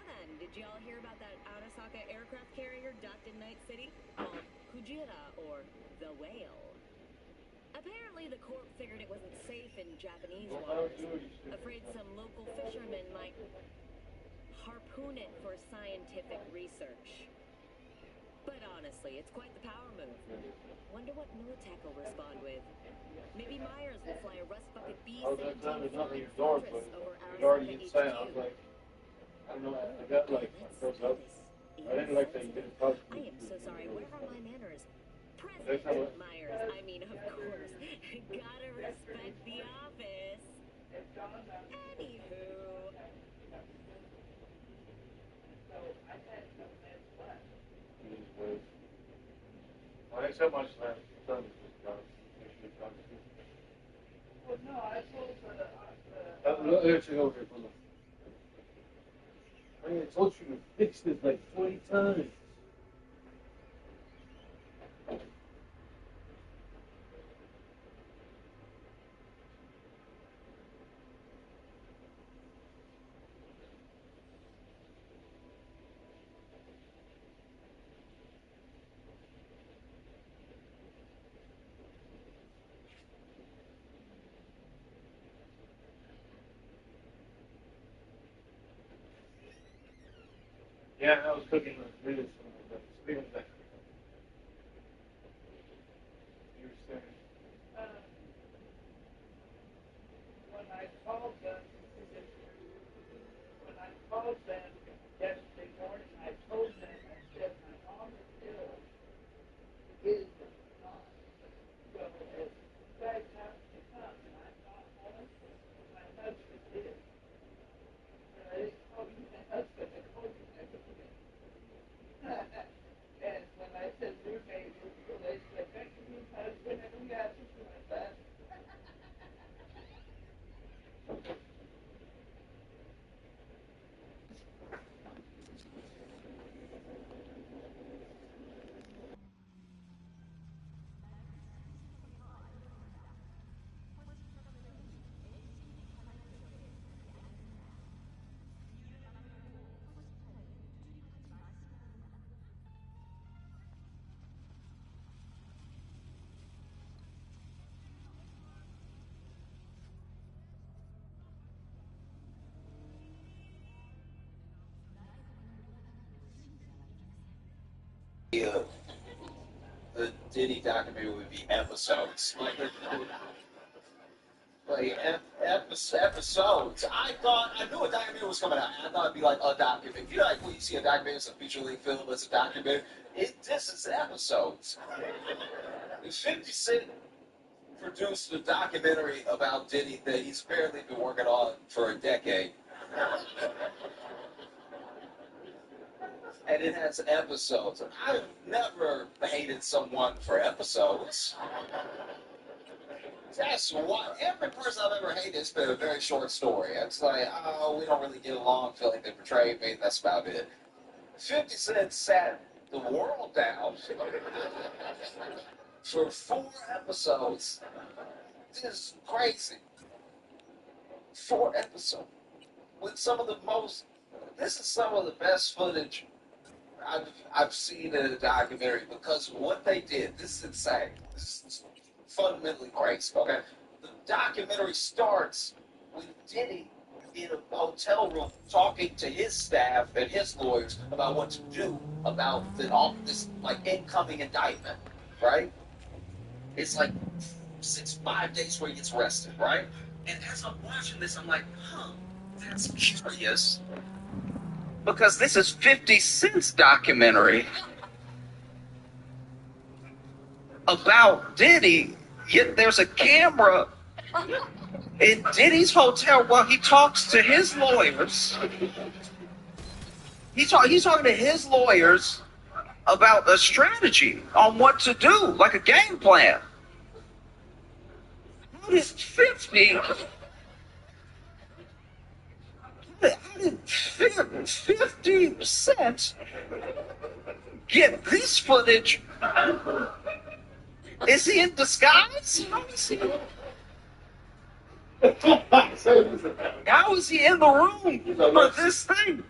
then, did y'all hear about that Arasaka aircraft carrier docked in Night City? Called Kujira, or the Whale. Apparently, the Corp figured it wasn't safe in Japanese waters. Afraid some local fishermen might harpoon it for scientific research. But honestly, it's quite the power move. Wonder what Militech will respond with. Maybe Myers will fly a rust bucket B-17 flying fortress over Arasaka HQ. I don't know, I got like froze up. I didn't like that you didn't talk to me. I am so sorry, where are my manners? President Myers, I mean, of course. Gotta respect the office. Anywho. Well, thanks so much, man. Well, no, I told her that I told you to fix this like 20 times. Yeah, I was cooking a really something. You were saying? When I called them yesterday morning, I told them, I said, my mom is ill. Is not. So, as you guys have to come, and I'm not home, my husband is. And I didn't call you my husband, I called you my roommate. And when I said roommate, they said, thank you, husband, and we got you to my bed. The Diddy documentary would be episodes. Episodes. I knew a documentary was coming out. I thought it'd be like a documentary. You know, like when you see a documentary, it's a feature-length film, it's a documentary. This is episodes. 50 Cent produced a documentary about Diddy that he's apparently been working on for a decade. And it has episodes. I've never hated someone for episodes. That's why every person I've ever hated has been a very short story. It's like, oh, we don't really get along, feel like they betrayed me, that's about it. 50 Cent sat the world down for 4 episodes. This is crazy. 4 episodes. With some of the most, this is some of the best footage I've seen in a documentary, because what they did, this is insane. This is fundamentally crazy, okay? The documentary starts with Diddy in a hotel room talking to his staff and his lawyers about what to do about this like incoming indictment, right? It's like 5 days where he gets arrested, right? And as I'm watching this, I'm like, that's curious. Because this is 50 Cent's documentary about Diddy, yet there's a camera in Diddy's hotel while he talks to his lawyers. He's talking to his lawyers about a strategy on what to do, like a game plan. How did 50 Cent get this footage? Is he in disguise? How is he? How is he in the room for this thing?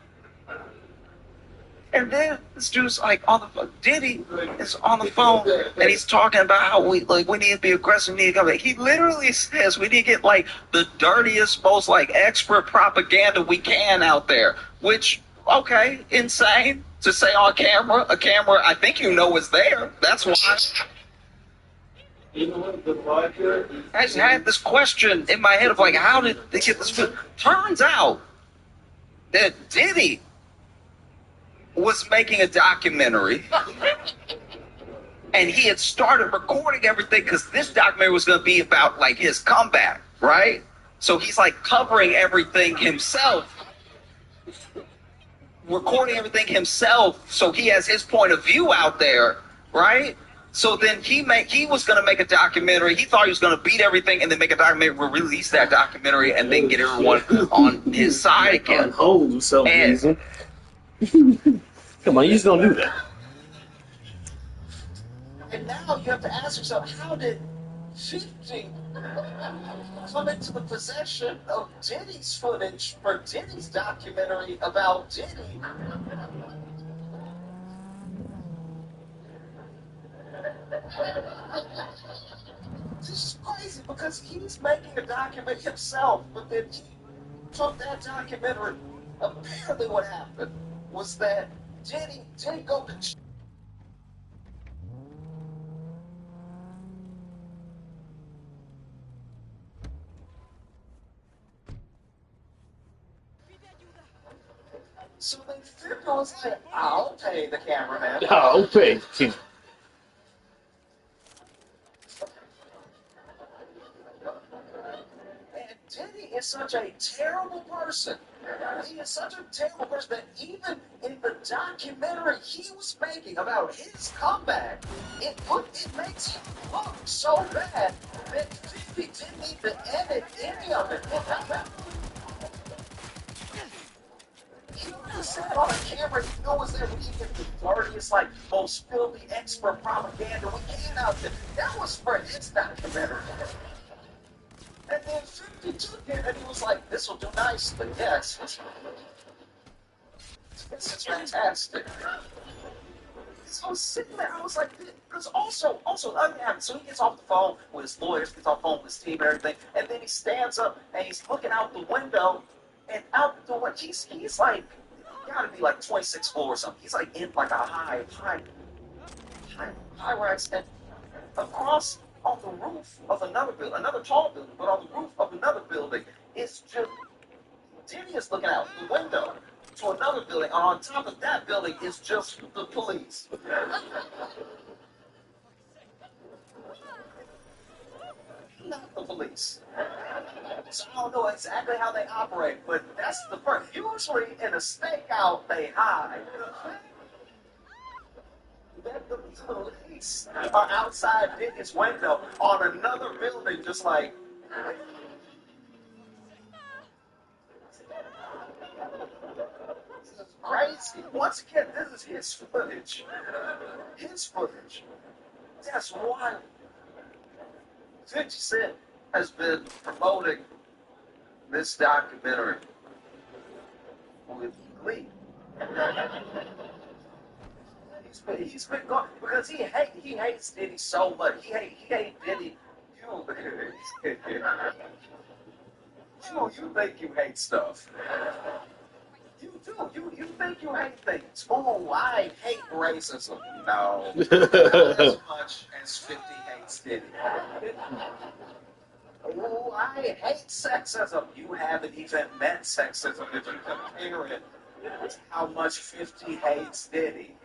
And then this dude's like on the phone. Diddy is on the phone and he's talking about how we need to be aggressive, we need to come back. He literally says we need to get like the dirtiest, most like expert propaganda we can out there. Which, okay, insane to say on camera. A camera I think you know is there. That's why. You know what the vodka? I just had this question in my head of like, how did they get this food? Turns out that Diddy was making a documentary and he had started recording everything because this documentary was going to be about like his comeback, right? So he's like covering everything himself, recording everything himself, so he has his point of view out there, right? So then he was going to make a documentary. He thought he was going to beat everything and then make a documentary, release that documentary, and then get everyone on his side again. Hold yourself, reason. Come on, you just don't do that. And now you have to ask yourself, how did 50 come into the possession of Diddy's footage for Diddy's documentary about Diddy? This is crazy because he's making a documentary himself, but then from that documentary, apparently what happened was that Diddy didn't go to so then 50 was like, I'll pay the cameraman. Oh, okay. And Diddy is such a terrible person. He is such a terrible person that even in the documentary he was making about his comeback, it makes him look so bad that 50 didn't even edit any of it. He just said on a camera, he knows that we can get the dirtiest, like, most filthy expert propaganda we can out there. That was for his documentary. And then 50 took it and he was like, this will do nicely, yes. This is fantastic. So I was sitting there, I was like, because also, the other thing happened, so he gets off the phone with his lawyers, gets off the phone with his team and everything, and then he stands up and he's looking out the window, and out the window, he's like, gotta be like 26th floor or something. He's like in like a high rise, and across on the roof of another building, another tall building, but on the roof of another building is just Diddy is looking out the window to another building. On top of that building is just the police. Not the police. So I don't know exactly how they operate, but that's the part. Usually in a stakeout, they hide. Then the police are outside Diddy's window on another building, just like. This is crazy. Once again, this is his footage. His footage. That's wild. 50 Cent has been promoting this documentary with glee. He's been going because he hates Diddy so much. He hates Diddy. You think you hate stuff. You do. You think you hate things. Oh, I hate racism. No, not as much as 50 hates Diddy. Oh, I hate sexism. You haven't even met sexism if you compare it to how much 50 hates Diddy.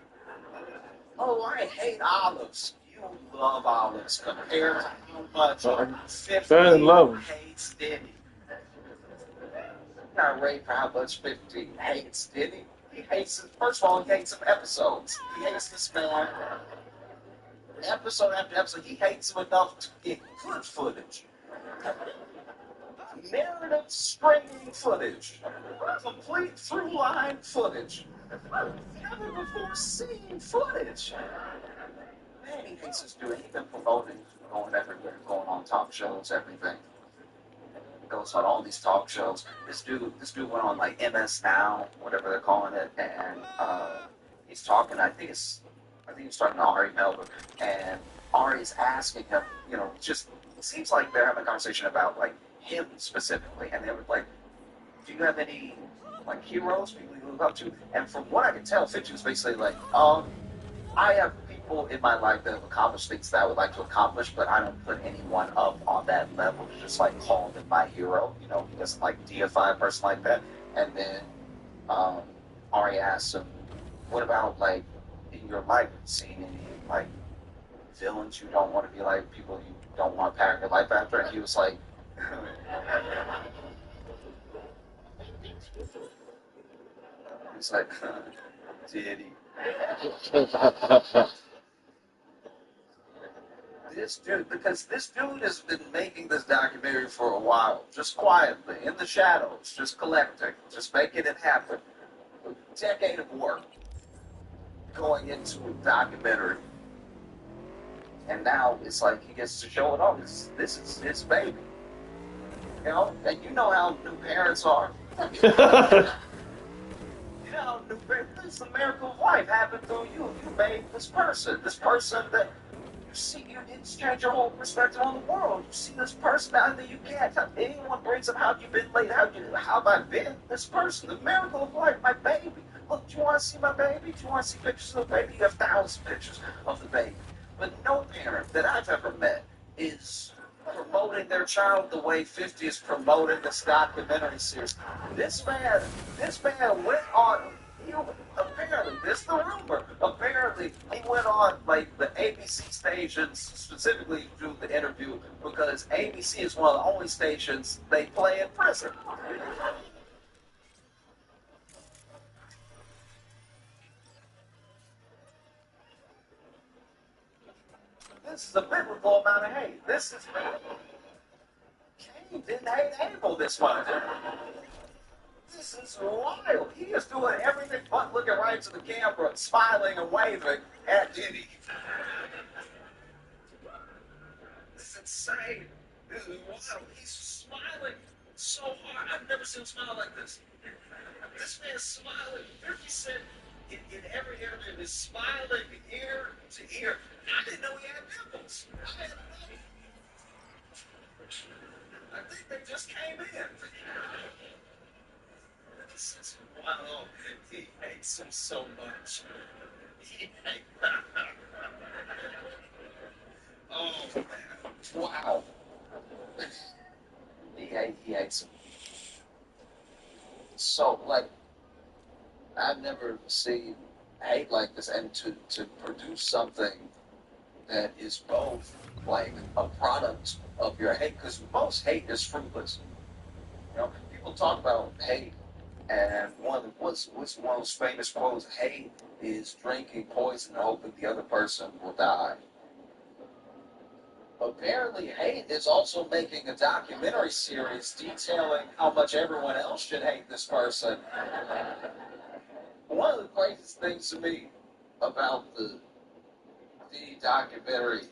Oh, I hate olives. You love olives compared to how much 50 hates Diddy. Not rate for how much 50 hates Diddy. He hates him. First of all, he hates him episodes. He hates this man. Episode after episode, he hates him enough to get good footage. Narrative stringing footage. Complete through-line footage. Never before seen footage. Man, he hates this dude. He's been promoting, going everywhere, going on talk shows, everything. Goes on all these talk shows. This dude went on like MS Now, whatever they're calling it, and he's talking. I think he's talking to Ari Melber, and Ari's asking him. Just it seems like they're having a conversation about like him specifically, and they were like, "Do you have any like heroes people you look up to?" And from what I can tell, 50 was basically like, I have people in my life that have accomplished things that I would like to accomplish, but I don't put anyone up on that level to just like call them my hero. He doesn't like deify a person like that. And then Ari asks him, "What about like in your life? Seen any like villains you don't want to be like, people you don't want to pattern your life after?" And he was like, he's like, "Did he?" Because this dude has been making this documentary for a while, just quietly, in the shadows, just collecting, just making it happen. A decade of work going into a documentary. And now it's like he gets to show it off. This is his baby. And you know how new parents are. You know how new parents, this is the miracle of life happened through you. You made this person that you see, it's changed your whole perspective on the world. You see this person out there, you can't. Anyone brings up how you been late, how have I been? This person, the miracle of life, my baby. Look, do you want to see my baby? Do you want to see pictures of the baby? You have 1,000 pictures of the baby. But no parent that I've ever met is promoting their child the way 50 is promoting this documentary series. This man went on. Apparently, this is the rumor. Apparently, he went on like the ABC stations specifically to do the interview because ABC is one of the only stations they play in prison. This is a biblical amount of hate. Cain didn't hate Abel this much. This is wild. He is doing everything but looking right to the camera, smiling and waving at Diddy. This is insane. This is wild. He's smiling so hard. I've never seen him smile like this. This man's smiling. 50 Cent in every interview is smiling ear to ear. I didn't know he had nipples. I think they just came in. This is wild. He hates him so much. Oh man. Wow. He hates him. So like I've never seen hate like this, and to produce something that is both like a product of your hate, because most hate is fruitless. People talk about hate, and what's one of those famous quotes? Hate is drinking poison and hoping the other person will die. Apparently, hate is also making a documentary series detailing how much everyone else should hate this person. One of the craziest things to me about the documentary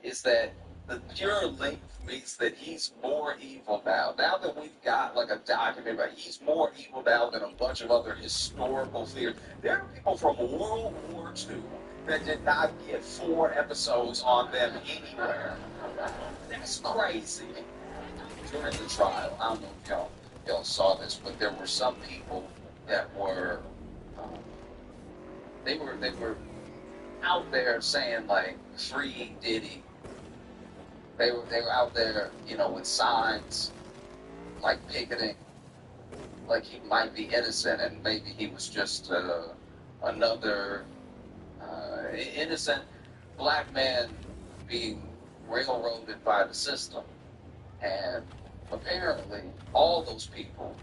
is that the pure link means that he's more evil now. Now that we've got like a documentary, he's more evil now than a bunch of other historical figures. There are people from World War II that did not get 4 episodes on them anywhere. That's crazy. During the trial, I don't know if y'all saw this, but there were some people that were they were out there saying like free Diddy. They were out there, with signs like picketing, like he might be innocent and maybe he was just another innocent black man being railroaded by the system. And apparently, all those people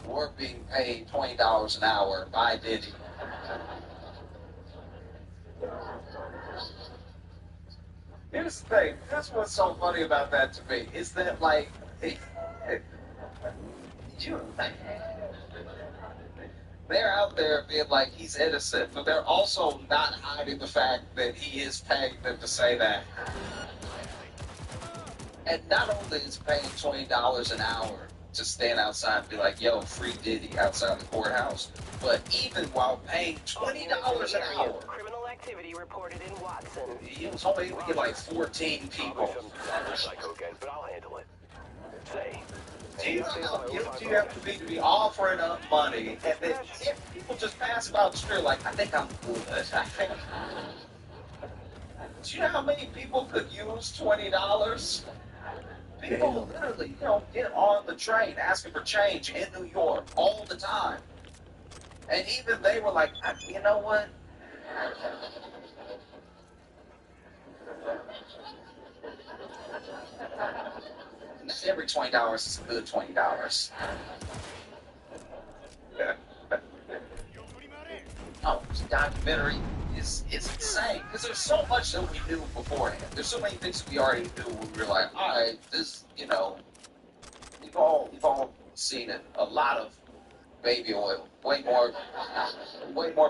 were being paid $20 an hour by Diddy. Here's the thing. That's what's so funny about that to me is that, like, they're out there being like he's innocent, but they're also not hiding the fact that he is paying them to say that. And not only is paying $20 an hour to stand outside and be like, "Yo, free Diddy" outside the courthouse, But even while paying $20 an hour, Criminal activity reported in Watson. he was only able to get like 14 people. Probably some psycho again, but I'll handle it. Say, Do you know how guilty you have to be offering up money, and then if people just pass about the street like, I think I'm good. I think. Do you know how many people could use $20? People literally, get on the train asking for change in New York all the time. And even they were like, you know what? Not every $20 is a good $20. Oh, this documentary is insane because there's so much that we knew beforehand. There's so many things that we already knew. We were like, all right, this, we've all seen it. A lot of baby oil, way more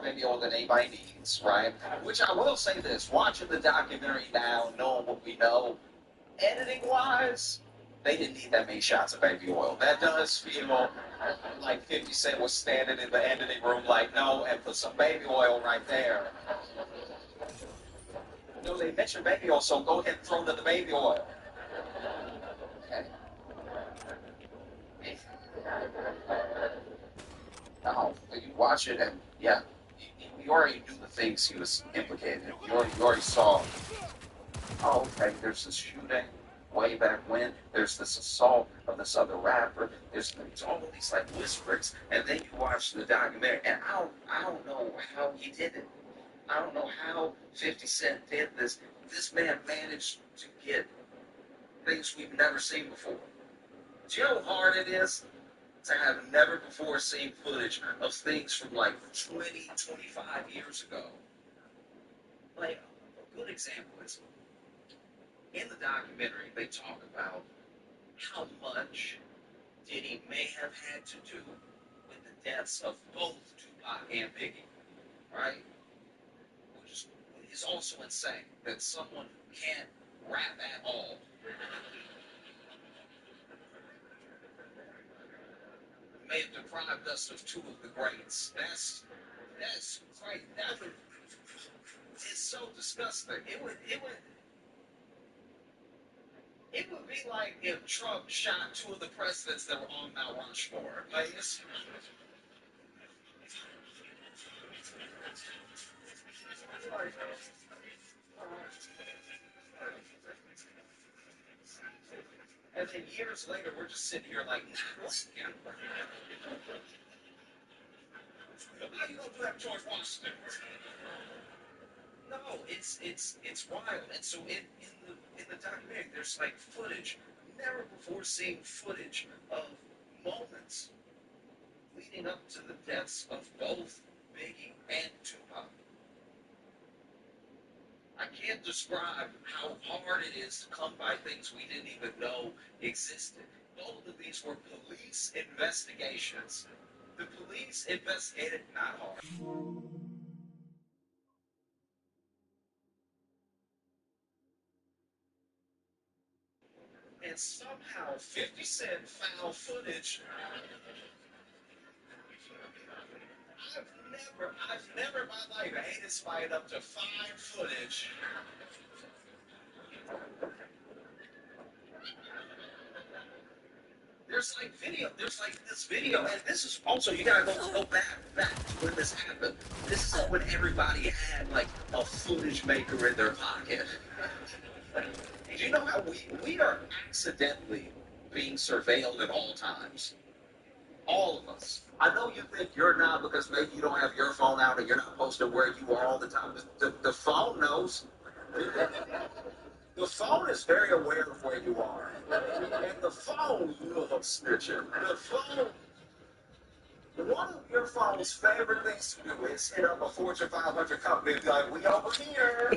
baby oil than anybody needs, right? Which I will say this: watching the documentary now, knowing what we know, editing-wise, they didn't need that many shots of baby oil. That does feel like 50 Cent was standing in the editing room like, no, and put some baby oil right there. No, they mentioned baby oil, so go ahead and throw in the baby oil. Okay. Now, you watch it, and yeah, you already knew the things he was implicated in. You already saw, oh, okay, there's this shooting way back when, there's this assault of this other rapper, there's all these like whisperings, and then you watch the documentary, and I don't know how he did it. I don't know how 50 Cent did this. This man managed to get things we've never seen before. Do you know how hard it is to have never before seen footage of things from like 20, 25 years ago? Like, a good example is, in the documentary, they talk about how much Diddy may have had to do with the deaths of both Tupac and Biggie, right? Which is also insane that someone who can't rap at all may have deprived us of two of the greats. That's great. It's so disgusting. It would be like if Trump shot two of the presidents that were on Mount Rushmore. Like, and then years later, we're just sitting here like, how you gonna do that, George Washington? No, it's wild. And so in the documentary, there's like footage, never before seen footage of moments leading up to the deaths of both Biggie and Tupac. I can't describe how hard it is to come by things we didn't even know existed. Both of these were police investigations. The police investigated not hard. And somehow 50 Cent found footage. I've never in my life hated somebody enough to find footage. There's like this video, and this is also, you gotta go back to when this happened. This is when everybody had like a footage maker in their pocket. Do you know how we are accidentally being surveilled at all times? All of us. I know you think you're not because maybe you don't have your phone out and you're not posted where you are all the time. The phone knows. The phone is very aware of where you are. And the phone loves snitching. The phone, one of your phone's favorite things to do is hit up a Fortune 500 company and be like, we over here.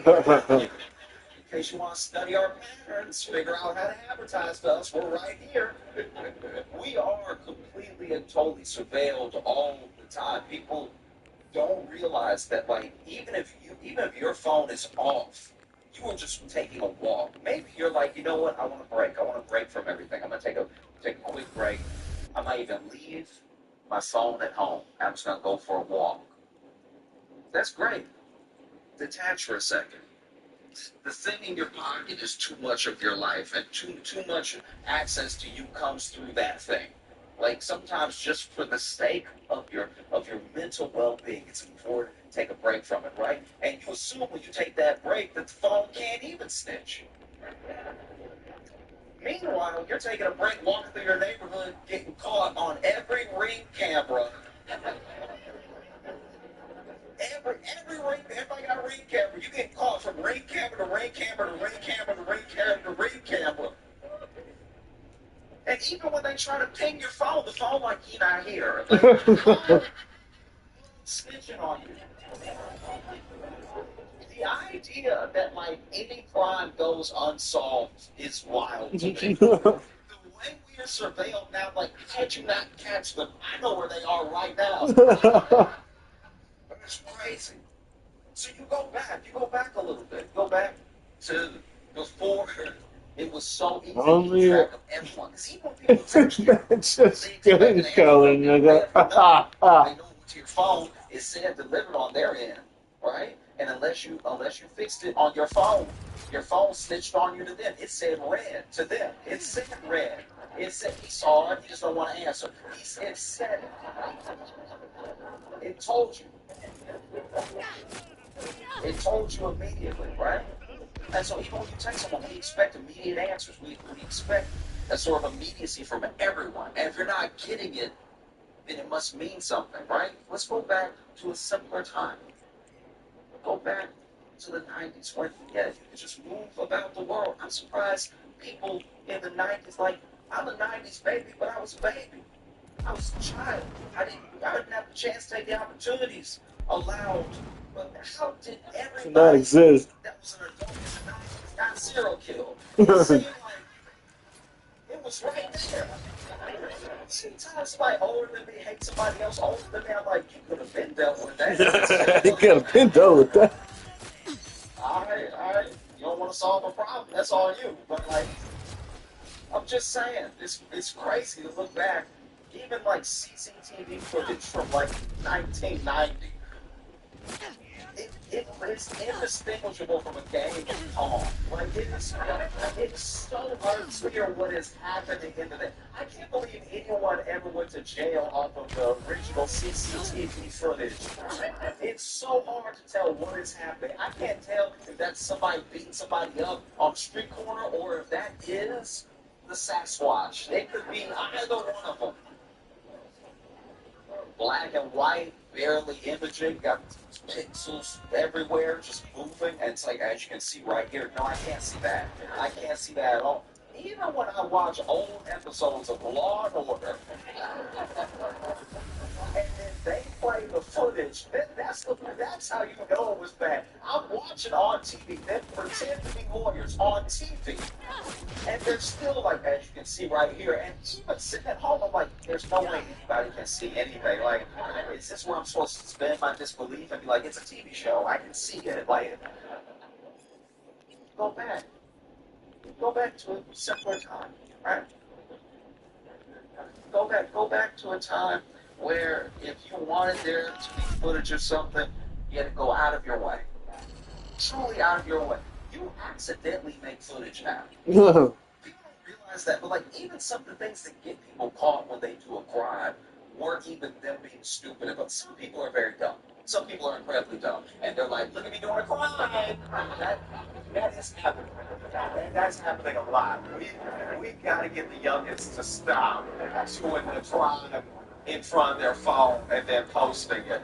In case you want to study our patterns, figure out how to advertise to us, we're right here. We are completely and totally surveilled all the time. People don't realize that, like, even if your phone is off, you are just taking a walk. Maybe you're like, you know what? I want to break. I want to break from everything. I'm gonna take a quick break. I might even leave my phone at home. I'm just gonna go for a walk. That's great. Detach for a second. The thing in your pocket is too much of your life, and too much access to you comes through that thing. Like sometimes, just for the sake of your mental well-being, it's important to take a break from it, right? And you assume when you take that break that the phone can't even snitch. Meanwhile, you're taking a break, walking through your neighborhood, getting caught on every ring camera. Every ring, everybody got a ring camera. You get caught from ring camera to ring camera to ring camera to ring camera to ring camera. And even when they try to ping your phone, the phone like, you're not here. Like, snitching on you. The idea that like any crime goes unsolved is wild to me. The way we are surveilled now, like, how'd you not catch them? I know where they are right now. It's crazy. So you go back a little bit. Go back to before it was so easy to keep track of everyone. Because even when people text you, Just good calling, nigga. they know to your phone is said delivered on their end, right? And unless you fixed it on your phone snitched on you to them. It said red to them. It said red. It said he saw it. He just don't want to answer. It said it. It told you. It told you immediately, right? And so even when you text someone, we expect immediate answers. We expect a sort of immediacy from everyone. And if you're not getting it, then it must mean something, right? Let's go back to a simpler time. Go back to the 90s when, yeah, you could just move about the world. I'm surprised people in the 90s, like, I'm a 90s baby, but I was a baby. I was a child. I didn't have the chance to take the opportunities allowed. But how did everybody Not exist. that was an adult in the 90s got serial killed? It seemed like it was right there. Sometimes somebody older than me hates somebody else older than me. I'm like, you could have been dealt with that. He could have been done with that. All right. You don't want to solve a problem. That's all you. But like, I'm just saying, it's crazy to look back. Even like CCTV footage from like 1990. It's indistinguishable from a game of Pong. Like, it's so unclear what is happening in the. I can't believe anyone ever went to jail off of the original CCTV footage. It's so hard to tell what is happening. I can't tell if that's somebody beating somebody up on the street corner or if that is the Sasquatch. It could be either one of them. Black and white, barely imaging, got pixels everywhere, just moving, and it's like, as you can see right here, no, I can't see that. I can't see that at all. Even when I watch old episodes of Law and Order, and then they play the footage, then that's how you know it was bad. I'm watching on TV, them pretend to be lawyers on TV. And they're still like, as you can see right here, and even sitting at home, I'm like, there's no way anybody can see anything. Like, is this where I'm supposed to spend my disbelief and be like, it's a TV show, I can see it. Like, go back to a simpler time, right? Go back to a time where if you wanted there to be footage of something, you had to go out of your way. Truly out of your way. You accidentally make footage now. People don't realize that, but like even some of the things that get people caught when they do a crime weren't even them being stupid. But some people are very dumb. Some people are incredibly dumb, and they're like, "Look at me doing a crime." That is happening. That's happening a lot. We got to get the youngins to stop doing the crime in front of their phone and then posting it.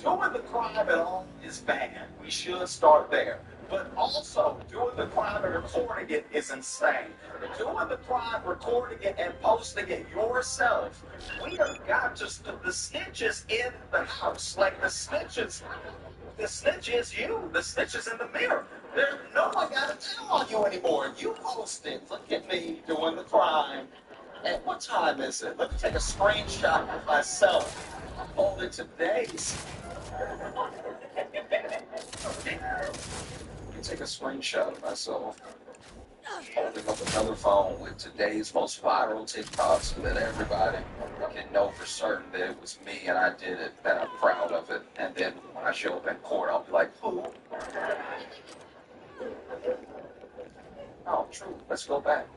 Doing the crime at all is bad. We should start there. But also, doing the crime and recording it is insane. Doing the crime, recording it, and posting it yourself, we have got just the snitches in the house. Like, the snitch is you. The snitch is in the mirror. There's no one got to tell on you anymore. You post it. Look at me doing the crime. And what time is it? Let me take a screenshot of myself. Hold it to days. Let me take a screenshot of myself. holding up another phone with today's most viral TikTok so that everybody can know for certain that it was me and I did it, that I'm proud of it. And then when I show up in court, I'll be like, who? No, true. Let's go back.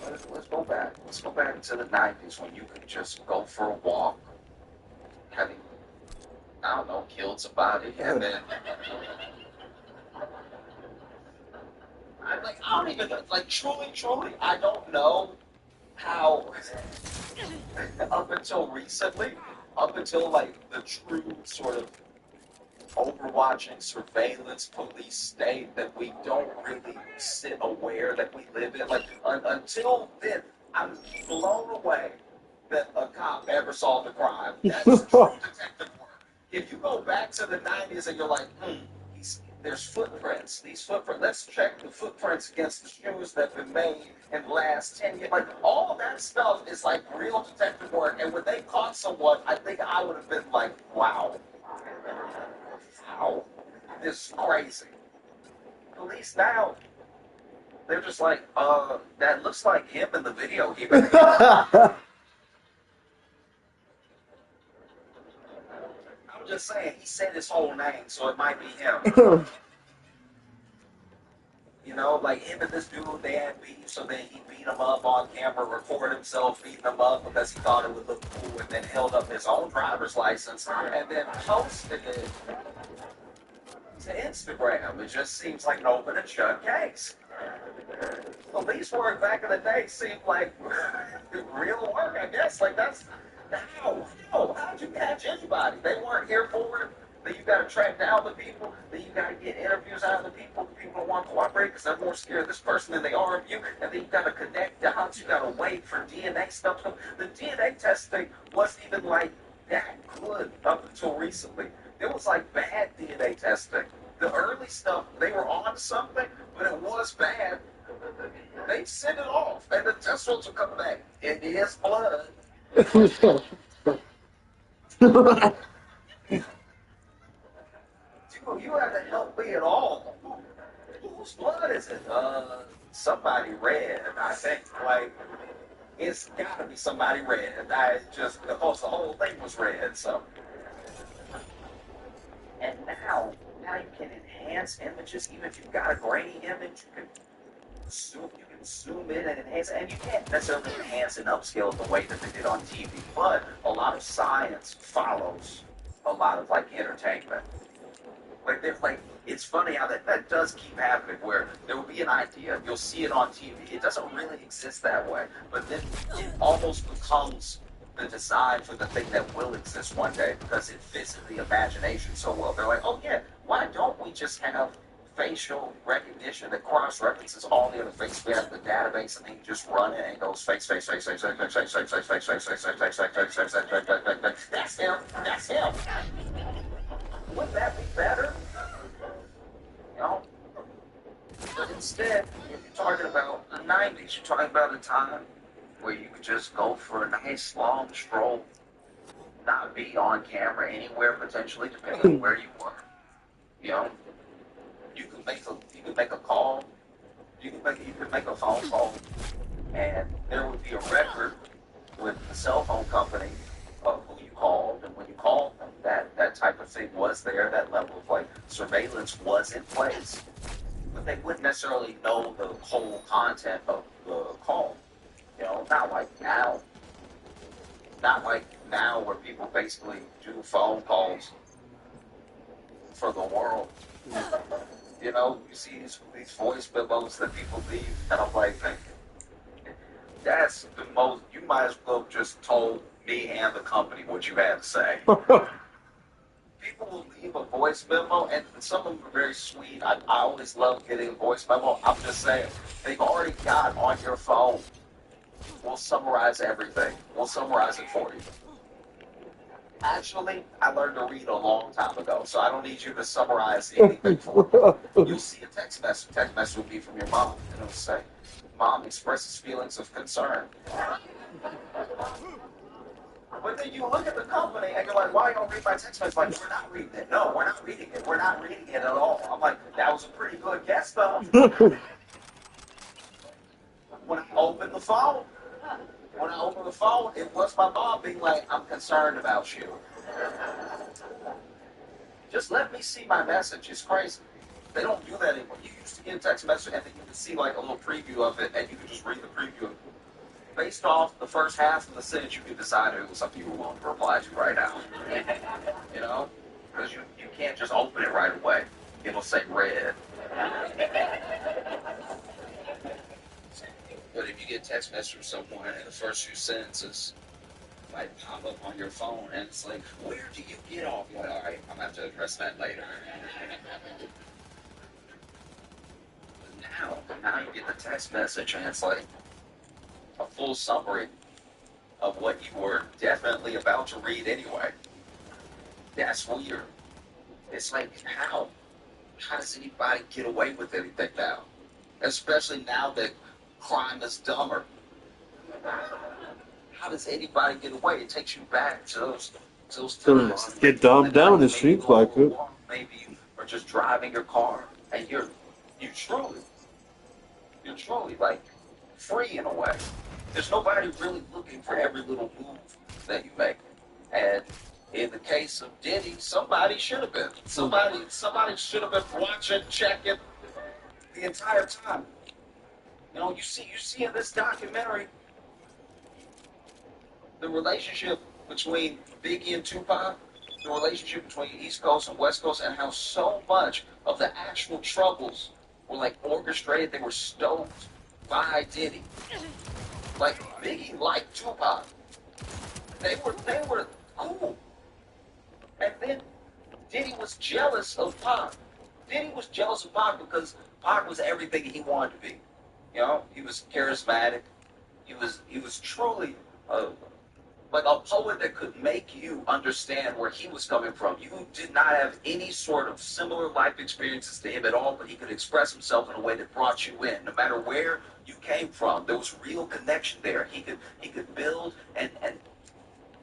Let's go back. Let's go back to the 90s when you could just go for a walk, having, I don't know, killed somebody, and then I don't even, like, truly, I don't know how, up until recently, up until, like, the true sort of overwatching surveillance police state that we don't really sit aware that we live in. Like, until then, I'm blown away that a cop ever solved a crime. That's true detective work. If you go back to the 90s and you're like, there's footprints. These footprints. Let's check the footprints against the shoes that have been made in the last 10 years. Like, all that stuff is like real detective work. And when they caught someone, I think I would have been like, wow. Wow. This is crazy. Police now, they're just like, that looks like him in the video. I'm just saying, he said his whole name, so it might be him. You know, like him and this dude, they had beef, so then he beat him up on camera, recorded himself beating him up because he thought it would look cool, and then held up his own driver's license, and then posted it to Instagram. It just seems like an open and shut case. Police work back in the day seemed like real work, I guess. Like, that's how'd you catch anybody? They weren't here for it. Then you got to track down the people. Then you got to get interviews out of the people. The people don't want to cooperate because they're more scared of this person than they are of you. And then you got to connect dots. You got to wait for DNA stuff. The DNA testing wasn't even like that good up until recently. It was like bad DNA testing. The early stuff, they were on something, but it was bad. They sent it off, and the test results will come back. It is blood. You have to help me at all. Whose blood is it? Somebody red, I think. Like, it's gotta be somebody red. The whole thing was red, so. And now you can enhance images, even if you've got a grainy image, you can zoom in and enhance it. And you can't necessarily enhance and upscale the way that they did on TV, but a lot of science follows a lot of, like, entertainment. Like, it's funny how that does keep happening, where there will be an idea, you'll see it on TV, it doesn't really exist that way, but then it almost becomes the design for the thing that will exist one day because it fits in the imagination so well. They're like, oh yeah, why don't we just have facial recognition that cross-references all the other faces we have in the database, and then you just run it and it goes face, face, face, face, face, face, face, face, face, face, face, face, face, face, face, face, face, face, face, that's him, that's him. Wouldn't that be better? You know? But instead, if you're talking about the 90s, you're talking about a time where you could just go for a nice long stroll, not be on camera anywhere potentially, depending on where you were. You know, you could make a call, you could make a phone call, and there would be a record with the cell phone company of who you called, and when you called them, that type of thing was there. That level of, like, surveillance was in place, but they wouldn't necessarily know the whole content of the call. You know, not like now where people basically do phone calls for the world. You know, you see these voice memos that people leave, and I'm like, that's the most, you might as well have just told me and the company what you had to say. People will leave a voice memo, and some of them are very sweet. I always love getting a voice memo. I'm just saying, they've already got on your phone. We'll summarize everything. We'll summarize it for you. Actually, I learned to read a long time ago, so I don't need you to summarize anything for me. You'll see a text message. Text message will be from your mom, and it'll say, "Mom expresses feelings of concern." But then you look at the company and you're like, why don't read my text message? Like, we're not reading it. No, we're not reading it. We're not reading it at all. I'm like, that was a pretty good guess, though. when I opened the phone. When I opened the phone, it was my mom being like, I'm concerned about you. Just let me see my message. It's crazy. They don't do that anymore. You used to get a text message and then you could see like a little preview of it and you could just read the preview. Based off the first half of the sentence, you could decide if it was something you were willing to reply to right now. You know? Because you can't just open it right away. It'll say read. But if you get a text message from someone and the first few sentences might pop up on your phone and it's like, where do you get off? You're like, all right, I'm going to have to address that later. But now you get the text message and it's like a full summary of what you were definitely about to read anyway. That's weird. It's like, how? How does anybody get away with anything now? Especially now that crime is dumber. How does anybody get away? It takes you back to those times. Get dumbed down, it seems like it. Maybe you are just driving your car and you're truly like free in a way. There's nobody really looking for every little move that you make. And in the case of Diddy, somebody should have been. Somebody should have been watching, checking the entire time. You know, you see in this documentary the relationship between Biggie and Tupac, the relationship between East Coast and West Coast, and how so much of the actual troubles were like orchestrated. They were stoked by Diddy. Like Biggie liked Tupac. They were cool. And then Diddy was jealous of Pac. Diddy was jealous of Pac because Pac was everything he wanted to be. You know, he was charismatic. He was truly like a poet that could make you understand where he was coming from. You did not have any sort of similar life experiences to him at all, but he could express himself in a way that brought you in. No matter where you came from, there was real connection there. He could build and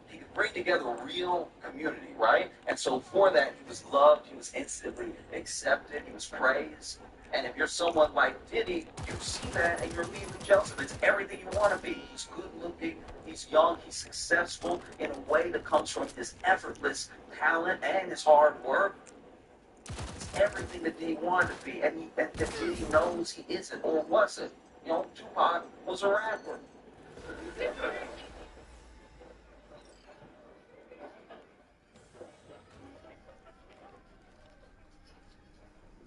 he could bring together a real community, right? And so for that, he was loved, he was instantly accepted, he was praised. And if you're someone like Diddy, you see that and you're immediately jealous of it. It's everything you want to be. He's good looking, he's young, he's successful in a way that comes from his effortless talent and his hard work. It's everything that Diddy wanted to be, and Diddy knows he isn't or wasn't. You know, Tupac was a rapper.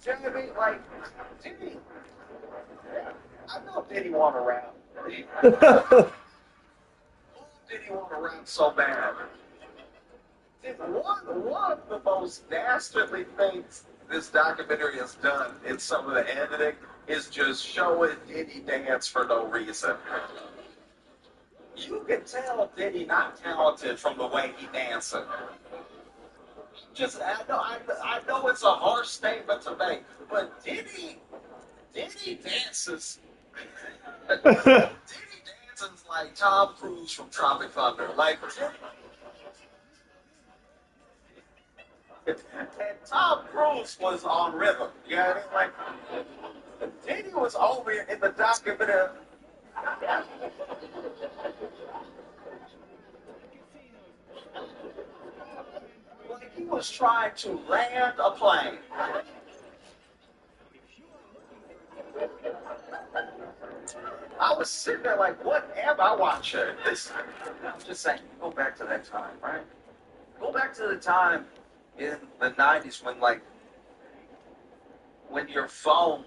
Diddy, like, Diddy, I know Diddy want to rap. Who Diddy want to rap so bad? One of the most dastardly things this documentary has done in some of the editing is just showing Diddy dance for no reason. You can tell Diddy not talented from the way he dances. I know it's a harsh statement to make, but Diddy dances. Diddy dances like Tom Cruise from Tropic Thunder. Like, and Tom Cruise was on rhythm. You know what I mean? Like, Diddy was over in the documentary. Like he was trying to land a plane. I was sitting there like, what am I watching? I'm just saying, go back to that time, right? Go back to the time in the 90s when your phone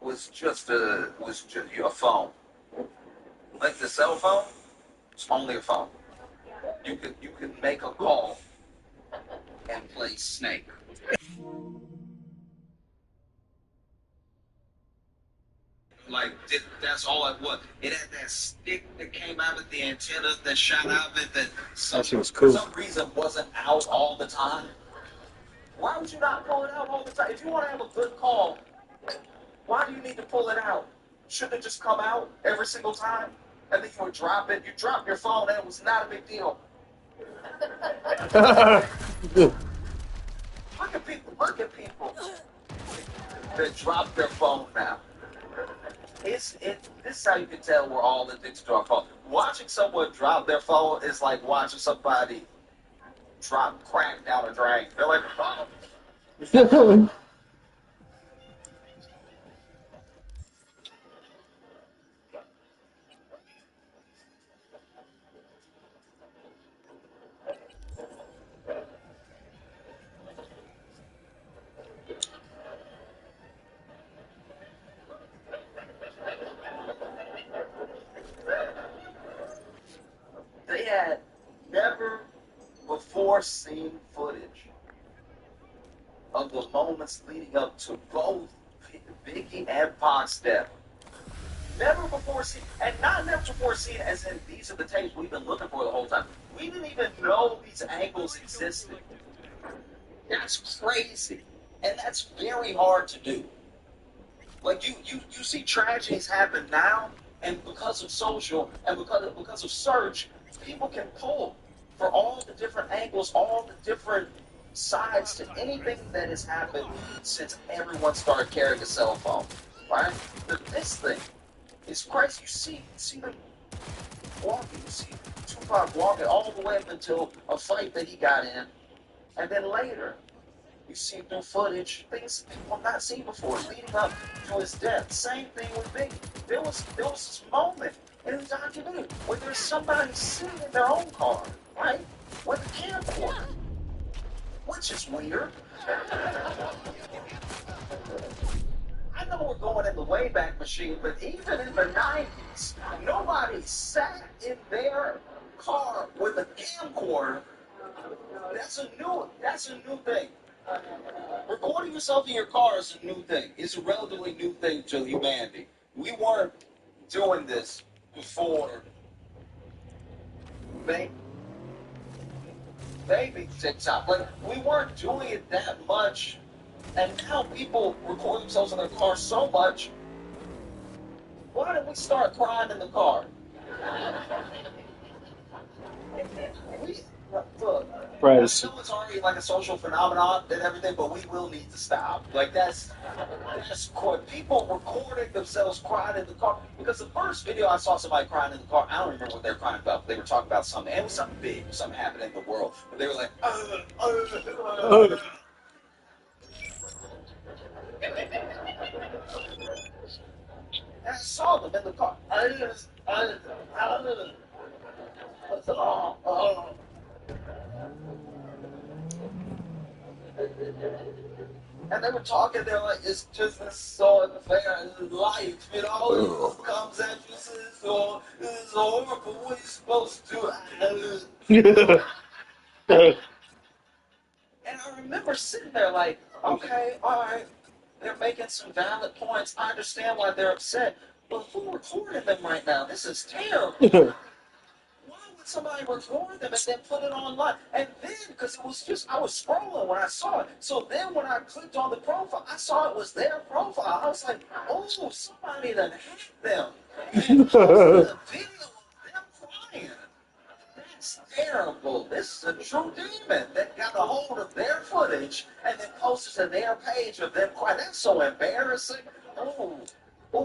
was just a phone. Like the cell phone, it's only a phone. You could make a call and play Snake. Like, that's all it was. It had that stick that came out of the antenna that shot out of it that was cool. for some reason wasn't out all the time. Why would you not pull it out all the time? If you want to have a good call, why do you need to pull it out? Shouldn't it just come out every single time? And then you would drop it. You drop your phone and it was not a big deal. Look at people that drop their phone now. This is how you can tell we're all addicted to our phone. Watching someone drop their phone is like watching somebody drop crack down a drain. They're like, oh. They had never before seen footage of the moments leading up to both Biggie and Pac's death. Never before seen, and not never before seen as in these are the tapes we've been looking for the whole time. We didn't even know these angles existed. That's crazy. And that's very hard to do. Like you see tragedies happen now, and because of social and because of search, people can pull for all the different angles, all the different sides to anything that has happened since everyone started carrying a cell phone. Right? But this thing is crazy. You see them walking, you see Tupac walking all the way up until a fight that he got in, and then later you see through footage things people have not seen before leading up to his death. Same thing with Biggie. There was this moment in the documentary where there's somebody sitting in their own car, right, with a camcorder, which is weird. I know we're going in the Wayback Machine, but even in the 90s, nobody sat in their car with a camcorder. That's a new thing. Recording yourself in your car is a new thing. It's a relatively new thing to humanity. We weren't doing this before baby TikTok. Like, we weren't doing it that much. And now people record themselves in their car so much. Why did we start crying in the car? Look, I know it's already like a social phenomenon and everything, but we will need to stop. Like that's people recording themselves crying in the car. Because the first video I saw somebody crying in the car, I don't remember what they were crying about. They were talking about something. And it was something big, something happening in the world. But they were like, And I saw them in the car. And they were talking, they're like, it's just this so unfair in life, you know, it comes at you, so it's horrible, what are you supposed to do? And I remember sitting there like, okay, all right, they're making some valid points. I understand why they're upset, but who recorded them right now? This is terrible. Why would somebody record them and then put it online? And then, because it was just, I was scrolling when I saw it. So then when I clicked on the profile, I saw it was their profile. I was like, oh, somebody done hacked them. And posted a video of them crying. That's terrible. This is a true demon that got a hold of their footage and then posted to their page of them crying. That's so embarrassing. Oh,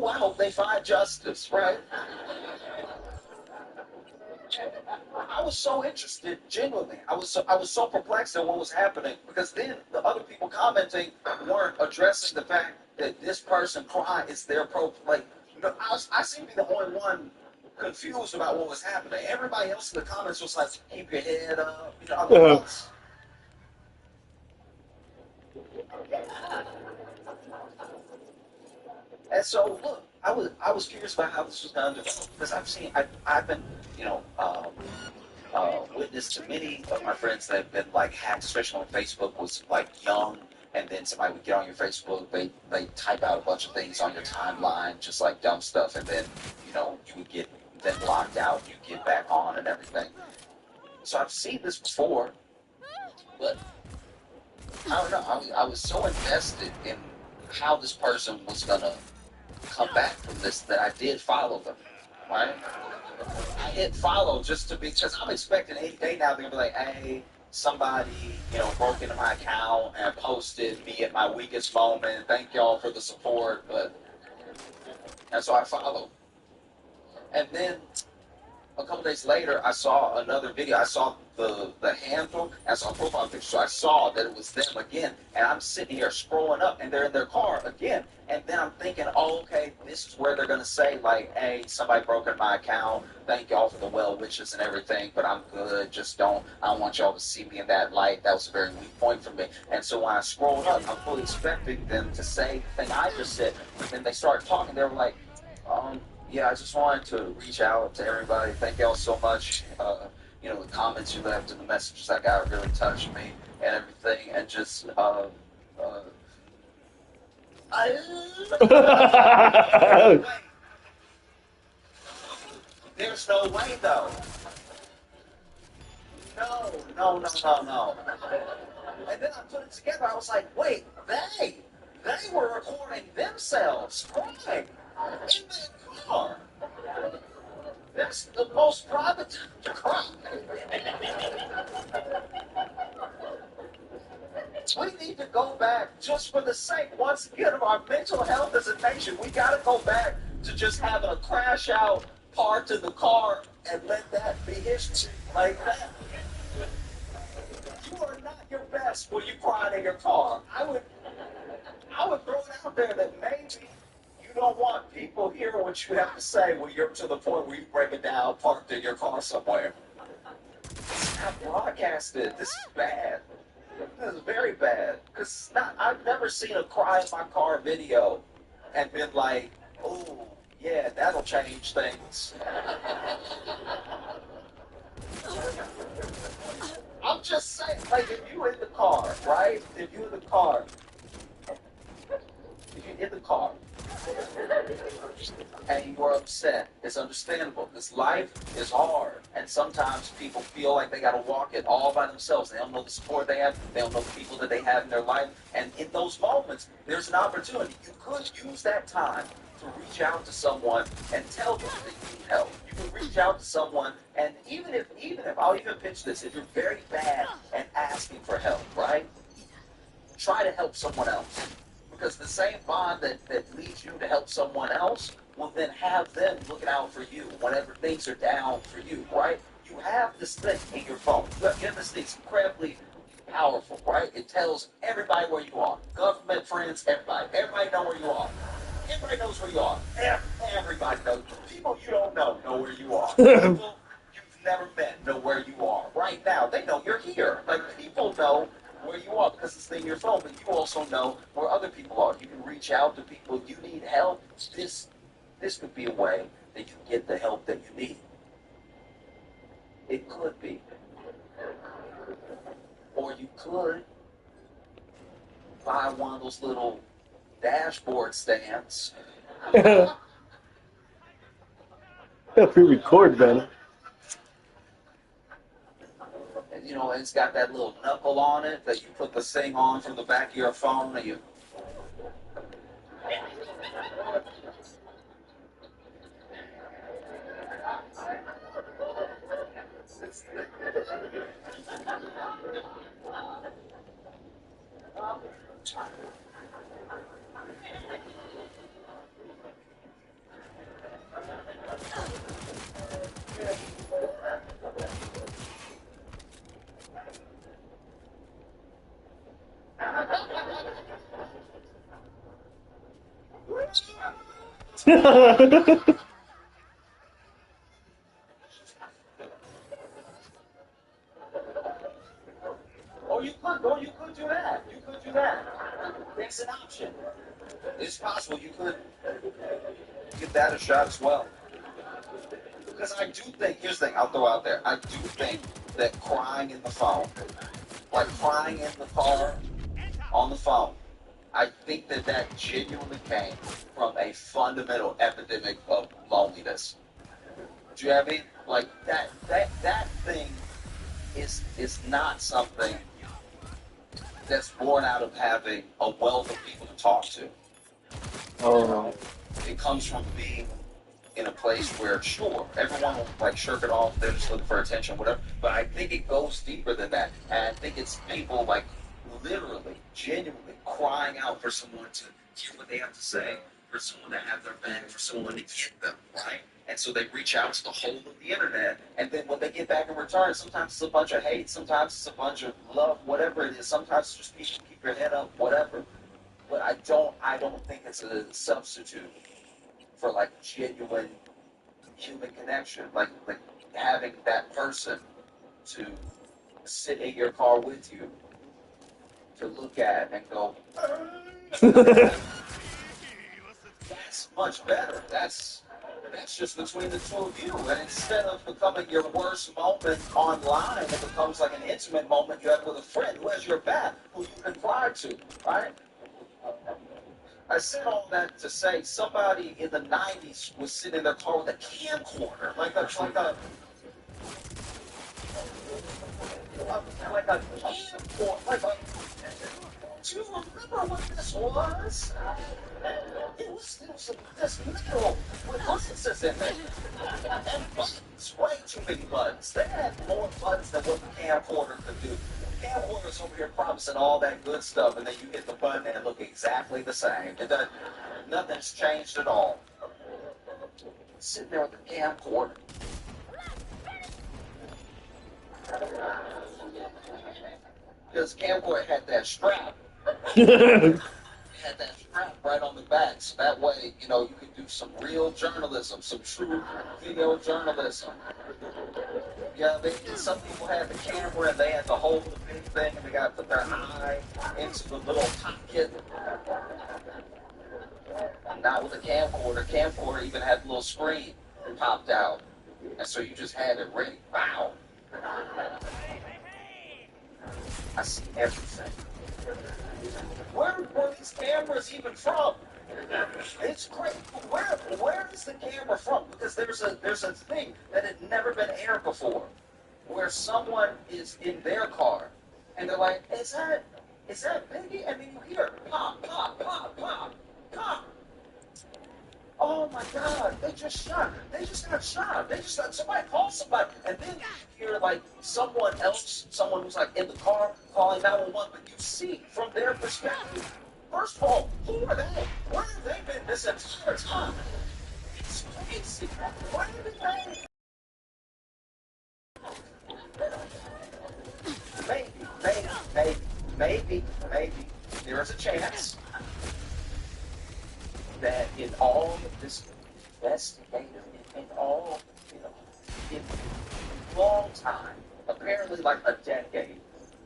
I hope they find justice, right? I was so interested, genuinely. I was so perplexed at what was happening because then the other people commenting weren't addressing the fact that this person crying is their like. I seem to be the only one confused about what was happening. Everybody else in the comments was like, "Keep your head up," you know. And so, look, I was curious about how this was going to develop because I've been, you know, witness to many of my friends that have been like hacked, especially on Facebook, was like young, and then somebody would get on your Facebook, they type out a bunch of things on your timeline, just like dumb stuff, and then you know you would get then locked out, you get back on and everything. So I've seen this before, but I don't know. I was so invested in how this person was gonna come back from this that I did follow them, right? I hit follow just to be, because I'm expecting any day now they're gonna be like, hey, somebody, you know, broke into my account and posted me at my weakest moment. Thank y'all for the support, but And so I followed. And then a couple days later, I saw another video. I saw the handle, and I saw a profile picture. So I saw that it was them again. And I'm sitting here scrolling up, and they're in their car again. And then I'm thinking, oh, okay, this is where they're going to say, like, hey, somebody broke in my account. Thank y'all for the well wishes and everything, but I'm good. I don't want y'all to see me in that light. That was a very weak point for me. And so when I scrolled up, I'm fully expecting them to say the thing I just said. But then they started talking. They were like, yeah, I just wanted to reach out to everybody. Thank y'all so much. The comments you left and the messages I got really touched me and everything. And just, there's no way, though. No. And then I put it together. I was like, wait, they were recording themselves crying in their car. That's the most private time to cry. We need to go back, just for the sake, once again, of our mental health as a nation. We got to go back to just having a crash out part in the car and let that be history like that. You are not your best when you cry in your car. I would throw it out there that maybe you don't want people hearing what you have to say when you're to the point where you break it down, parked in your car somewhere. It's not broadcasted. This is bad. This is very bad. Because I've never seen a cry in my car video and been like, oh, yeah, that'll change things. I'm just saying, like, if you in the car, right? If you're in the car, and you are upset, it's understandable. This life is hard, and sometimes people feel like they got to walk it all by themselves. They don't know the support they have. They don't know the people that they have in their life. And in those moments, there's an opportunity. You could use that time to reach out to someone and tell them that you need help. You can reach out to someone, and even if I'll even pitch this, if you're very bad at asking for help, right? Try to help someone else. Because the same bond that leads you to help someone else will then have them looking out for you whenever things are down for you, right? You have this thing in your phone. This thing's incredibly powerful, right? It tells everybody where you are. Government, friends, everybody. Everybody know where you are. Everybody knows where you are. Everybody knows. People you don't know where you are. People you've never met know where you are. Right now, they know you're here. Like, people know where you are because it's in your phone, but you also know where other people are. You can reach out to people. If you need help, this could be a way that you can get the help that you need. It could be. Or you could buy one of those little dashboard stands. If we record better. And it's got that little knuckle on it that you put the thing on from the back of your phone and you. Or you could do that. You could do that. It's an option. It's possible you could give that a shot as well. Because I do think, here's the thing, I'll throw out there, I do think that crying in the phone, like crying in the car, on the phone, I think that genuinely came from a fundamental epidemic of loneliness. Do you have any? Like, that thing is not something that's born out of having a wealth of people to talk to. Oh no. It comes from being in a place where, sure, everyone will like shirk it off, they're just looking for attention, whatever. But I think it goes deeper than that. And I think it's people like literally, genuinely crying out for someone to hear what they have to say, for someone to have their back, for someone to get them, right? And so they reach out to the whole of the internet, and then what they get back in return, sometimes it's a bunch of hate, sometimes it's a bunch of love, whatever it is. Sometimes it's just people keep your head up, whatever. But I don't think it's a substitute for like genuine human connection, like having that person to sit in your car with you, to look at and go, that's much better. That's just between the two of you. And instead of becoming your worst moment online, it becomes like an intimate moment you have with a friend who has your back, who you can fly to, right? I said all that to say somebody in the 90s was sitting in their car with a camcorder, like a camcorder. Do you remember what this was? It was this metal with buttons in it. And buttons, way too many buttons. They had more buttons than what the camcorder could do. The camcorder's over here promising all that good stuff, and then you hit the button and it looks exactly the same. It doesn't, nothing's changed at all. Sitting there with the camcorder. Because camcorder had that strap. Had that strap right on the back, so that way, you know, you could do some real journalism, some true video journalism. Yeah, some people had the camera and they had to hold the big thing and they got to put their eye into the little pocket. And not with a camcorder. Camcorder even had a little screen popped out. And so you just had it ready. Wow. I see everything. Where were these cameras even from? It's great. Where is the camera from? Because there's a thing that had never been aired before, where someone is in their car and they're like, is that Biggie? And then you hear pop, pop, pop, pop, pop. Oh my God, they just shot. They just got shot. They just got, somebody call somebody. And then you hear like someone else, someone who's like in the car calling 911, but you see from their perspective, first of all, who are they? Where have they been this entire time? It's crazy. Where have they been? Maybe, there is a chance that in all of this investigative, in all, you know, in a long time, apparently like a decade,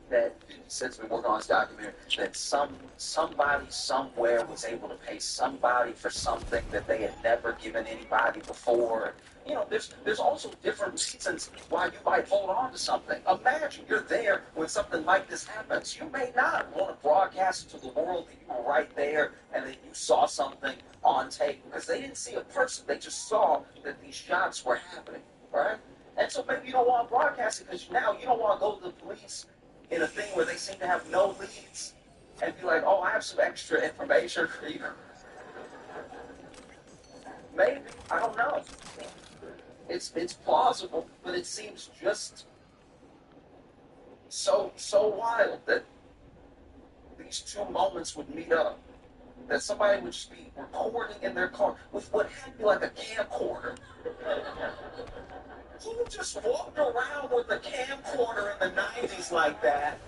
that since we worked on this documentary, that somebody somewhere was able to pay somebody for something that they had never given anybody before. You know, there's also different reasons why you might hold on to something. Imagine you're there when something like this happens. You may not want to broadcast it to the world that you were right there and that you saw something on tape because they didn't see a person. They just saw that these shots were happening, right? And so maybe you don't want to broadcast it because now you don't want to go to the police in a thing where they seem to have no leads and be like, oh, I have some extra information for you. Maybe, I don't know. It's plausible, but it seems just so wild that these two moments would meet up. That somebody would just be recording in their car with what had to be like a camcorder. Who just walked around with a camcorder in the 90s like that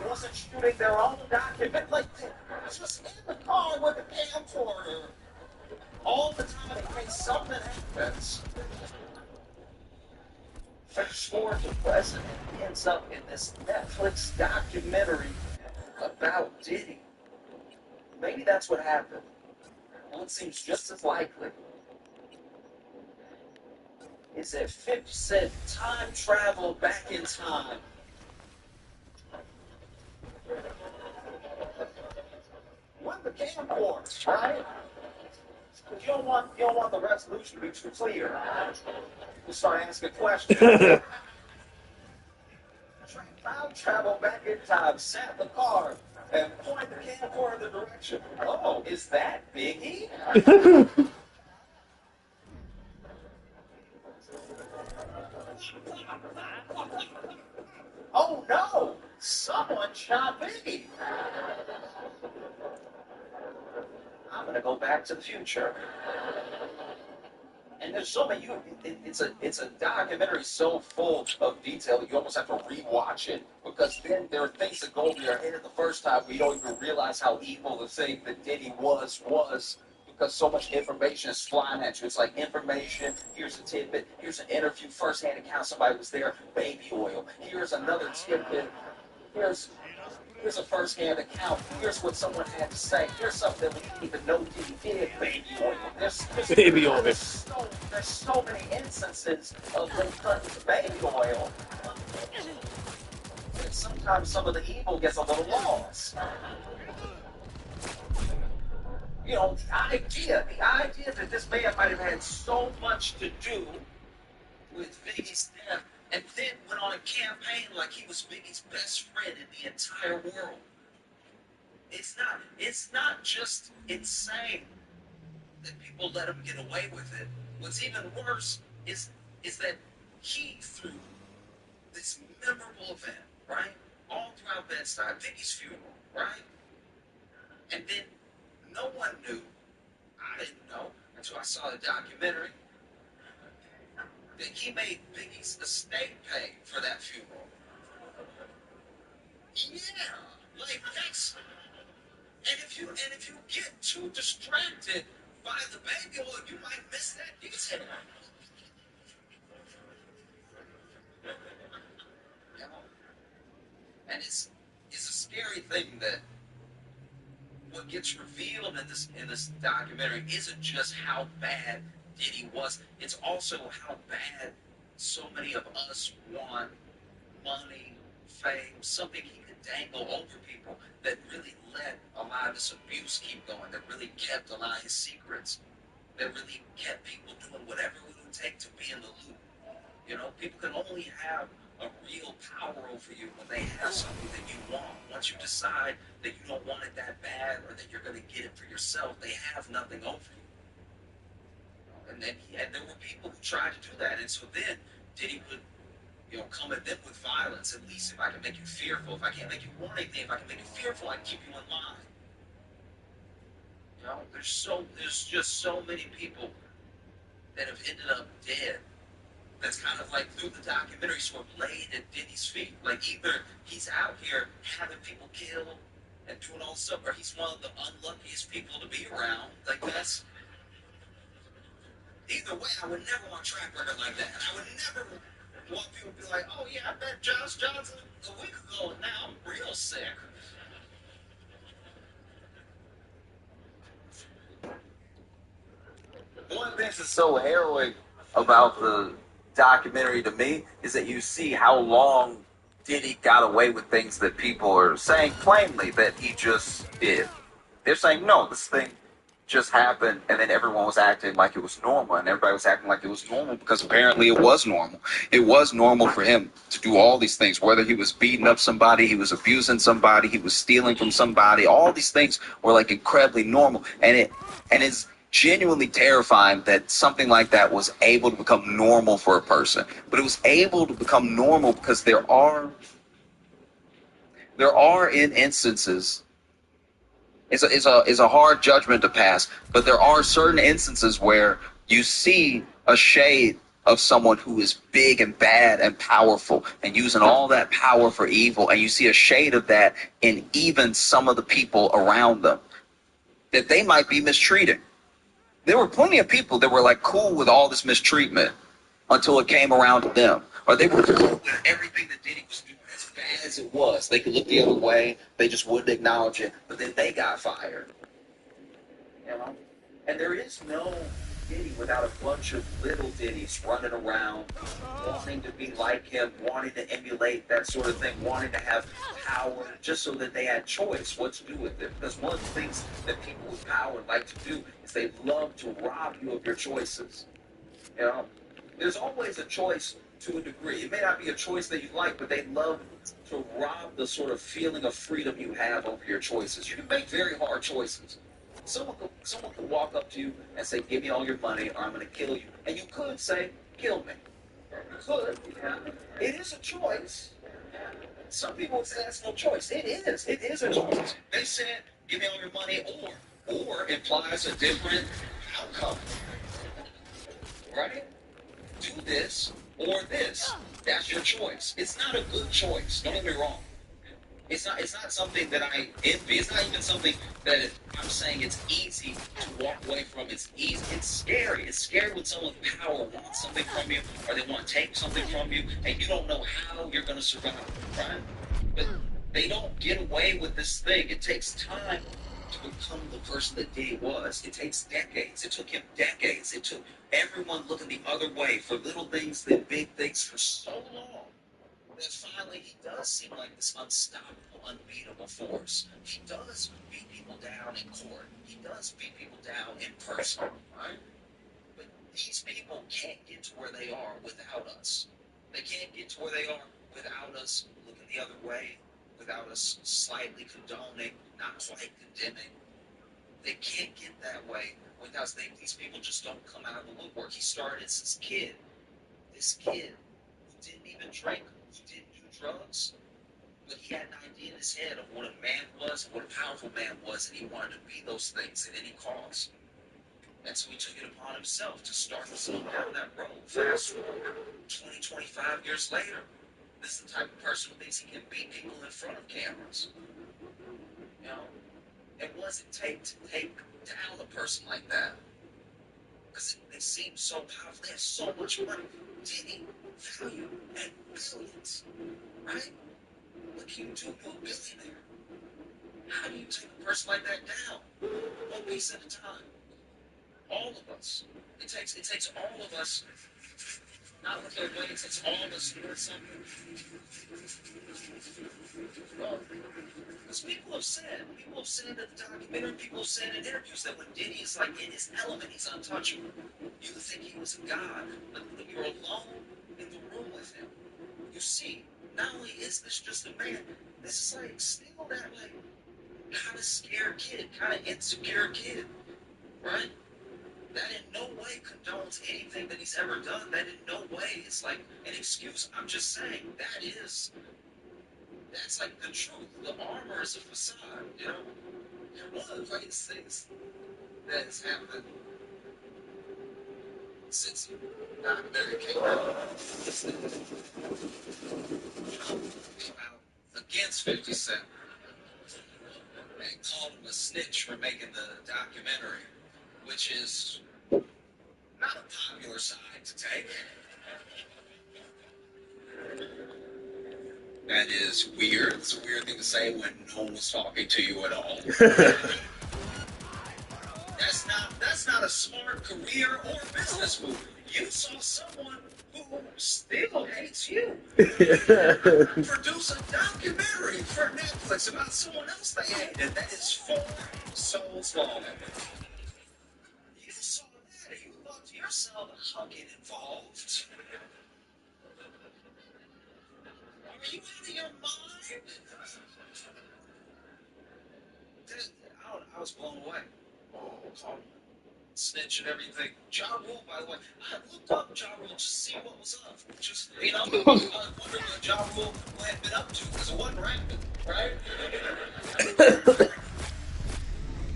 wasn't shooting their own document? Like, just in the car with a camcorder all the time in case something happens. Fast forward to present ends up in this Netflix documentary about Diddy. Maybe that's what happened. Well, it seems just as likely is that 50 Cent time traveled back in time. With the camcorder, right? You don't want the resolution to be too clear. You start asking questions. Time travel back in time, sat in the car, and point the camcorder in the direction. Oh, is that Biggie? Oh no! Someone shot Biggie! I'm gonna go back to the future. And there's so many. It's a documentary so full of detail that you almost have to rewatch it, because then there are things that go over your head the first time where you don't even realize how evil the thing that Diddy was, because so much information is flying at you. It's like information. Here's a tidbit. Here's an interview, first-hand account. Somebody was there. Baby oil. Here's another tidbit. Here's a first-hand account. Here's what someone had to say. Here's something that we didn't even know Diddy did. Baby oil. Baby oil. There's so many instances of them cutting the baby oil that sometimes some of the evil gets a little lost. You know, the idea that this man might have had so much to do with Biggie's death, and then went on a campaign like he was Biggie's best friend in the entire world. It's not just insane that people let him get away with it. What's even worse is that he, through this memorable event, right, all throughout Bed-Stuy, Biggie's funeral, right, and then no one knew, I didn't know until I saw the documentary, that he made Biggie's estate pay for that funeral. Yeah, like that's, and if you get too distracted by the baby oil, you might miss that detail. You know? And it's a scary thing that what gets revealed in this documentary isn't just how bad Diddy was, it's also how bad so many of us want money, fame, something he could dangle over people that really let a lot of this abuse keep going, that really kept a lot of his secrets, that really kept people doing whatever it would take to be in the loop. You know, people can only have a real power over you when they have something that you want. Once you decide that you don't want it that bad, or that you're going to get it for yourself, they have nothing over you. And there were people who tried to do that, and so then Diddy would, come at them with violence. At least if I can make you fearful, if I can't make you want anything, if I can make you fearful, I can keep you in line. You know, there's just so many people that have ended up dead. That's kind of like through the documentary sort of laid at Diddy's feet. Like either he's out here having people killed and doing all this stuff, or he's one of the unluckiest people to be around. Like that's. Either way, I would never want a track record like that. I would never want people to be like, oh yeah, I met Josh Johnson a week ago and now I'm real sick. One of the things that's so harrowing about the documentary to me is that you see how long Diddy got away with things that people are saying plainly that he just did. They're saying, no, this thing just happened, and then everyone was acting like it was normal, and everybody was acting like it was normal because apparently it was normal. It was normal for him to do all these things, whether he was beating up somebody, he was abusing somebody, he was stealing from somebody. All these things were like incredibly normal, and it's genuinely terrifying that something like that was able to become normal for a person. But it was able to become normal because there are in instances. It's a hard judgment to pass, but there are certain instances where you see a shade of someone who is big and bad and powerful and using all that power for evil, and you see a shade of that in even some of the people around them that they might be mistreating. There were plenty of people that were like cool with all this mistreatment until it came around to them, or they were cool with everything that Diddy was doing. As it was, they could look the other way, they just wouldn't acknowledge it, but then they got fired. You know? And there is no Diddy without a bunch of little Diddies running around, wanting to be like him, wanting to emulate that sort of thing, wanting to have power, just so that they had choice what to do with it. Because one of the things that people with power like to do is they love to rob you of your choices. You know? There's always a choice to a degree. It may not be a choice that you like, but they love to rob the sort of feeling of freedom you have over your choices. You can make very hard choices. Someone could walk up to you and say, give me all your money or I'm going to kill you. And you could say, kill me. You could. Yeah. It is a choice. Some people would say that's no choice. It is. It is a choice. They said, give me all your money or or implies a different outcome, right? Do this or this. That's your choice. It's not a good choice. Don't get me wrong. It's not something that I envy. It's not even something that I'm saying it's easy to walk away from. It's easy. It's scary. It's scary when someone with power wants something from you or they want to take something from you and you don't know how you're going to survive, right? But they don't get away with this thing. It takes time to become the person that Diddy was. It takes decades. It took him decades. It took everyone looking the other way for little things, then big things for so long. That finally he does seem like this unstoppable, unbeatable force. He does beat people down in court. He does beat people down in person, right? But these people can't get to where they are without us. They can't get to where they are without us looking the other way, without us slightly condoning, not quite condemning. They can't get that way without us. These people just don't come out of the woodwork. He started as this kid. This kid who didn't even drink, who didn't do drugs, but he had an idea in his head of what a man was and what a powerful man was, and he wanted to be those things at any cost. And so he took it upon himself to start himself down that road. Fast forward 20, 25 years later, this is the type of person who thinks he can beat people in front of cameras. You know? And what does it take to take down a person like that? Because they seem so powerful. They have so much money. Diddy value at billions, right? What can you do? You're a billionaire. How do you take a person like that down? One piece at a time. All of us. It takes all of us. Not with their way. It takes all of us doing something. Well, because people have said in the documentary, people have said in interviews that when Diddy is like in his element, he's untouchable. You think he was a god, but when you're alone in the room with him, you see, not only is this just a man, this is like still that like kind of scared kid, kind of insecure kid, right? That in no way condones anything that he's ever done. That in no way is like an excuse. I'm just saying that's like the truth. The armor is a facade, you know? One of the greatest things that has happened since the documentary came out against 50 Cent and called him a snitch for making the documentary, which is not a popular side to take. That is weird. It's a weird thing to say when no one was talking to you at all. That's not a smart career or business move. You saw someone who still hates you produce a documentary for Netflix about someone else they hated that is 4 souls long. You saw that and you thought to yourself, I'll get involved. Are you out of your mind? I was blown away. Snitch and everything. Ja Rule, by the way, I looked up Ja Rule just to see what was up. Just, you know, I wondered what Ja Rule had been up to, because it wasn't rapping, right?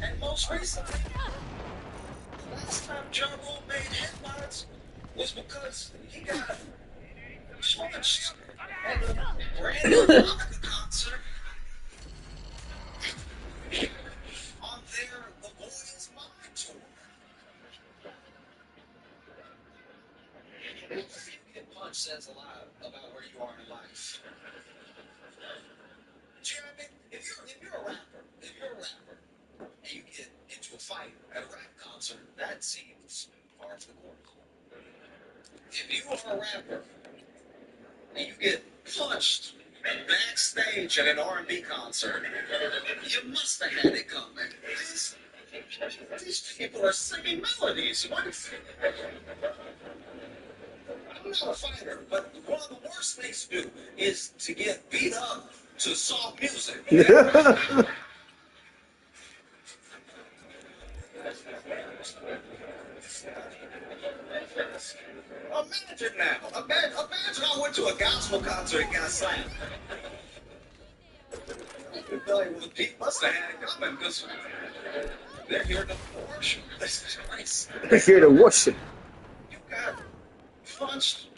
And most recently, the last time Ja Rule made headlines was because he got punched at the brand new rock concert on their The Boys Mind tour. If you get punched says a lot about where you are in life. Do you know what I mean? If you're a rapper, and you get into a fight at a rap concert, that seems par for the course. If you are a rapper and you get punched backstage at an R&B concert, you must have had it coming. These people are singing melodies. What? I'm not a fighter, but one of the worst things to do is to get beat up to soft music. Imagine now. Imagine I went to a gospel concert and got slammed. Billy Pete must have had it coming because They're here to worship. This is Christ. They're here to worship. You got punched.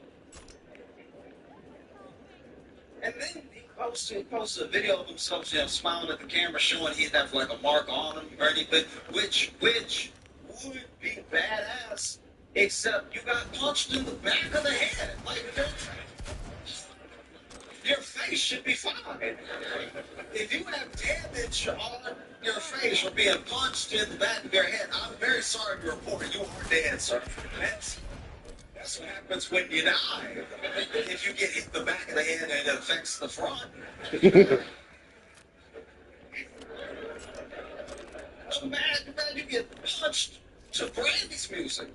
And then he posted a video of himself, smiling at the camera, showing he didn't have like a mark on him or anything, which would be badass, except you got punched in the back of the head. Like, your face should be fine. If you have damage on your face from being punched in the back of your head, I'm very sorry to report you are dead, sir. That's what happens when you die. If you get hit in the back of the head and it affects the front. Imagine you get punched to Brandy's music.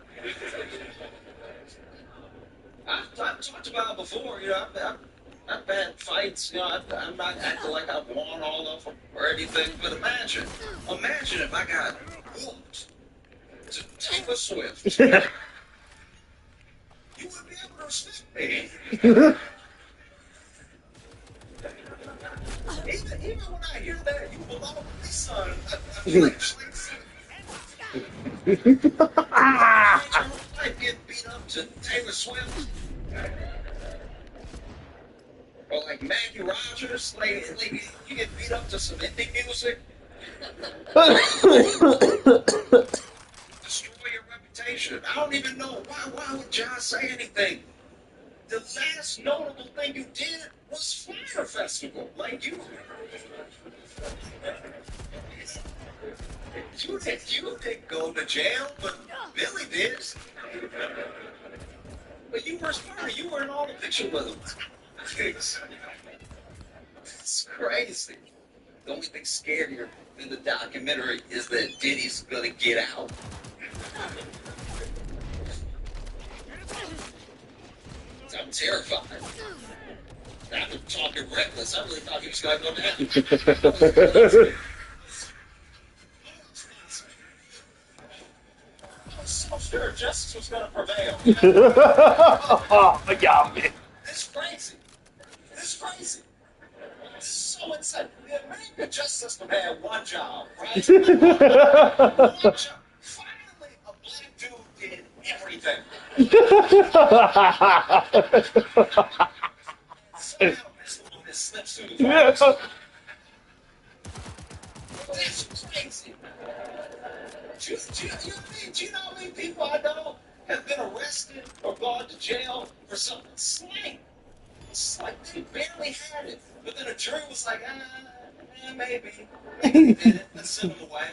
I've talked about it before, I've had fights, I'm not acting like I've won all of them or anything, but imagine if I got whooped to Taylor Swift. You wouldn't be able to respect me. Even when I hear that, you belong to me, son. I feel like I get beat up to Taylor Swift. Or like Maggie Rogers, like you get beat up to some indie music. Destroy your reputation. I don't even know why would John say anything? The last notable thing you did was Fire Festival. Like you didn't go to jail, but Billy did. But you were smart. You were in all the picture with him. It's crazy. The only thing scarier than the documentary is that Diddy's gonna get out. I'm terrified. I've been talking reckless. I really thought he was gonna go down. I was so sure justice was gonna prevail. Oh, yeah, man. This is crazy. This is crazy. This is so insane. The American justice system had one job, right? One job. Finally, a black dude did everything. Somehow this one slips through the cracks. That's crazy. Do you know how many people I know have been arrested or gone to jail for something slight? It's like they barely had it. But then a jury was like, maybe. Maybe they did it. Let's send them away.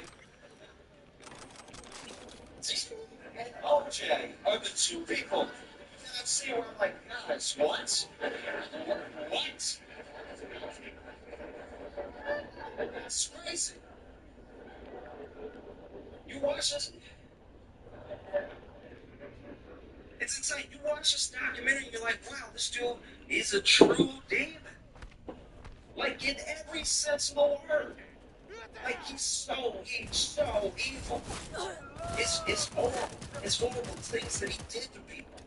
And OJ are the two people I've seen where I'm like, guys, what? What? That's crazy. You watch this? It's insane. You watch this documentary and you're like, wow, this dude is a true demon. Like, in every sense of the word. Like, he's so evil. It's horrible. It's horrible things that he did to people.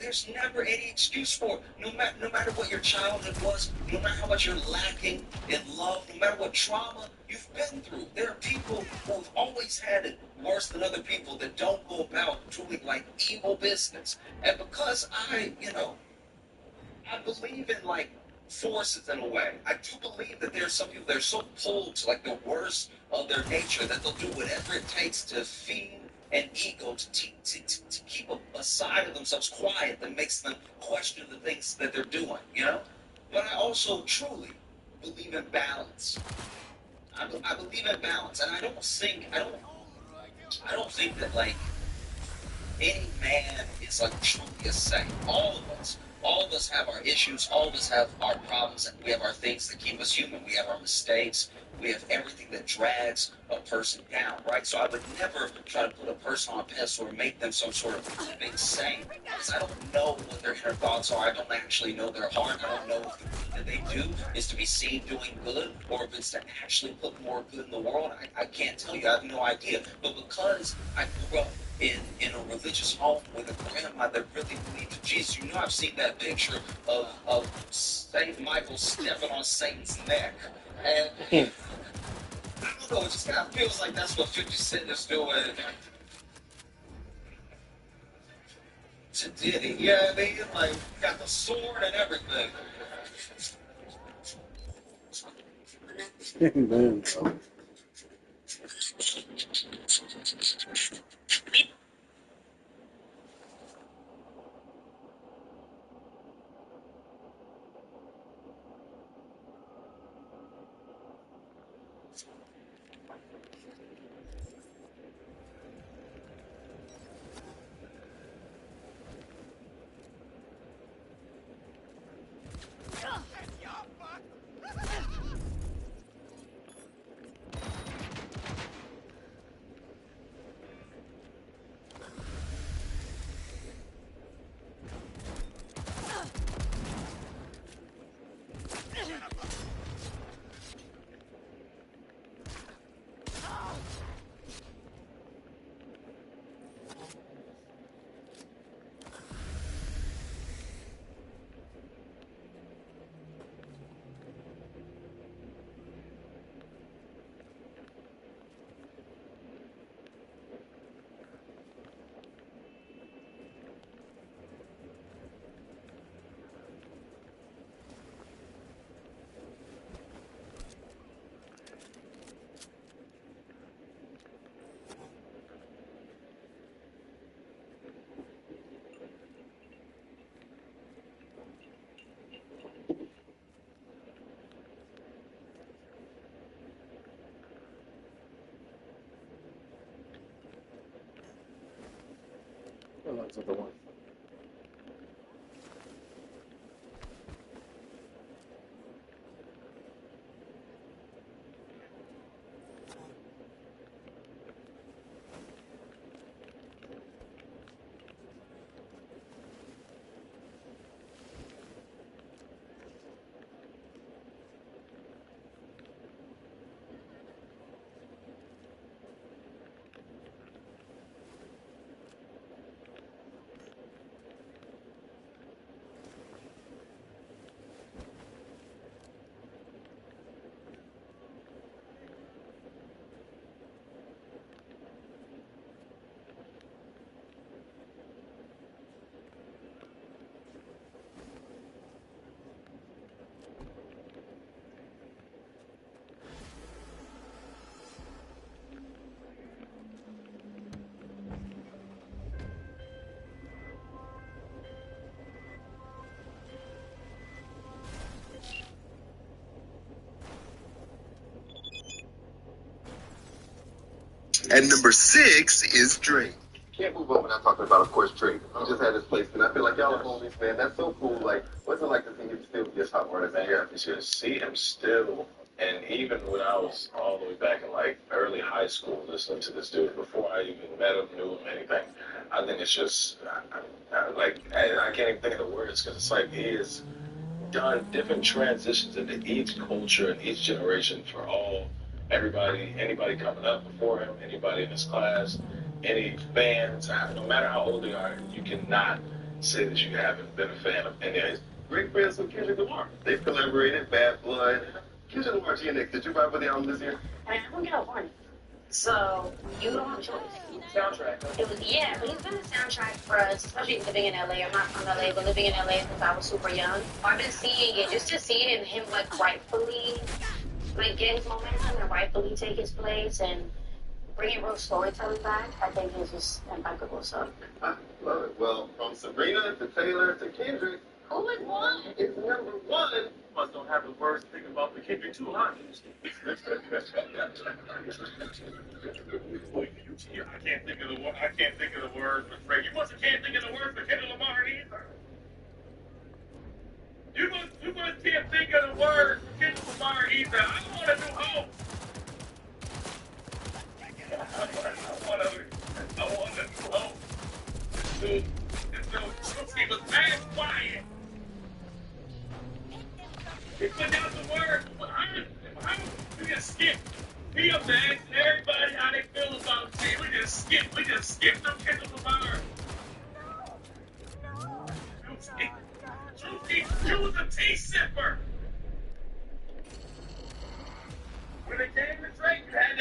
There's never any excuse for it. No matter what your childhood was, no matter how much you're lacking in love, no matter what trauma you've been through, there are people who've always had it worse than other people that don't go about doing like evil business. And because I believe in like forces in a way. I do believe that there's some people that are so pulled to like the worst of their nature that they'll do whatever it takes to feed an ego, to keep a side of themselves quiet that makes them question the things that they're doing, But I also truly believe in balance. I believe in balance, and I don't think that like any man is like truly a saint. All of us have our issues, all of us have our problems, and we have our things that keep us human. We have our mistakes, we have everything that drags a person down, right? So I would never try to put a person on a pedestal or make them some sort of big saint, because I don't know what their inner thoughts are. I don't actually know their heart. I don't know if the thing that they do is to be seen doing good, or if it's to actually put more good in the world. I can't tell you. I have no idea. But because I grew up in a religious home with a grandma that really believed in Jesus, I've seen that picture of Saint Michael stepping on Satan's neck, and I So it just kind of feels like that's what 50 Cent is doing to Diddy. Yeah, I mean, like, got the sword and everything. Man. Oh, that's the one. And number 6 is Drake. Can't move on without talking about, of course, Drake. You just had this place, and I feel like y'all are homies, man. That's so cool. Like, what's it like to see him still be a top artist? Man, to see him still, and even when I was all the way back in like early high school listening to this dude, before I even met him, knew him, anything, I think it's just, I can't even think of the words, because it's like he has done different transitions into each culture and each generation for everybody, anybody coming up before him, anybody in his class, any fans, no matter how old they are, you cannot say that you haven't been a fan of any of his. Great friends with Kendrick Lamar. They've collaborated, Bad Blood. Kendrick Lamar, GNX, did you ride with the album this year? I mean, I'm from California, so you don't have a choice. Soundtrack. It was, yeah, but he's been a soundtrack for us, especially living in LA. I'm not from LA, but living in LA since I was super young. I've been seeing it, just to see it and him like rightfully, like get his momentum and rightfully take his place and bringing real storytelling back, I think is just impeccable. So I love it. Well, from Sabrina to Taylor to Kendrick, who would want? it's number 1. Must don't have the words to think about the Kendrick too, huh? I can't think of the word. I can't think of the word for Drake. You must can't think of the word for Kendrick Lamar either. You must can't think of the word for Kendrick Lamar either. I don't want to do hope. I want to do hope. Dude, he was mad quiet. He put down the word. We just skipped. He up there asking everybody how they feel about him. See, we just skipped them Kendrick Lamar. You was a tea sipper. When it came to Drake, you had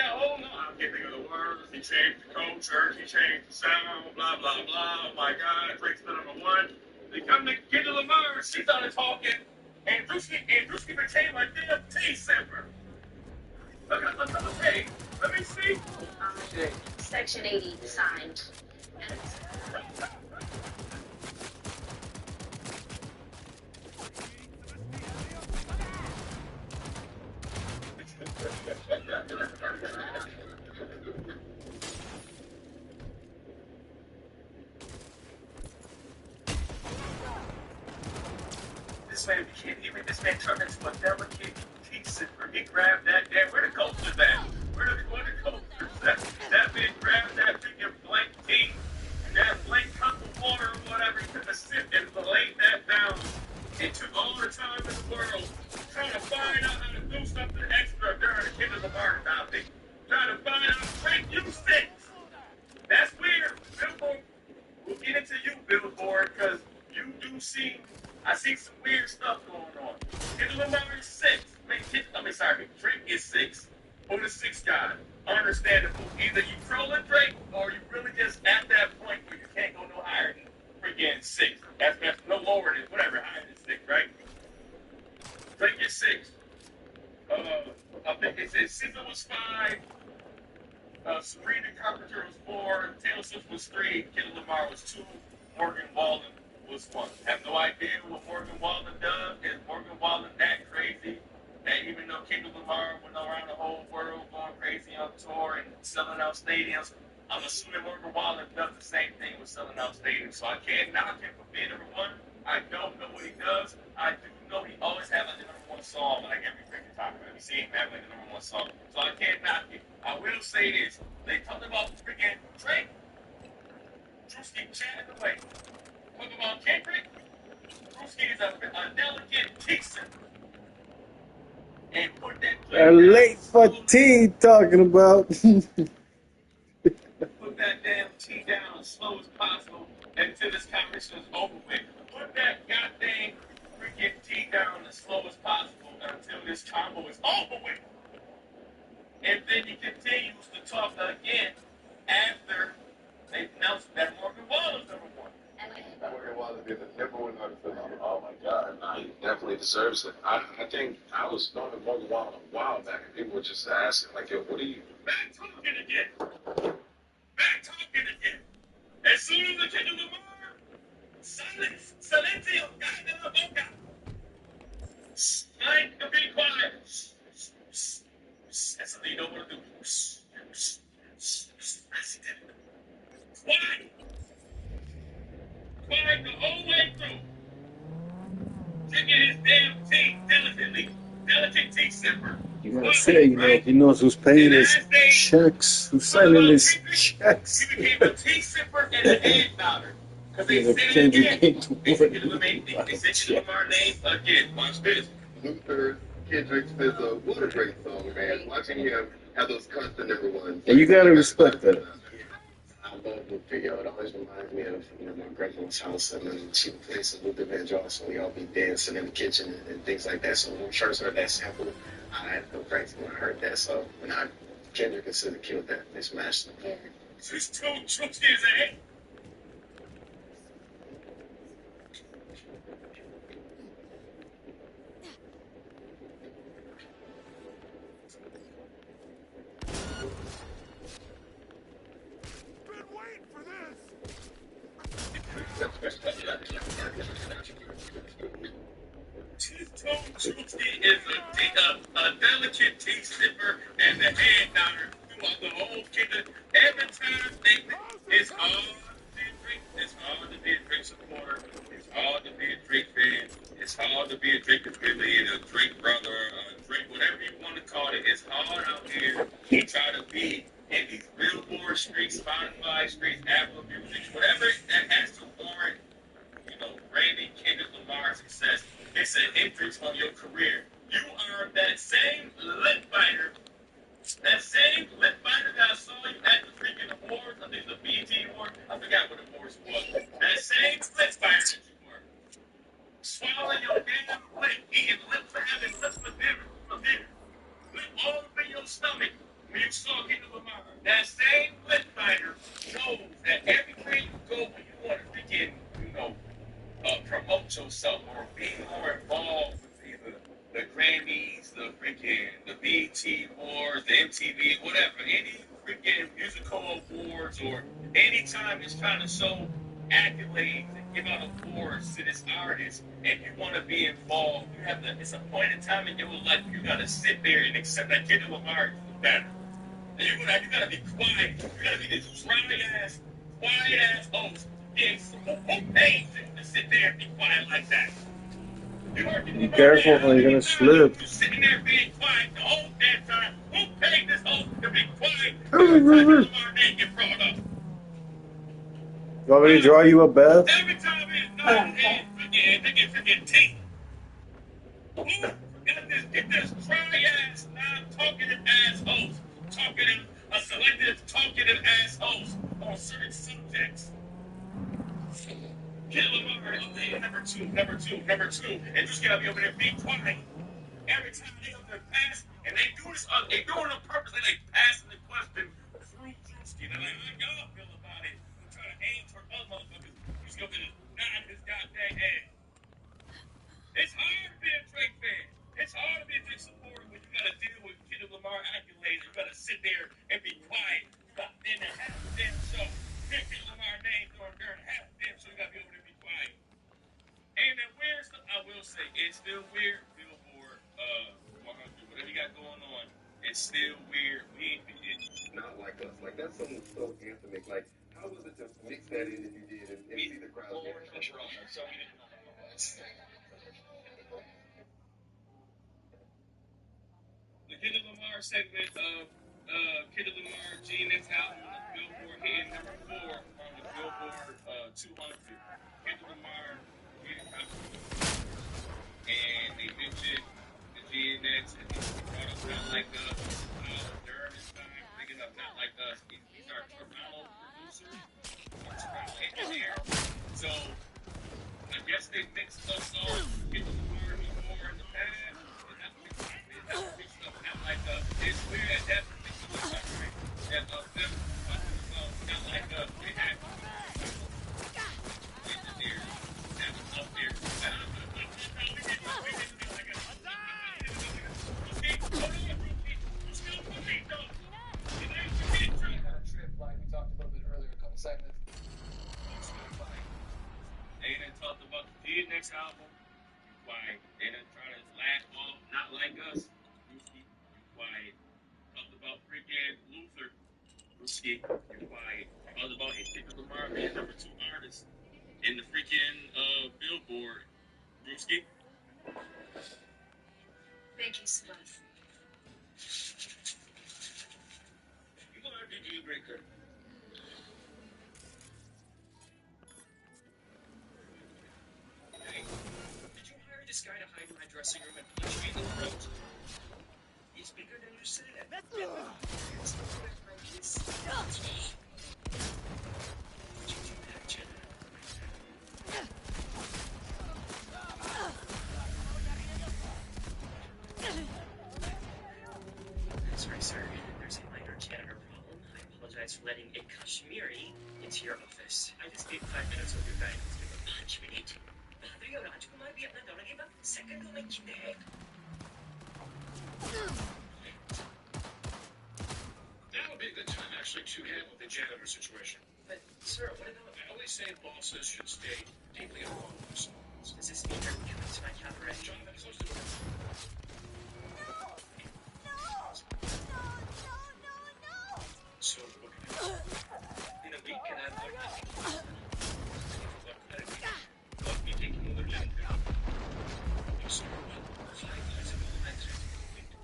changed the culture, he changed the sound, blah, blah, blah. Oh my God, Drake's the #1. They come to Kendall Lamar, she started talking, and Drewski became a damn T-simper. Look at the page. Let me see. Section 80 signed. This man turned into a delicate T-simper. He grabbed that damn, where the culture's at? Where the culture's at? That man grabbed that freaking blank tea, and that blank cup of water or whatever, he took a sip and laid that down. It took all the time in the world trying to find out how to do something extra during the Kendall Lamar topic. Trying to find out, Frank, you six. That's weird. Billboard, we'll get into you, Billboard, because you do seem, I see some weird stuff going on. Kendall Lamar is 6. Drake is 6. Who the 6th guy? Understandable. Either you trolling Drake or you really just at that point where you can't go no higher than freaking 6. That's no lower than whatever higher than 6, right? Drake is 6. I think it said SZA was 5. Sabrina Carpenter was 4. Taylor Swift was 3. Kendall Lamar was 2. Morgan Wallen was 1. Have no idea what Morgan Wallen does. Is Morgan Wallen that crazy? That even though Kendall Lamar went around the whole world going crazy on tour and selling out stadiums, I'm assuming Morgan Wallen does the same thing with selling out stadiums. So I can't knock him for being #1. I don't know what he does. I do know he always has like the #1 song like every freaking time. You see him have like the #1 song. So I can't knock him. I will say this. They talked about freaking Drake. Drewski chatting away. Talk about Kendrick. Drewski is a delicate T-simper. And put that Late for tea talking about. put that damn tea down as slow as possible until this conversation is over with. Put that goddamn freaking tea down as slow as possible until this combo is over with. And then he continues to talk again after they announced that Morgan Wallen's #1. Morgan Wallen being the #1 artist. Oh my God, nah, he definitely deserves it. I think I was knowing Morgan Wallen a while back, and people were just asking, like, yo, what are you? Back talking again. As soon as the Kendall Lamar, silence, silencio, cállate la boca. Like to be quiet. That's something you don't want to do. Quiet. Quiet the whole way through. Drinking his damn tea diligently. Delicate tea sipper. You gotta say, he knows who's paying his checks, who's signing his checks. He became a tea sipper and a head nodder. Because they said it again. They said Kendall Lamar name again. Watch this. Luther, Kendrick, SZA, what a great song, man. Watching him have those constant #1s. And you gotta respect that. I love Luther, yo. It always reminds me of my grandma's house, and then she would play some Luther Vandross, so we all be dancing in the kitchen and things like that. So when we first heard that sample, I had to go crazy when I heard that. So when Kendrick and SZA killed that, they smashed it. Yeah. This two troops is ahead. Drewski is a delicate tea sipper and the head nodder throughout the whole kingdom. Every time it's hard to be a Drake. It's hard to be a Drake supporter. It's hard to be a Drake fan. It's hard to be a Drake affiliate, a Drake brother, a Drake, whatever you want to call it. It's hard out here to try to be in these Billboard streets, Spotify streets, Apple Music, whatever that has to warrant, branding Kendrick Lamar's success. It's an increase on your career. You are that same lip biter. That same lip biter that I saw you at the freaking awards. I think the BET award. I forgot what awards it was. That same lip biter that you were. Swallowing your damn lip. Eating lips, having lips for dinner. Lip all up in your stomach when you saw Kendrick Lamar. That same lip yourself or being more involved with either the Grammys, the freaking, the BET Awards, the MTV, whatever, any freaking musical awards, or anytime it's trying to show accolades and give out awards to this artist, and you want to be involved, you have to, it's a point in time in your life you got to sit there and accept that Kendrick Lamar is the better. And you gotta be quiet. You gotta be this quiet ass host. Yes, who pays you to sit there and be quiet like that? Be careful, or you're gonna slip. You're sitting there being quiet the whole damn time. Who paid this host to be quiet every time Lamar name get brought up? You want me to draw you a bath? Every time it's not freaking team. Who got this, get this dry ass, non-talkative ass host talkative, a selective talkative ass host on certain subjects? Get Lamar, okay, number two, and just gotta be over there being quiet. Every time they up there pass, and they do this, they do it on purpose, they like passing the question through Drewski. They're like, how y'all feel about it? I'm trying to aim for other motherfuckers. He's gonna nod his goddamn head. It's hard to be a Drake fan. It's hard to be a Drake supporter when you gotta deal with Kendrick Lamar accolades. You gotta sit there and be quiet. You got in the half the damn show. Kendrick Lamar name during half the damn show. You gotta be over there and be quiet. And then weird stuff, I will say, it's still weird. Billboard, 100, whatever you got going on, it's still weird. Not like us. Like, that's something so anthemic. Like, how was it to mix that in if you did and see the crowd get So we didn't know. The Kendrick Lamar segment of Kendrick Lamar GNX album, Billboard hitting number 4 on the Billboard 200. Kendrick Lamar and they mentioned the GNX and they brought up Not Like Us. During this time, bringing up Not Like Us. These are Toronto producers, Toronto engineer. So I guess they mixed us on Kendrick Lamar more in the past. Not Like Us. It's weird at that particular time that them Not Like Us, they had engineers that was up there. Segments. They done talked about the next album. Quiet. They done try to laugh off Not Like Us. Brewski, you quiet. Talked about freaking Luther. Brewski, you quiet. Talked about Kendrick Lamar being number 2 artist in the freaking Billboard. Brewski. Thank you so much. You are the deal breaker. Did you hire this guy to hide in my dressing room and punch me in the throat? He's bigger than you said. Let's get this. Did you do that, Jenna? Sorry, sir. There's a minor janitor problem. I apologize for letting a Kashmiri into your office. I just need 5 minutes with your guidance. Punch me. राजकुमार भी अपना दौड़ने के बाद सेकंडों में जीते हैं। That would be a good time actually to handle the janitor situation. But sir, what about? I always say bosses should stay deeply involved with themselves. Does this mean you're coming to my cabaret? Jonathan, close the door. So what can I do? In a week, can I have more time?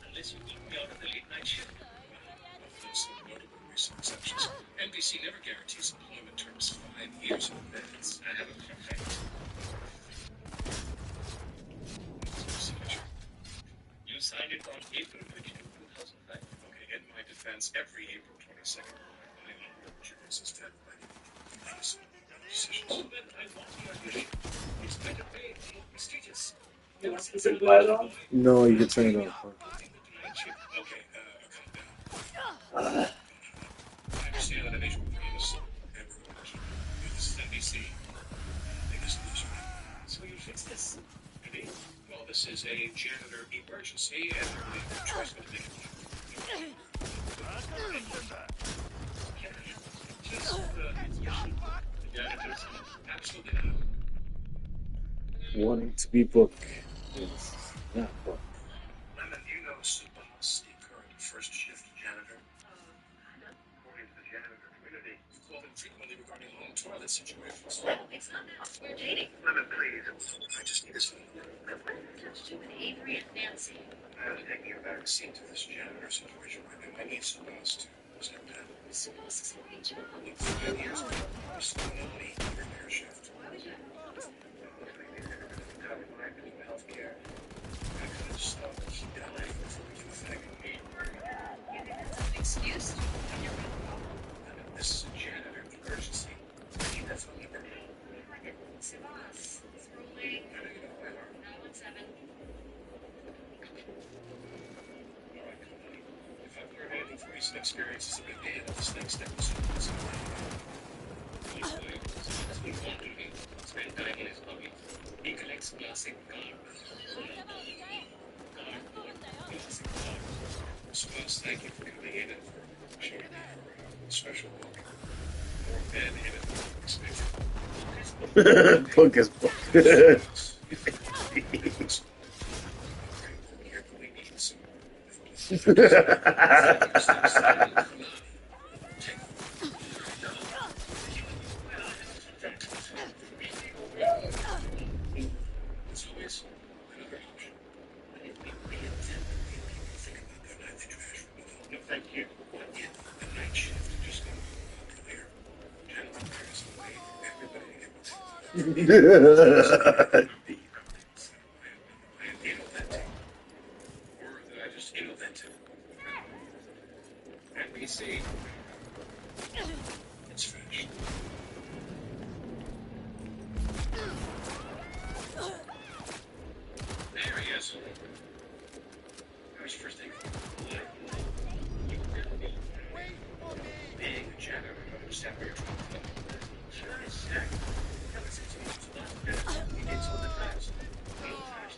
Unless you keep me out of the late night shift. With some notable recent exceptions. NBC never guarantees employment terms 5 years in advance. I have a contract. You signed it on April 2005. Okay, in my defense, every April 22nd, my insurance is dead by decisions. Well, then I want to understand. It's better paid, more prestigious. No, you can turn it off. Okay, calm down. I understand that initial premise. This is NBC. Biggest loser. So you fixed this? Maybe. Well, this is a janitor emergency, and the choice would be. Just, janitors, absolutely not. Wanting to be book is not book. Lemon, do you know Subas, the current first shift janitor? According to the janitor community, you call him frequently regarding home toilet situations. Well, it's not that. We're dating. Lemon, please. I just need his phone number. But what did it have to do with Avery and Nancy? I was taking a back seat to this janitor situation. I need Subas to step down. Subas is a great job. Look, 5 years ago, I was still in a repair shift. Why would you have Healthcare. I could have stopped dying before you affected me. You think that's an excuse? And you're really wrong. This is a janitor emergency. I need that phone number. Subas is ruling 917. If I've learned anything from recent experiences, I've been paying this next step of Subas. Spend time in his hobby. He collects classic cars. Subas, thank you for coming in and for showing me a special book. More men in it than expected. Book is book. Thank you. The night shift just got clear. Gentlemen, everybody get I anal venting. Or I just anal vented. NBC. It's finished. There he is. There's first thing. Being a janitor, I understand where you're trying to go. Should I say? Ever since he was he did all the times.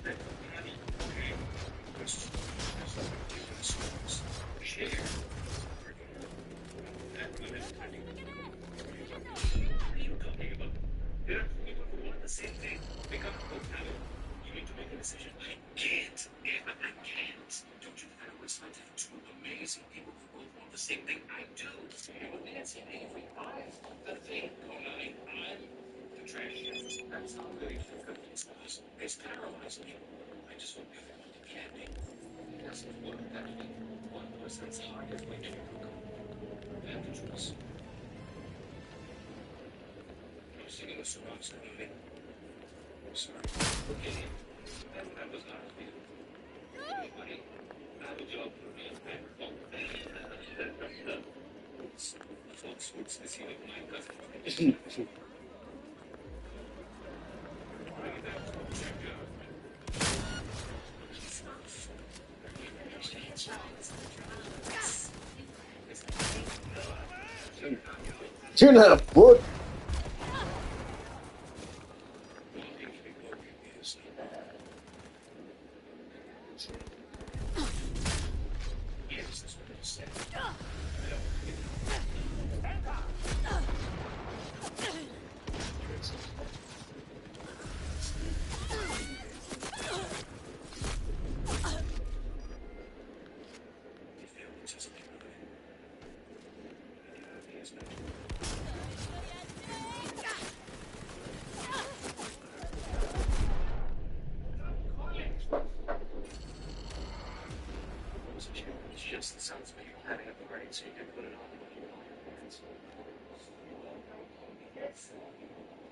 That honey. Okay. That's share. That women, honey. What are you talking about? There are people who want the same thing. Pick up both now. You need to make a decision. I can't. Emma, I can't. Don't you think I always like to have two amazing people who both want the same thing I do? With Nancy and Avery, I'm the thing. I'm the trash shift. That's how good you think of these guys. It's paralyzing me. I just want everyone to get me. It doesn't work that way. One person's heart is going to work. I have to choose. I'm singing the songs that you I'm sorry. Okay. That was not a deal. Anybody, I have a job for me. Folks, it's here with my cousin. Bring it back to check You're not a book. Just the sounds of people having a party, so you can put it on when you want. Yes.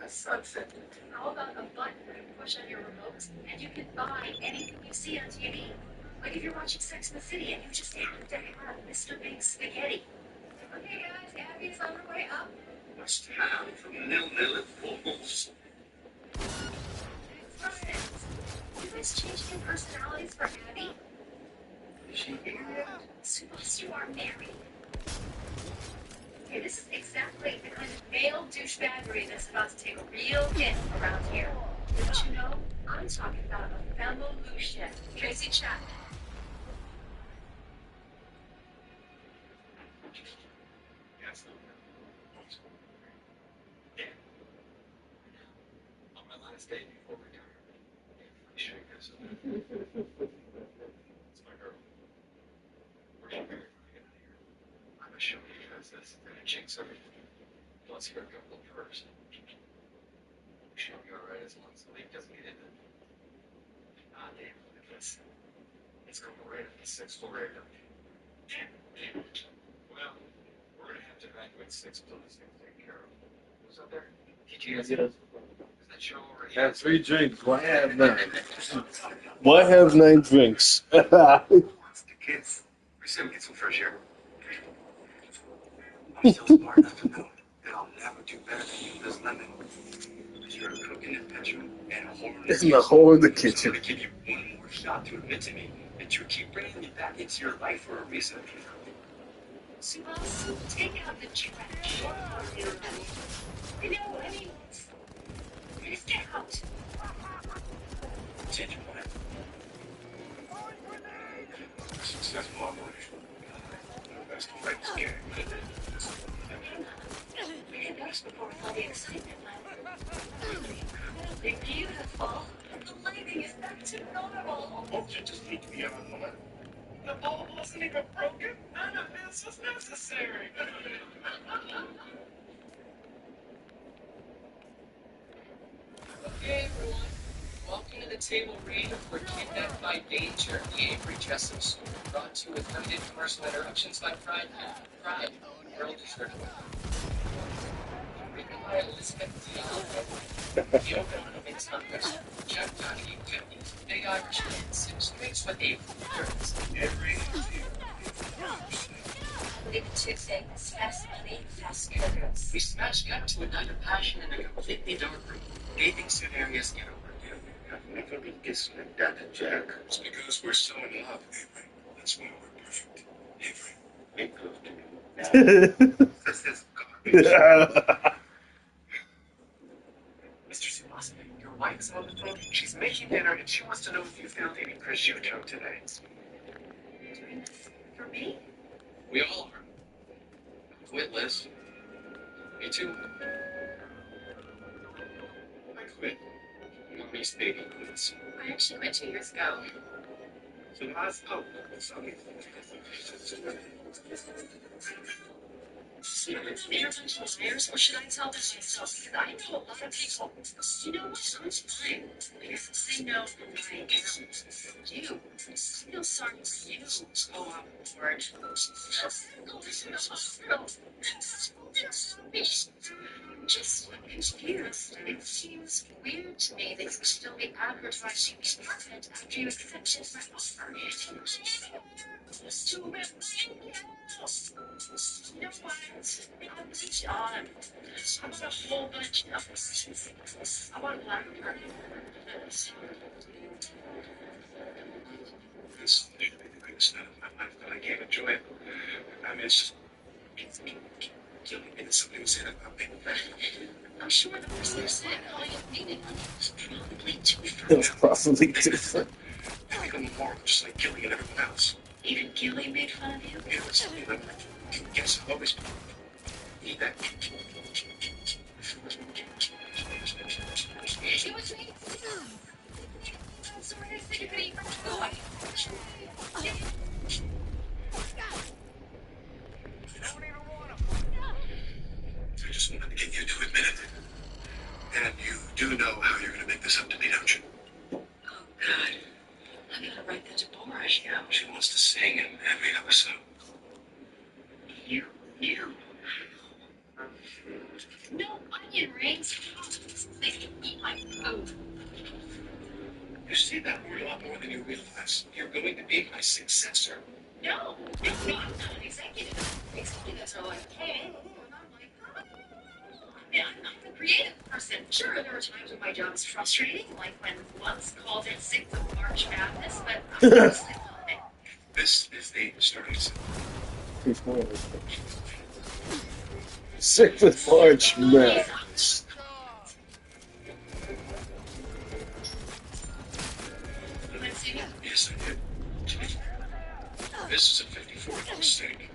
A sunset. How about a button you push on your remote and you can buy anything you see on TV? Like if you're watching Sex and the City and you just have to have Mr. Big Spaghetti. Okay guys, Abby's on her way up. Must have from nil-nil at Falls. You guys changed your personalities for Abby? Is she here yet? Subas, you are married. Okay, this is exactly the kind of male douchebaggery that's about to take a real hit around here. Didn't you know? I'm talking about a fellow Lucian, Tracy Chapman. Yes. Yeah. On my last day before retirement, I show you guys something. It's my girl. Where's she married when I get out of here? I'm gonna show you guys this. It's gonna jinx everything. Let's hear a couple of hers. She'll be alright as long as the leak doesn't get in it. Ah, damn, look at this. It's going right at the 6th floor area. Damn. Well, we're gonna have to evacuate 6 until this thing's taken care of. Who's up there? Did you guys get us? Is that show already? Have 3 drinks. Why have 9? Why have 9 drinks? The kids. We're still get some fresh air. I'm still smart enough to know that I'll never do better than you this lemon. You're a cook in the bedroom and a whore in the Isn't a hole in the kitchen. I'm gonna give you one more shot to admit to me that you keep bringing me back into your life for a reason. Supposed to take out the trash. You know, I mean, please get out. Change your mind. Successful operation. Best fight is game. We had asked before with all the excitement. They're beautiful. The lighting is back to normal. Won't you just need to be out on the left? The bulb wasn't even broken. None of this was necessary. Okay, everyone. Welcome to the table read for Kidnapped by Danger, the Avery Jessup story, brought to you with limited commercial interruptions by Pride. Pride, World is your written by Elizabeth Diallo. The opener of its numbers, Jack Donaghy, 50s, Big Irish Man, 6 mixed with Avery, 30s. Every Live two things, fast money, fast careers. We smash cut to a night of passion in a completely dark room. Bathing suit areas get over. I've never been kissed like that, Jack. It's because we're so in love, Avery. That's why we're perfect. Avery, be close to me. Now. This is garbage. Mr. Simas, your wife is on the phone. She's making dinner and she wants to know if you found any prosciutto today. For me? We all are. Quit, Liz. Me too. I quit. Mommy's baby quits. I actually quit 2 years ago. Simas, oh, sorry. Interventional liars, or should I tell this myself? Because I know a lot of people. You know what? I'm fine. Because I know who I am. You. I feel sorry for you. Oh, I'm bored. Just confused. It seems weird to me that you still be advertising your apartment after you accepted my offer. You know what? I'm John. I want a whole bunch of I want a lot of party. This is the greatest night of my life, but I can't enjoy it. I mean, it's just killing me that somebody was saying about me. I'm sure the person who said calling it meaning is probably too It's probably different. I think I'm moral, just like Gilly and everyone else. Even Gilly made fun of you? Yeah, it's something that yes, I've always need that. It was me. I'm sorry, I said you could eat my toy. I just wanted to get you to admit it. And you do know how you're going to make this up to me, don't you? Oh, God. I gotta write that to Borash now. She wants to sing in every episode. You. No onion rings. They can eat my food. You see that word a lot more than you realize. You're going to be my successor. No, I'm not an executive. Executives are like, hey, and I'm like, huh? Yeah, I'm a creative person. Sure, there are times when my job is frustrating, like when once called in sick with March Madness, but I'm mostly on it. This is the starting point. Sick with March Madness. did you? Yes, I did. This is a 54 steak.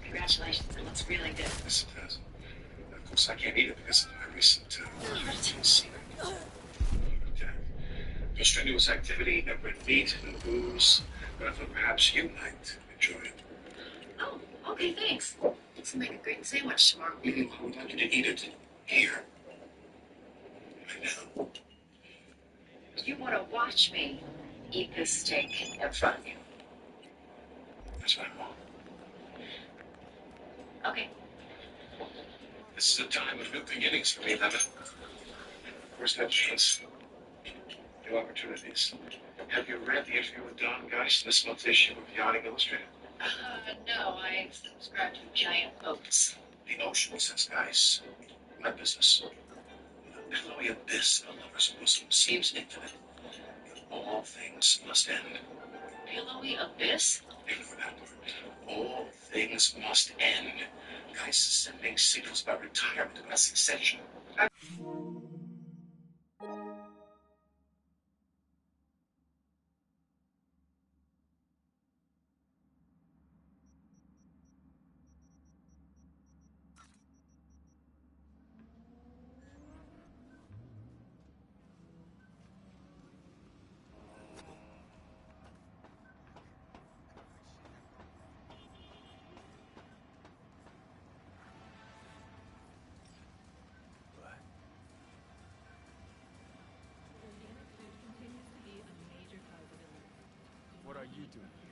Congratulations, it looks really good. Yes, it does. Of course, I can't eat it because of my recent scene. No strenuous activity, no red meat, no booze. But I thought perhaps you might enjoy it. Oh, okay, thanks. Let's make a great sandwich tomorrow. I would like you to eat it here. Right now. You want to watch me eat this steak in front of you. That's what I want. Okay. This is a time of new beginnings for me, Lemon. First that chance. New opportunities. Have you read the interview with Don Geist in this month's issue of Yachting Illustrated? No, I subscribe to giant boats. The ocean, says Geist. My business. The billowy abyss of a lover's bosom seems infinite. All things must end. Billowy abyss? Ignore that word. All things must end. Geist is sending signals about retirement and succession. What are you doing here?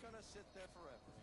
gonna sit there forever.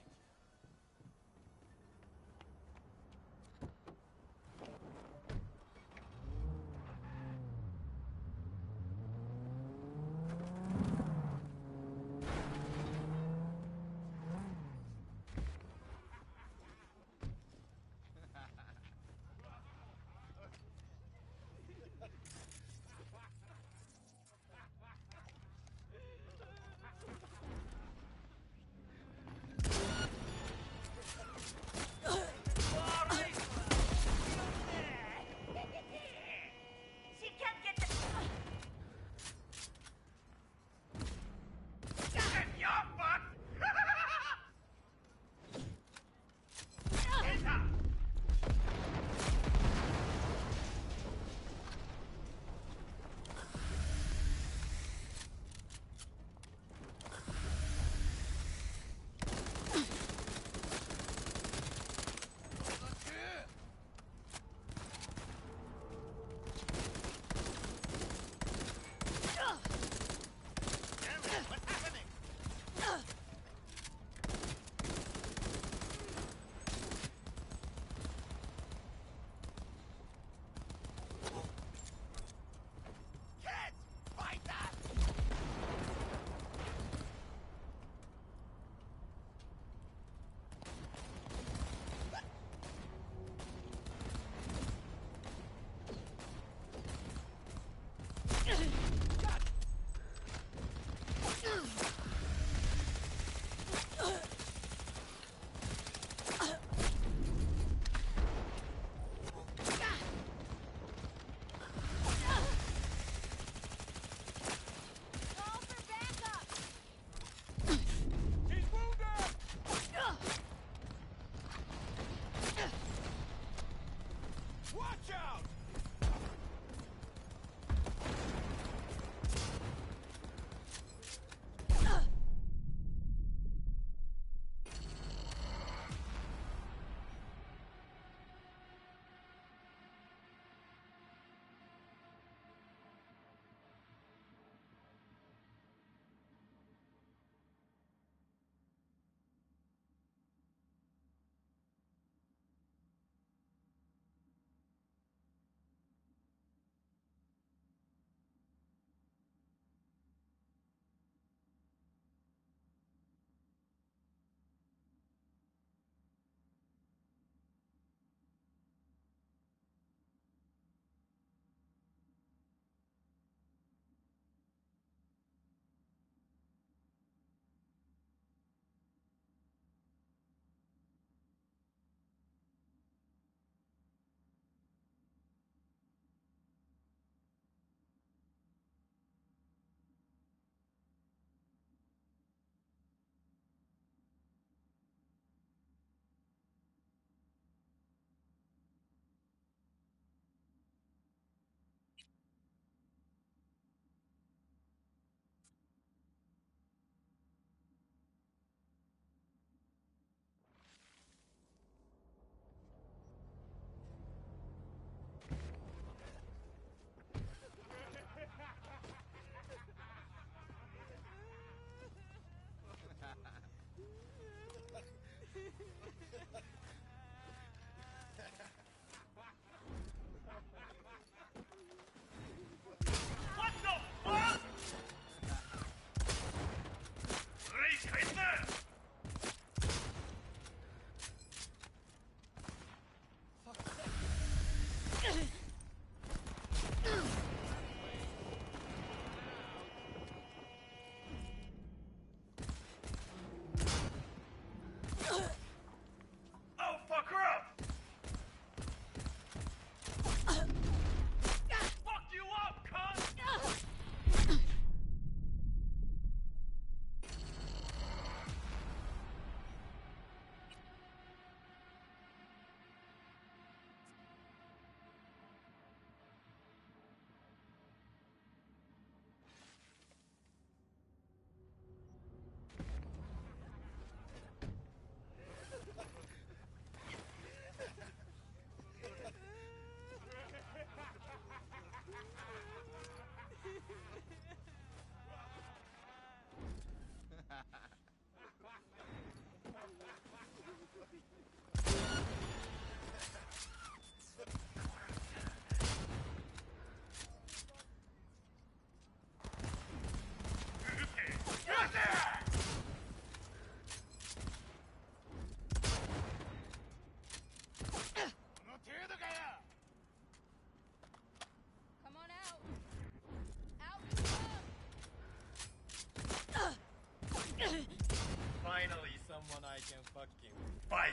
someone I can fucking fight.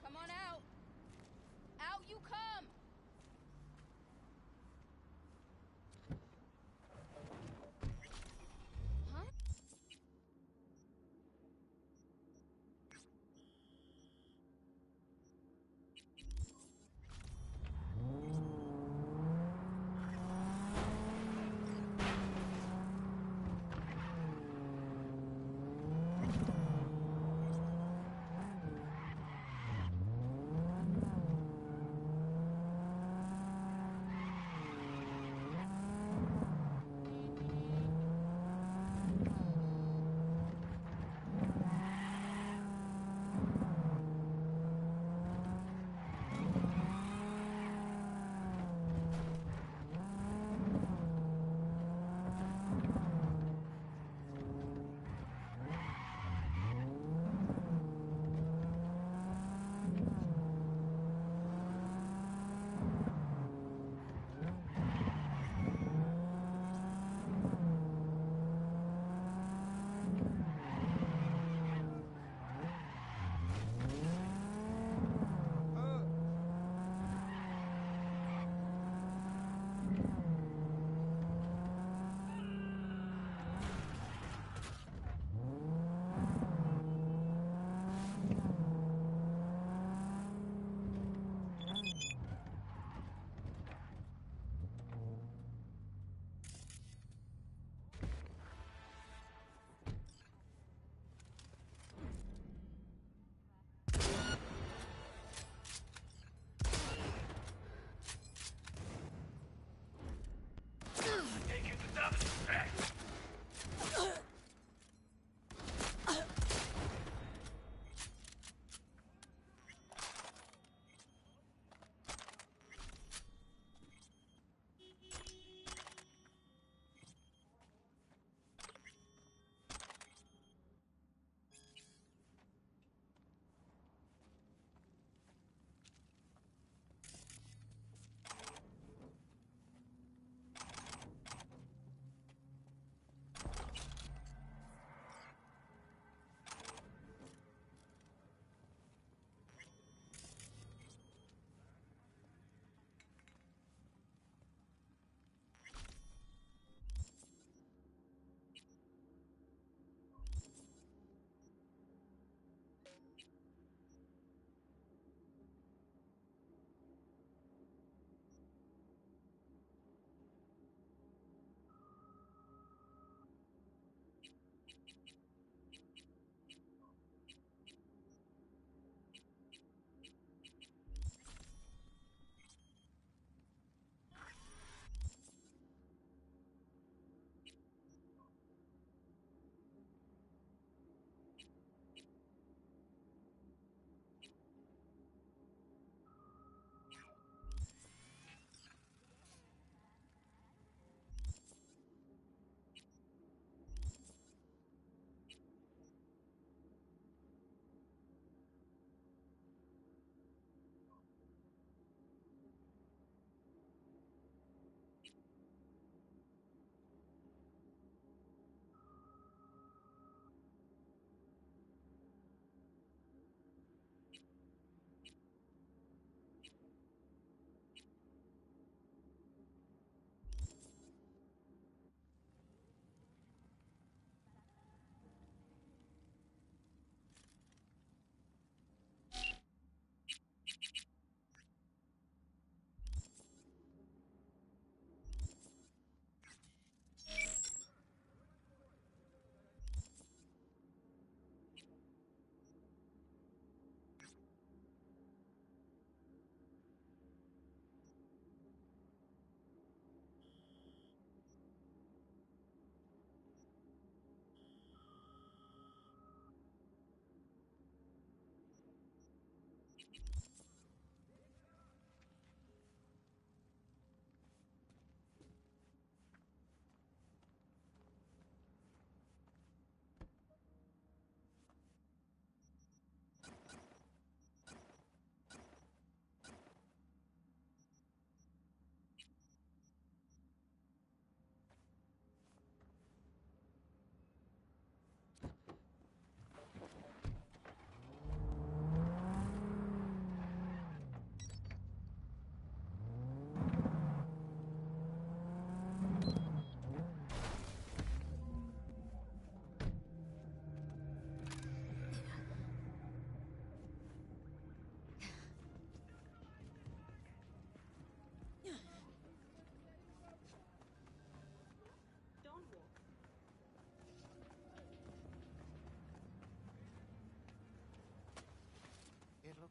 Come on out. Out you come.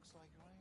Looks like rain.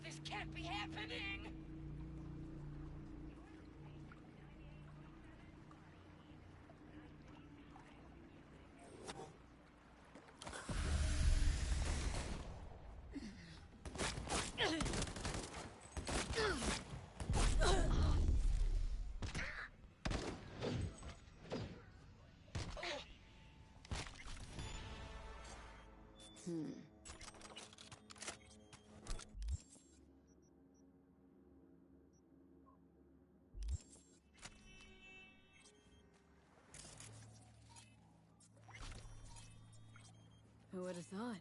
this can't be happening! Who would have thought?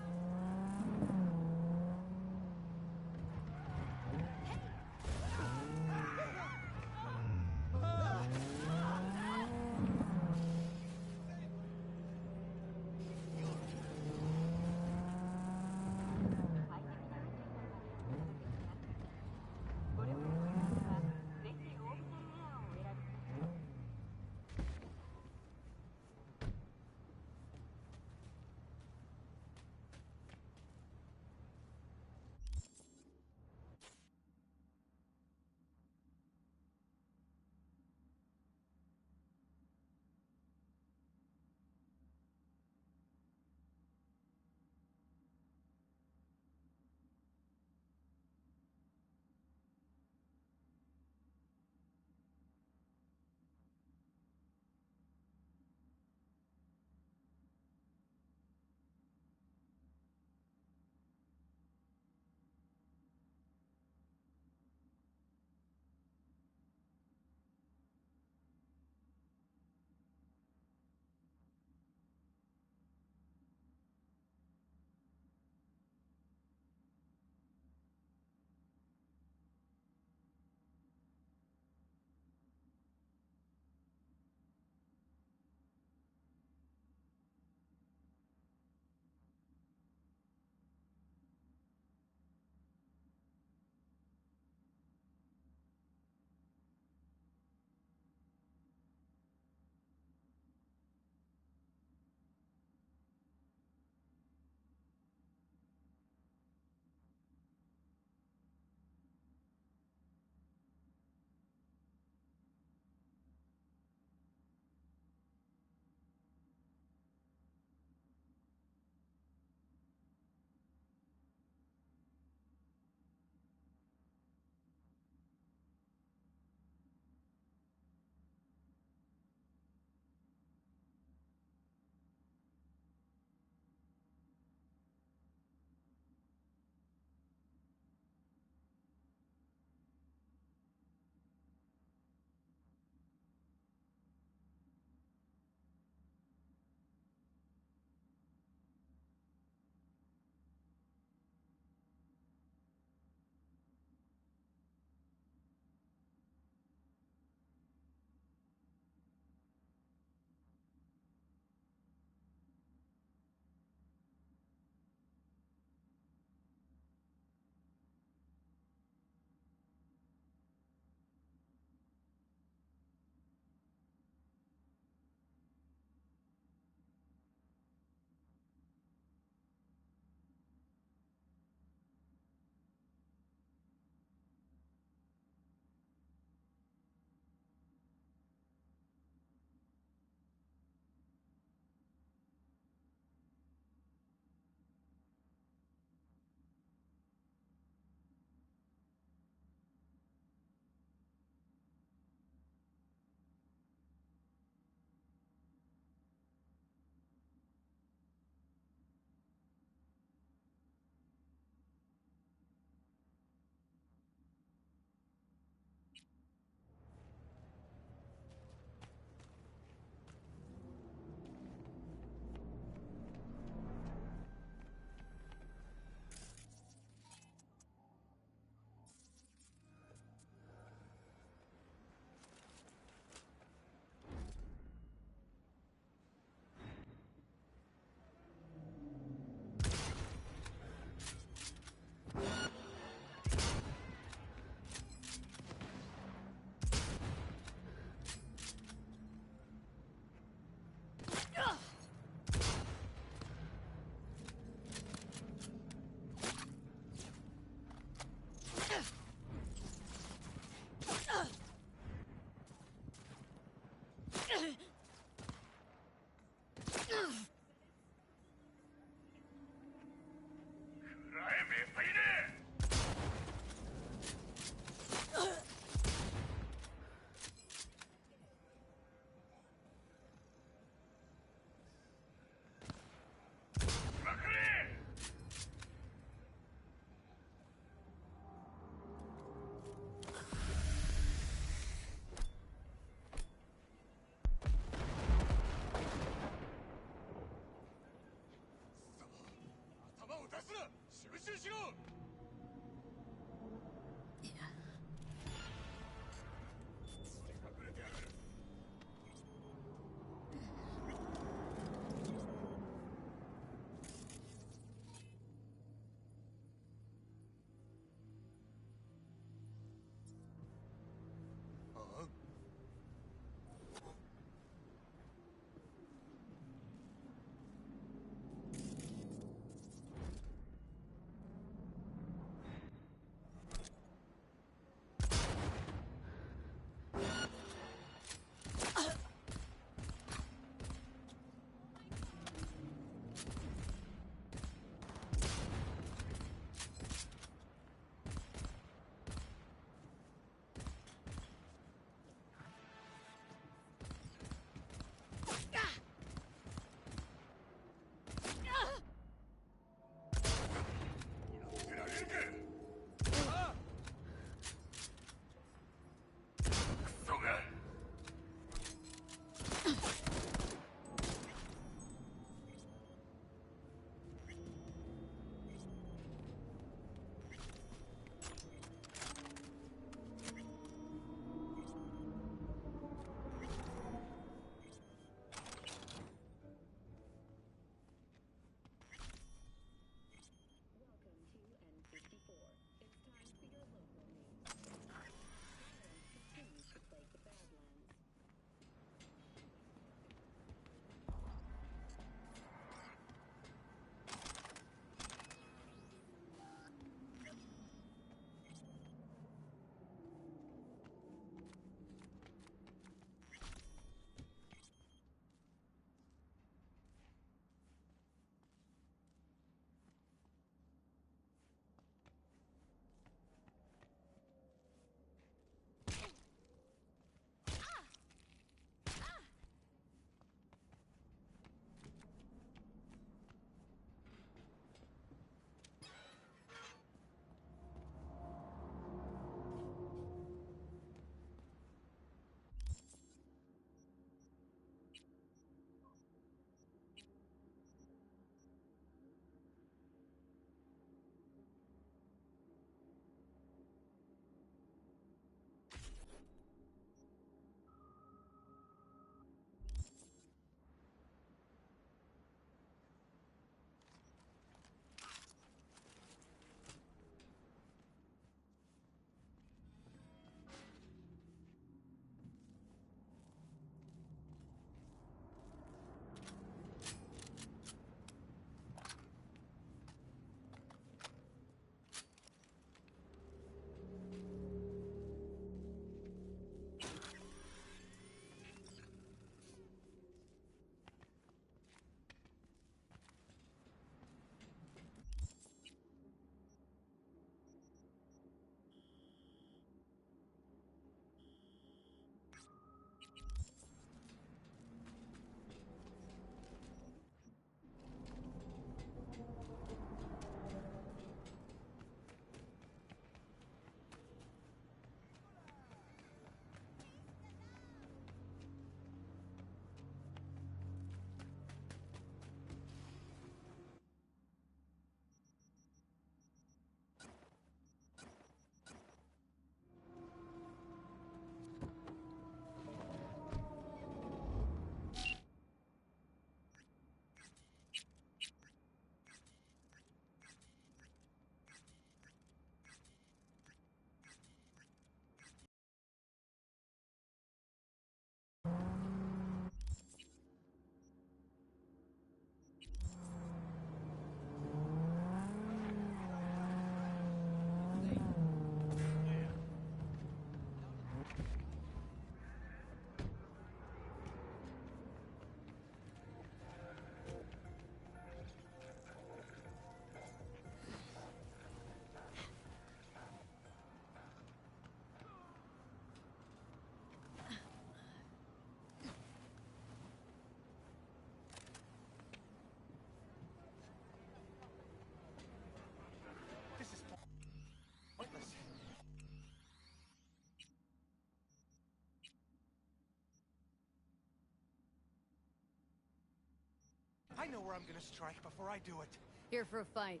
I know where I'm gonna strike before I do it. Here for a fight.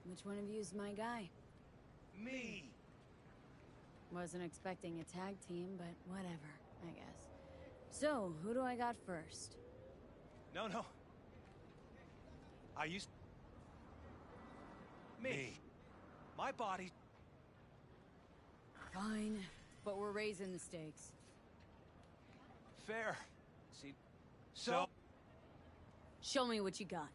Which one of you's my guy? Me! Wasn't expecting a tag team, but whatever, I guess. So, who do I got first? No, no. I used... Me. My body... Fine, but we're raising the stakes. Fair. See... So... Show me what you got.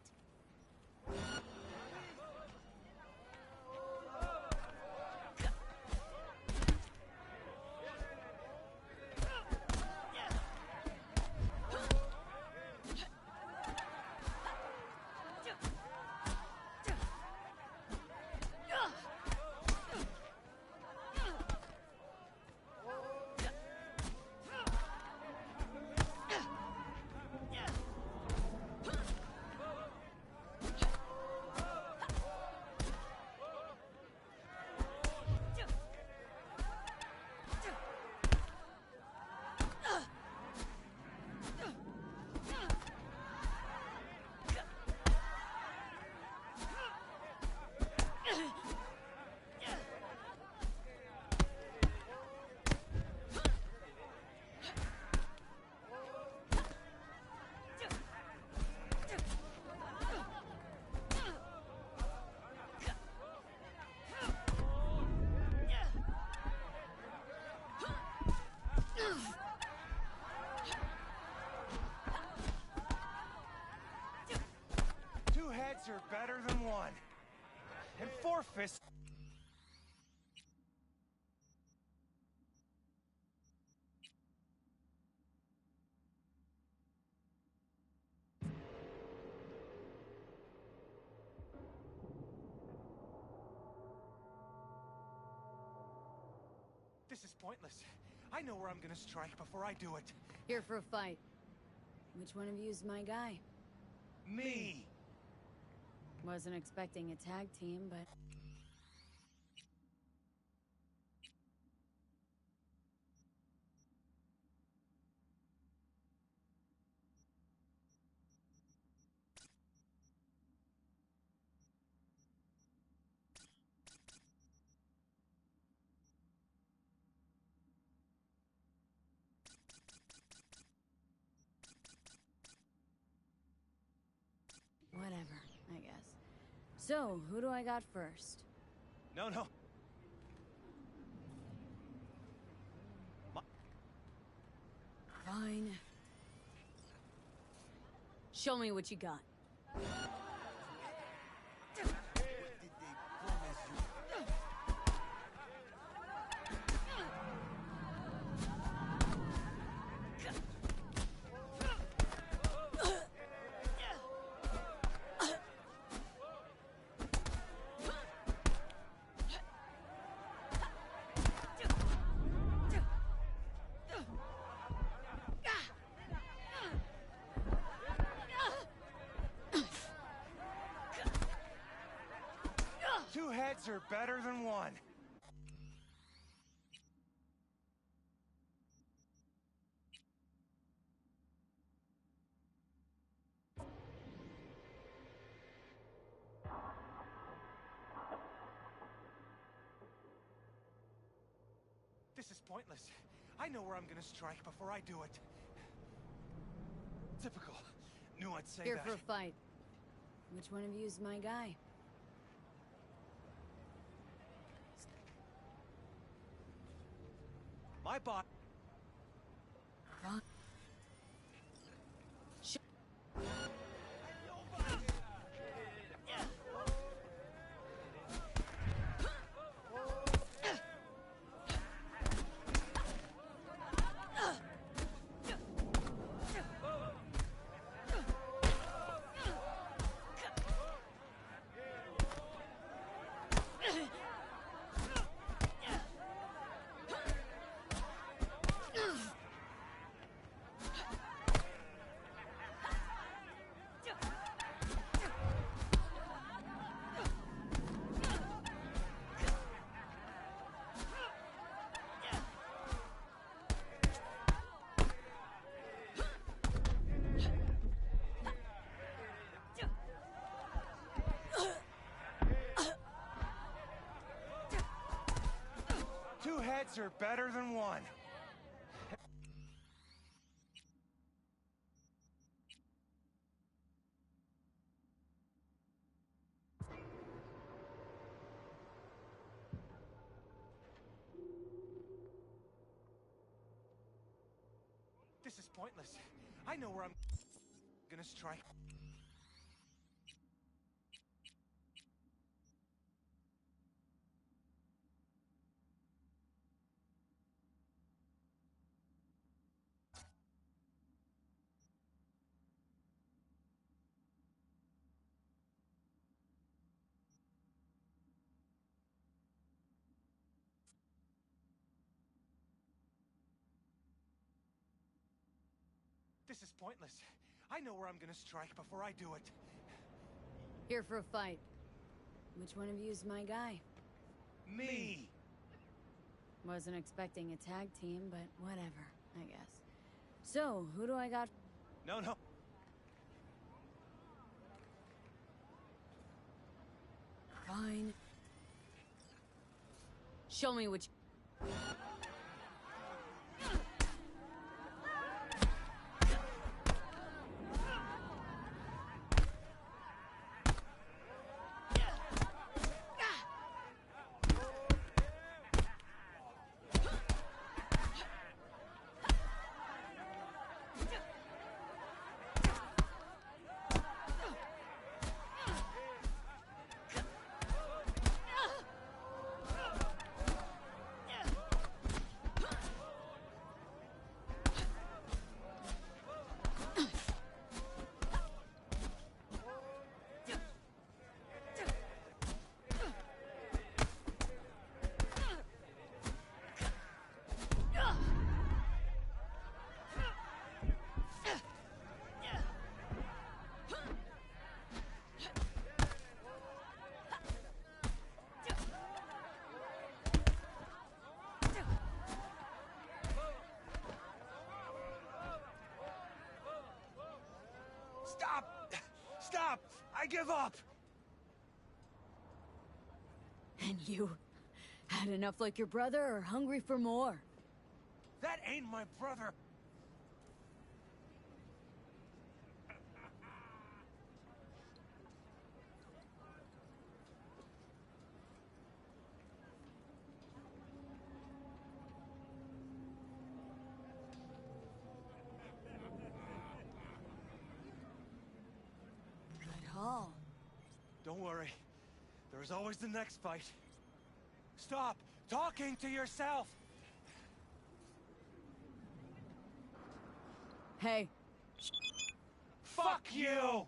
Two heads are better than one. And four fists... This is pointless. I know where I'm gonna strike before I do it. Here for a fight. Which one of you's my guy? Me! Wasn't expecting a tag team, but... Whatever, I guess. So, who do I got first? No, no. Fine. Show me what you got. Two heads are better than one. This is pointless. I know where I'm gonna strike before I do it. Typical. Knew I'd say Here that. for a fight. Which one of you's my guy? My bot. heads are better than one. This is pointless. I know where I'm gonna strike. This is pointless. I know where I'm gonna strike before I do it. Here for a fight. Which one of you is my guy? Me! Wasn't expecting a tag team, but whatever, I guess. So, who do I got? No. Fine. Show me what you... Stop! I give up! And you? Had enough like your brother, or hungry for more? That ain't my brother! Good haul. Don't worry. There's always the next fight. Stop talking to yourself! Hey. Fuck you!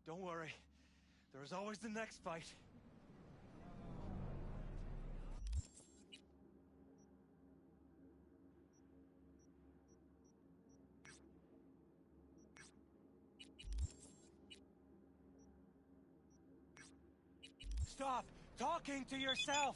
Don't worry. There's always the next fight. Stop talking to yourself!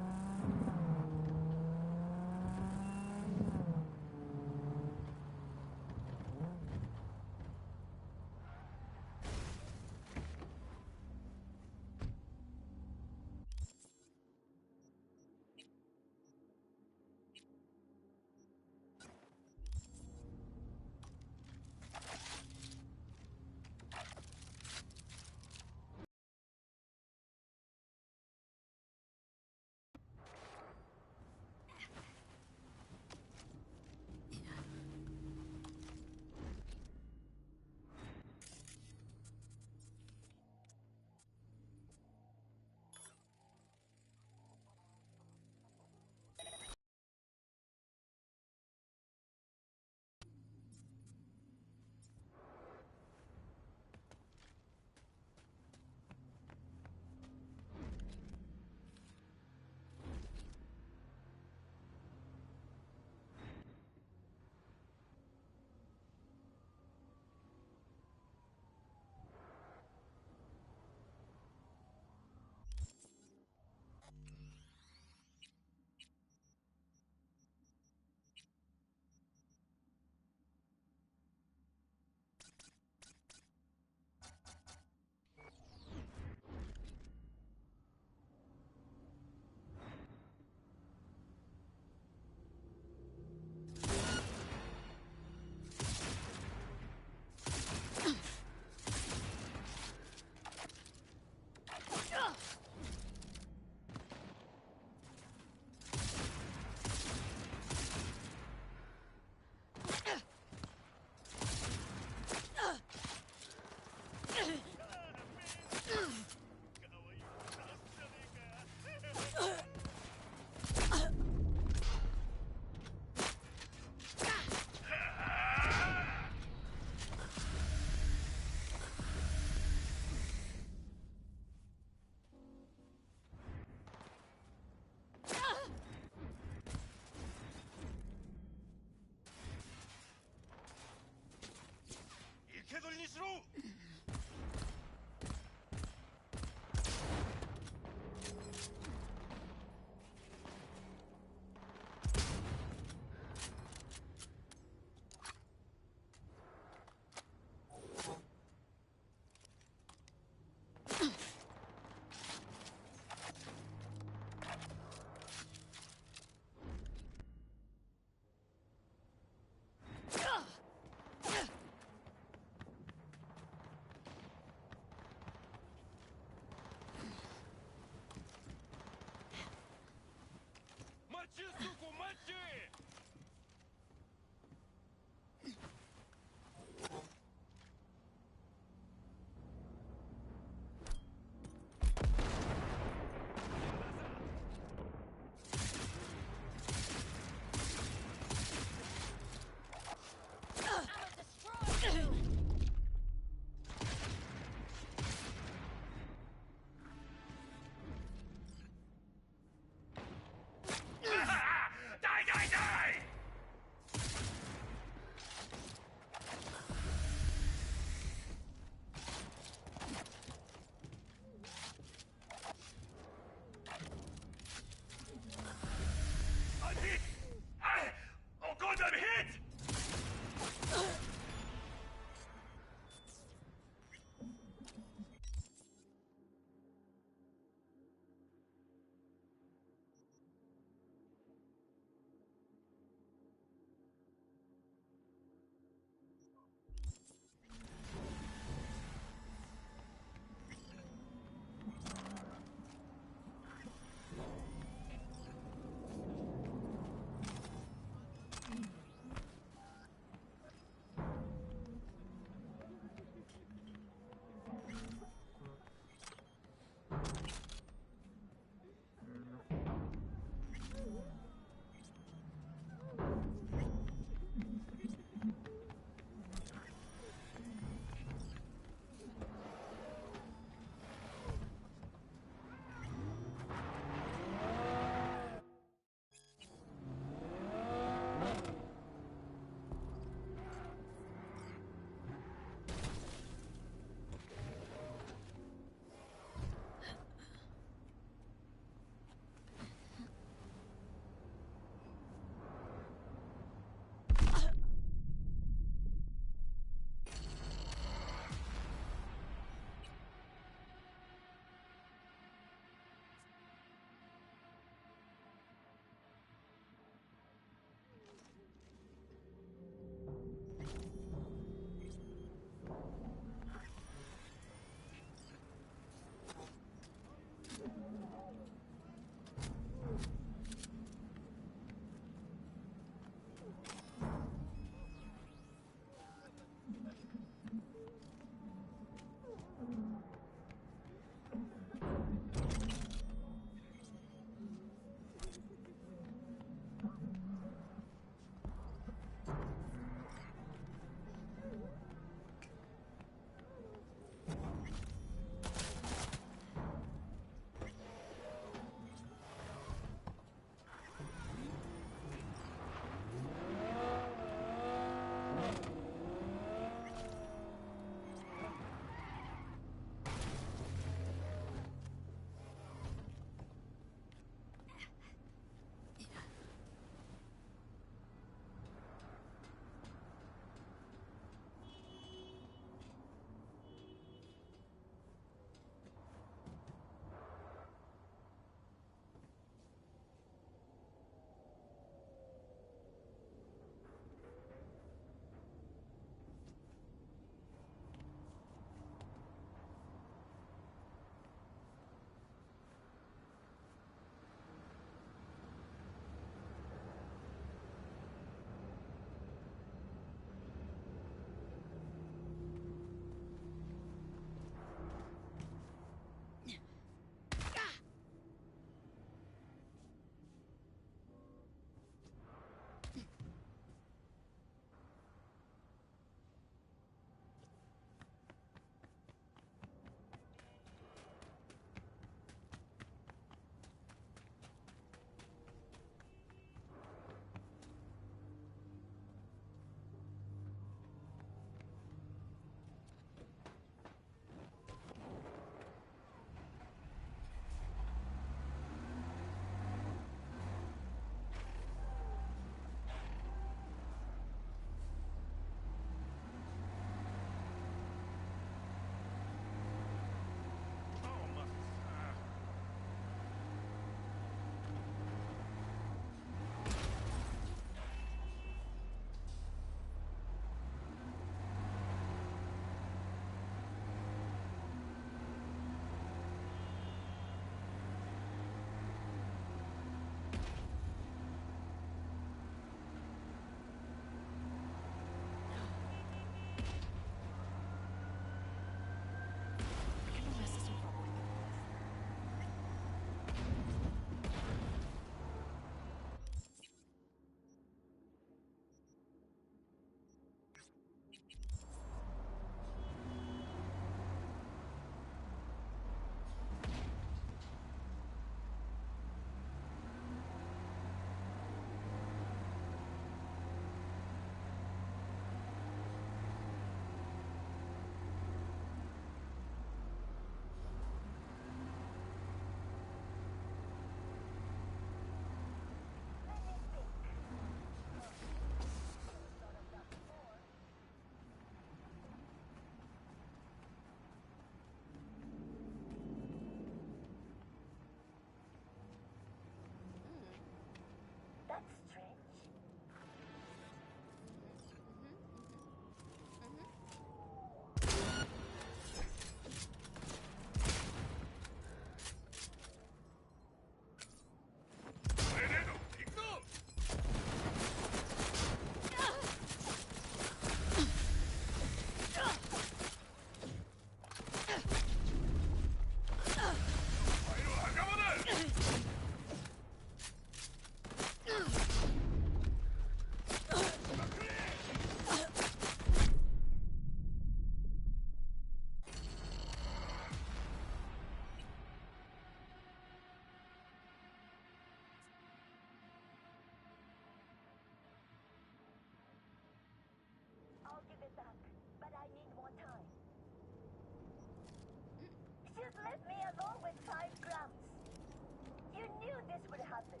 knew this would happen.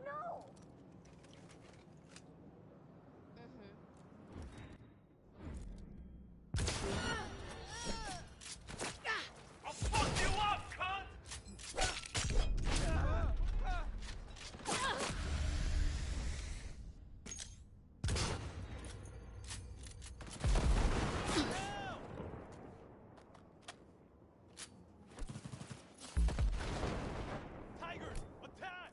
No! I'll fuck you up, cunt! Tigers, attack!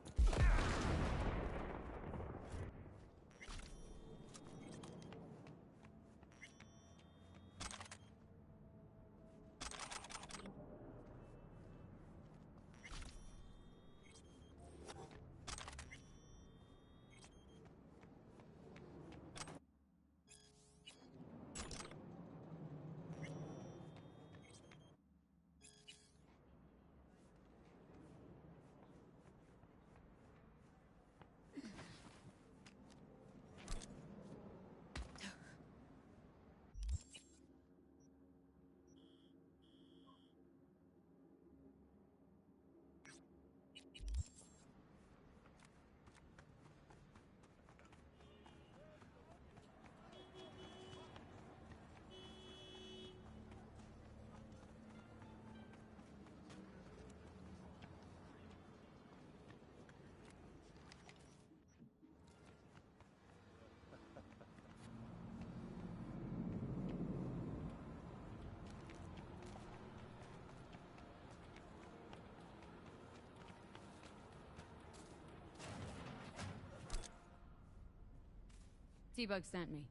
T-Bug sent me.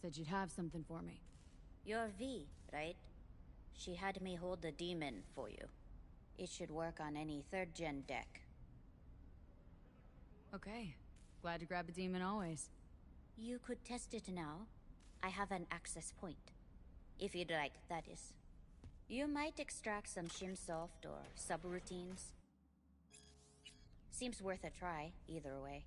Said you'd have something for me. You're V, right? She had me hold the demon for you. It should work on any 3rd gen deck. Okay. Glad to grab a demon always. You could test it now. I have an access point. If you'd like, that is. You might extract some shimsoft or subroutines. Seems worth a try, either way.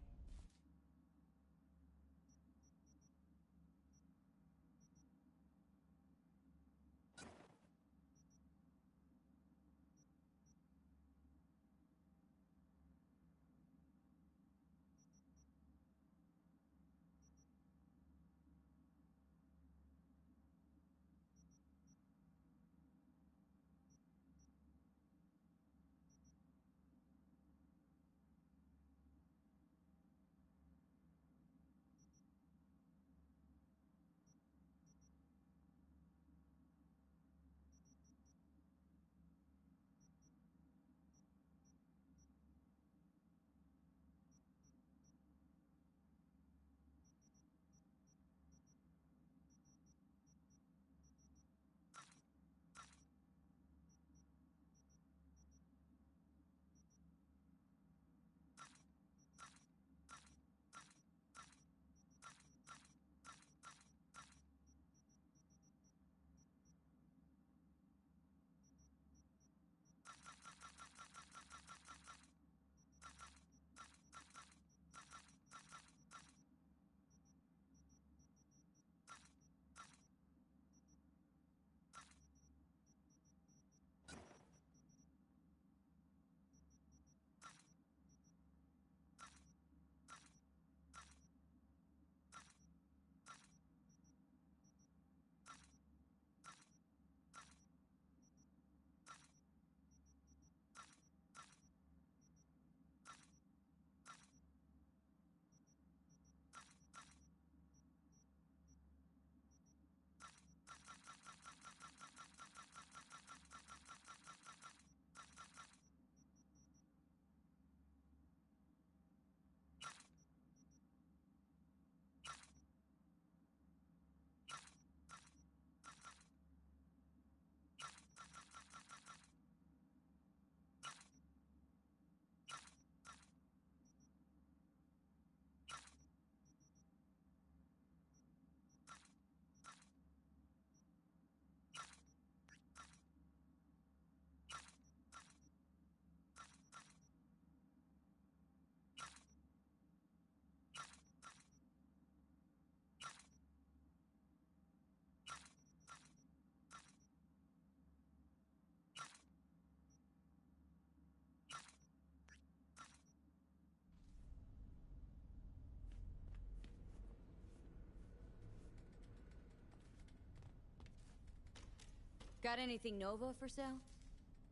Got anything Nova for sale?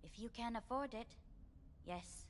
If you can afford it, yes.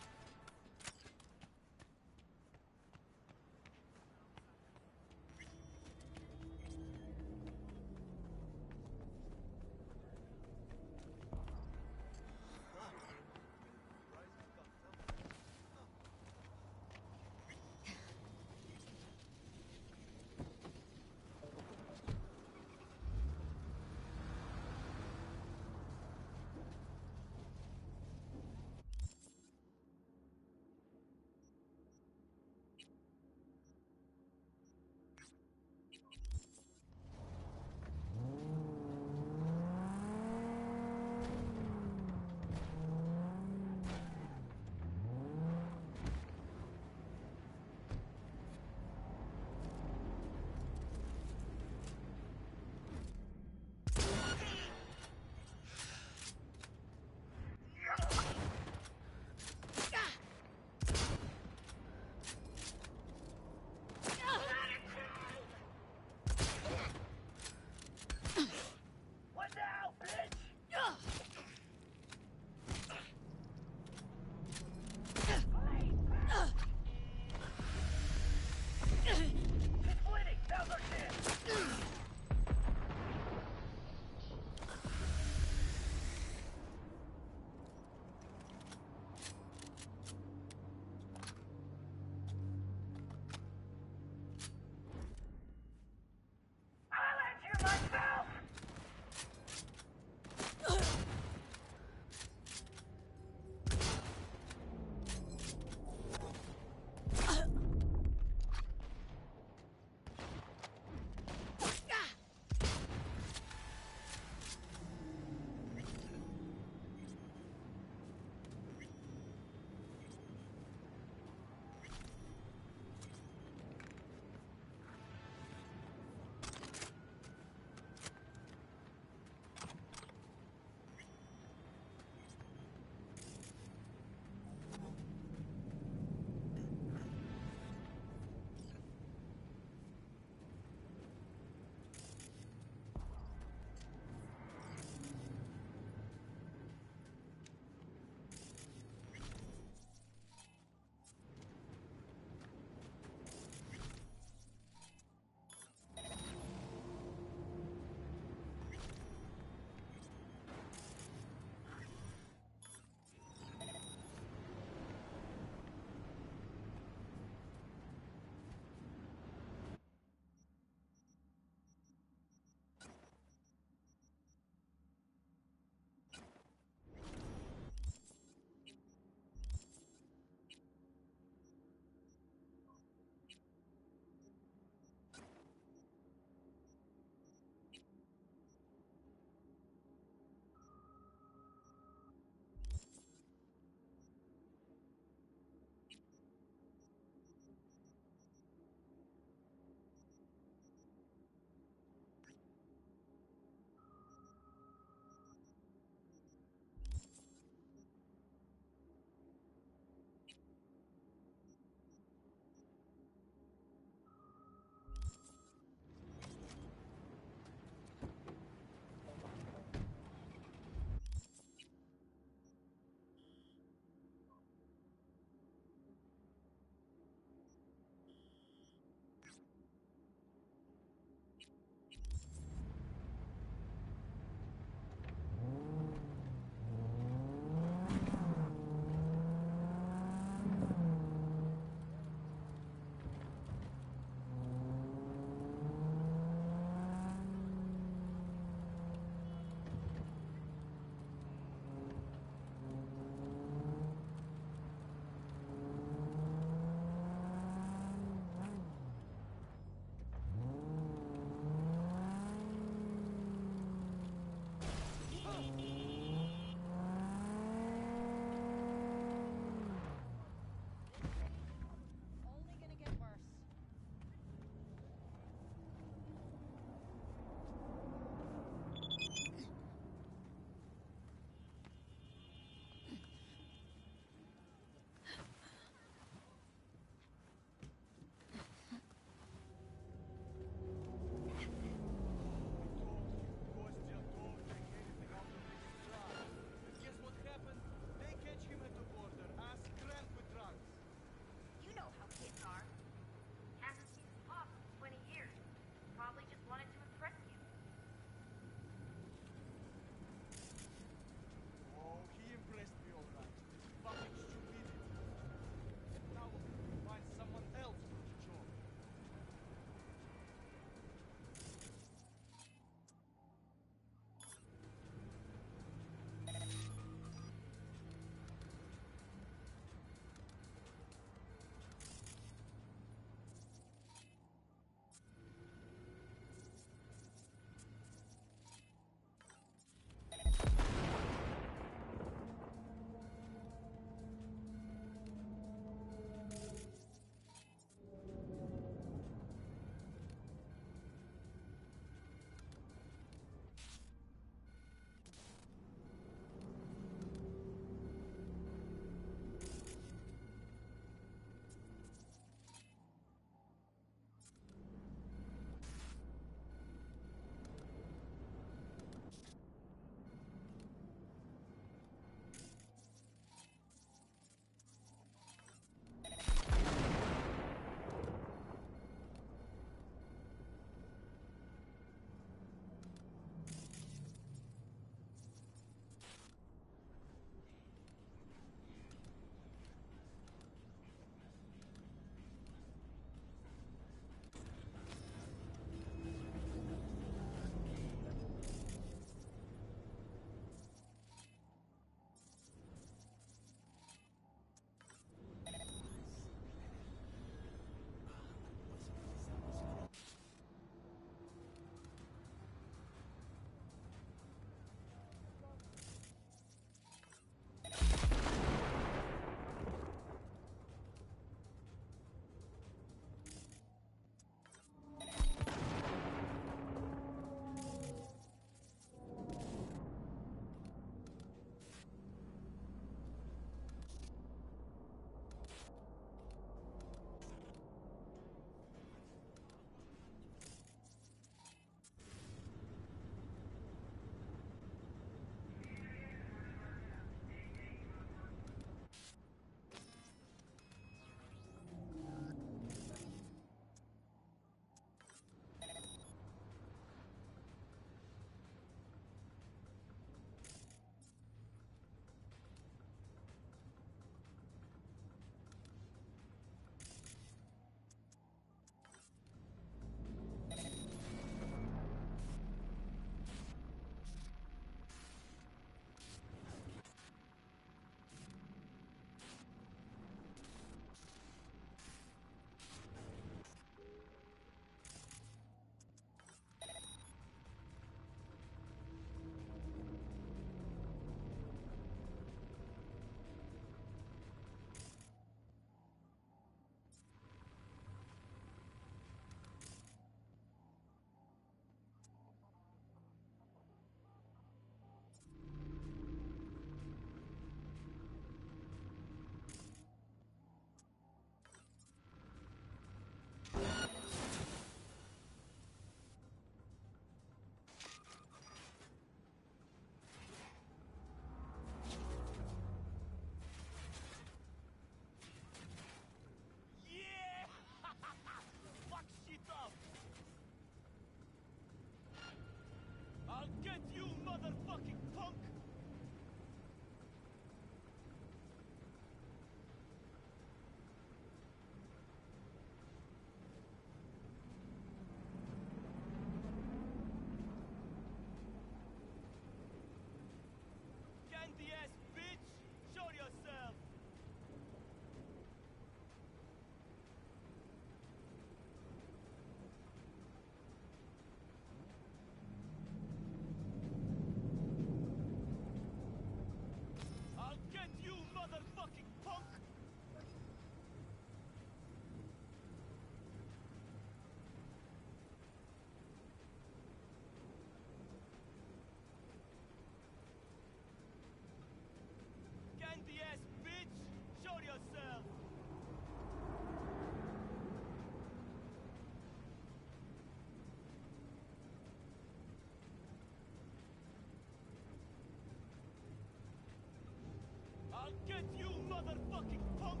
get you, motherfucking punk!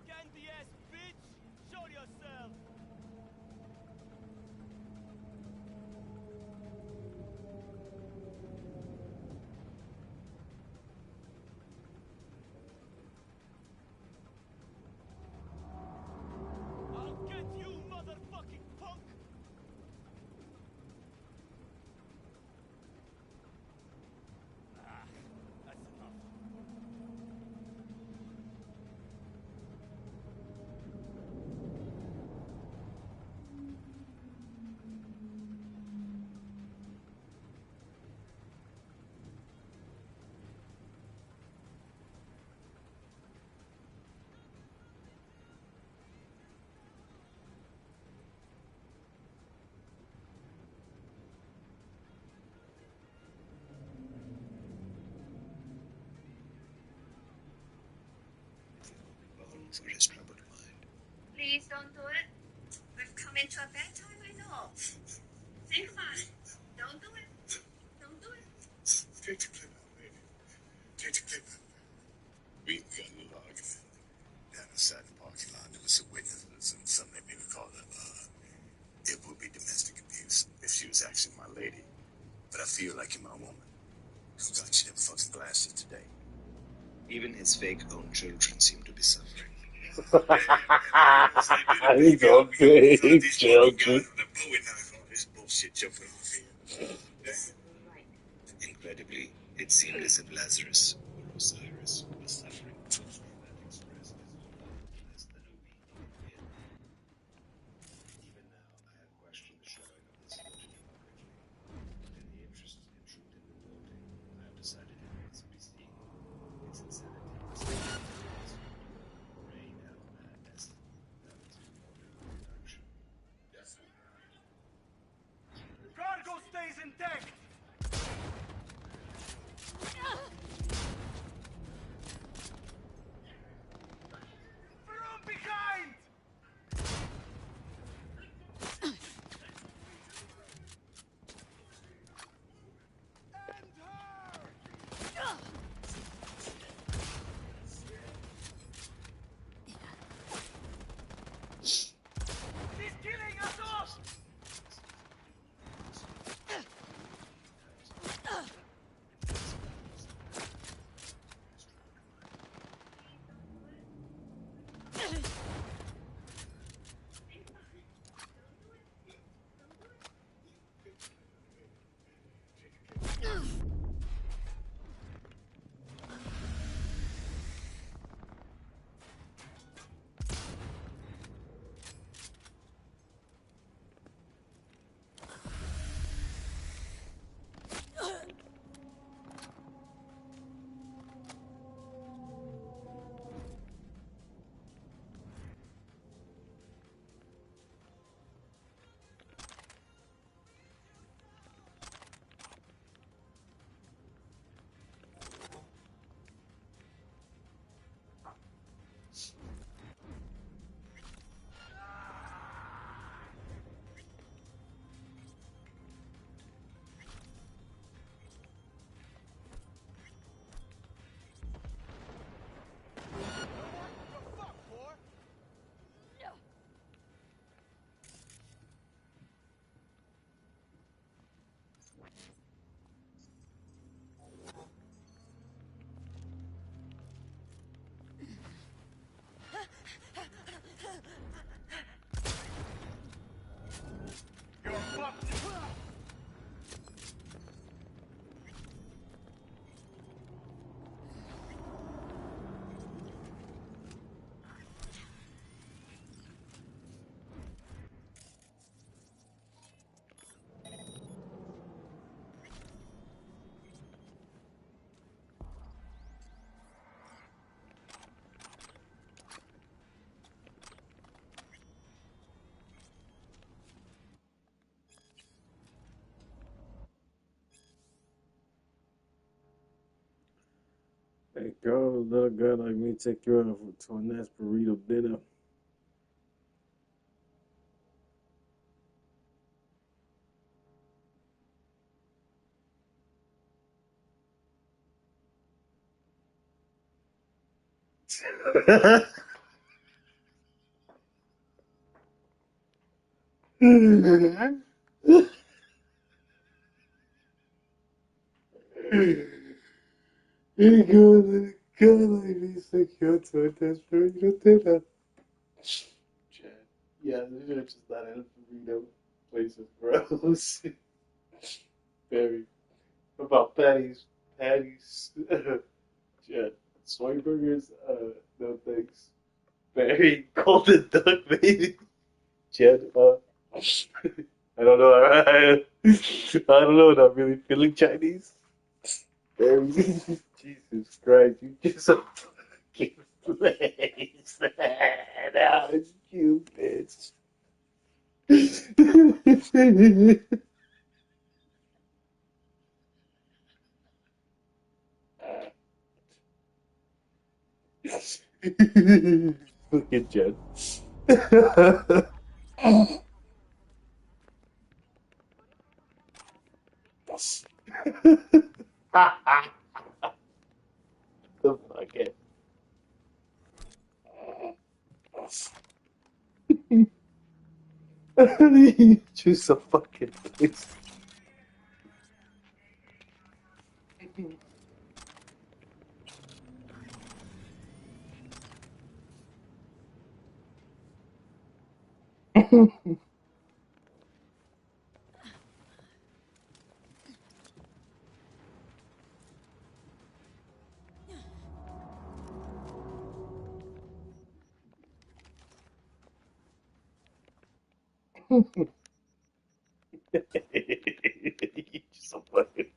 Candy ass bitch! Show yourself! I'll get you, motherfucking punk! Ah, that's enough. For his troubled mind. Please don't do it. We've come into a bad time, I know. Think about it. Don't do it. Don't do it. Take the clip out, baby. Take the clip out. We got a little argument down inside the parking lot. There was some witnesses and something they maybe called it would be domestic abuse if she was actually my lady. But I feel like you're my woman. God, she never fucking blasted today. Even his fake own children seem to be suffering. He's on big children. Incredibly, it seemed as if Lazarus or Osiris was suffering. That expressed his own love as the Nubi in Vietnam. Even now, I have questioned the showing of this footage appropriately. But in the interest in truth and reporting, I have decided it needs to be seen. Its insanity is brain hell madness. Now it's recorded for production. Definitely. Cargo stays intact! Hey, girl, little girl like me take you out to a nice burrito dinner. Hey, girl, little girl like me take you out to a nice burrito dinner. Yeah, this is just not a burrito place is gross. Very. What about patties? Patties. Yeah. Soy burgers? No thanks. Very golden duck, baby. Jed, I don't know. I don't know. Not really feeling Chinese. Very. Jesus Christ, you just a fucking place. Now it's cute, bitch. Look at Jed. The fucking. Just a fucking place. Just a fucking.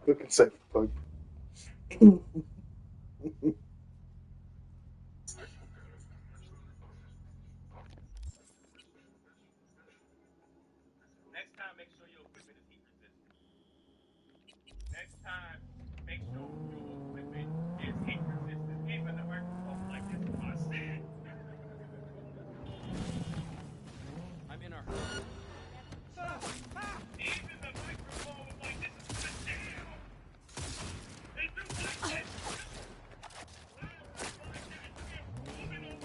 Look at Cyberpunk. Next time, make sure your equipment is heat resistant. Next time, make sure your equipment is heat resistant. Even the microphone like this is my shit. I'm in a hurry. Even the microphone was like this is my jam. It's just like this.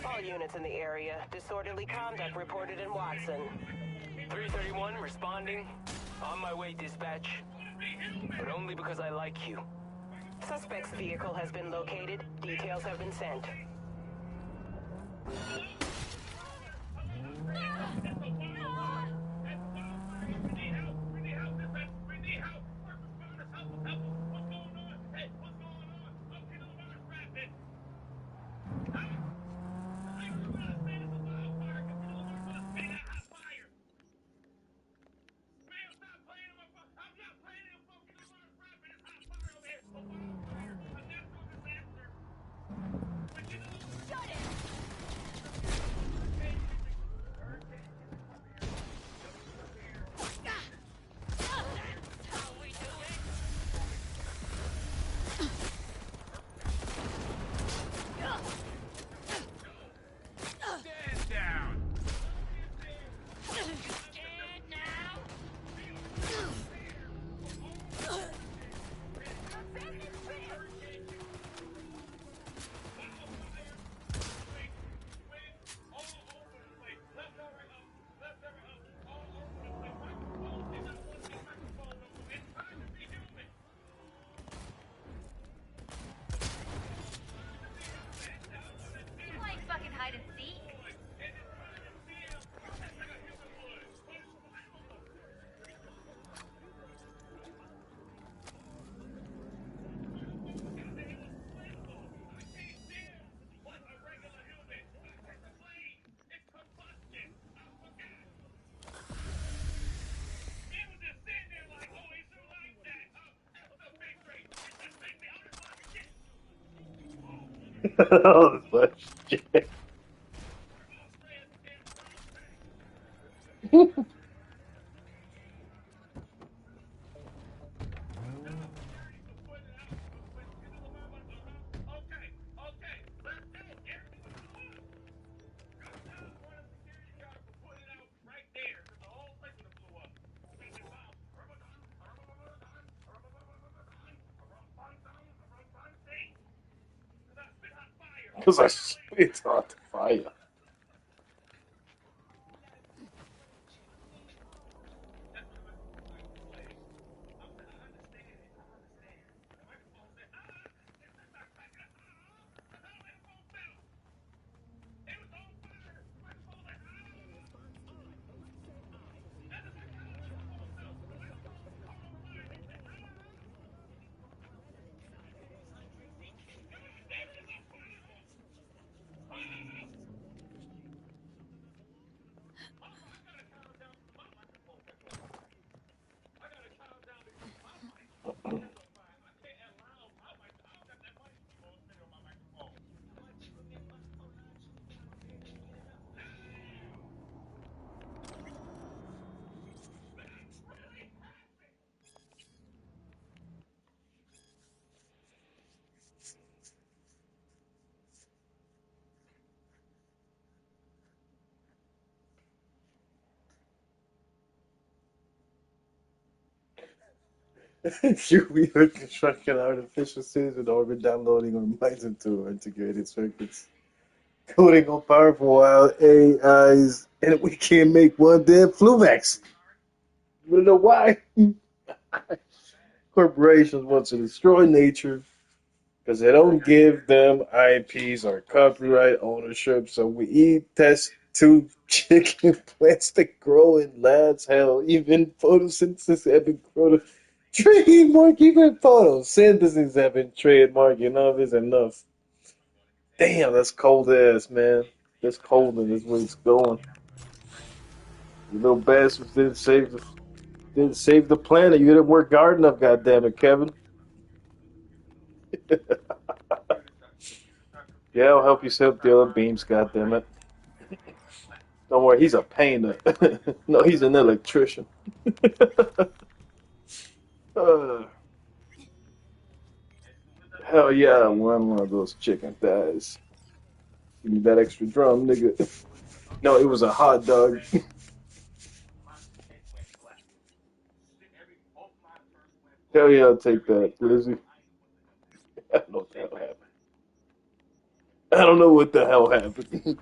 All units in the area. Disorderly conduct reported in Watson. 331 responding. On my way, dispatch. But only because I like you. Suspect's vehicle has been located. Details have been sent. Stand down. Playing fucking hide and seek. Oh, this much shit. Because I spit on the fire. We are constructing artificial cities in orbit, downloading our minds into integrated circuits, coding on powerful AIs, and we can't make one damn flu vaccine. You wanna know why? Corporations want to destroy nature because they don't give them IPs or copyright ownership. So we eat test tube chicken plants that grow in labs. Hell, even photosynthesis have been trademark. Even photosynthesis have been trademarked. Enough is enough. Damn, that's cold ass, man. That's cold and that's where it's going. You little bastards didn't save the planet. You didn't work hard enough, goddammit, Kevin. Yeah, I'll help you set up the other beams, goddammit. Don't worry, he's a painter. No, he's an electrician. uh, hell yeah, I won one of those chicken thighs. Give me that extra drum, nigga. No, it was a hot dog. Hell yeah, I'll take that, Lizzie. I don't know what the hell happened. I don't know what the hell happened.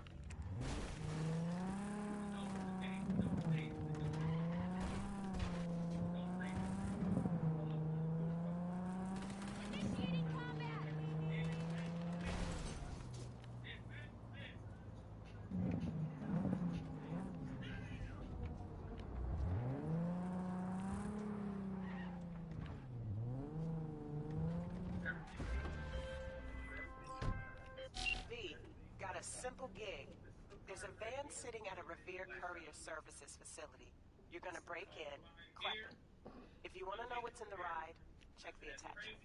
V, got a simple gig. There's a van sitting at a Revere Courier Services facility. You're gonna break in, Clepton. If you want to know what's in the ride, check the attachment.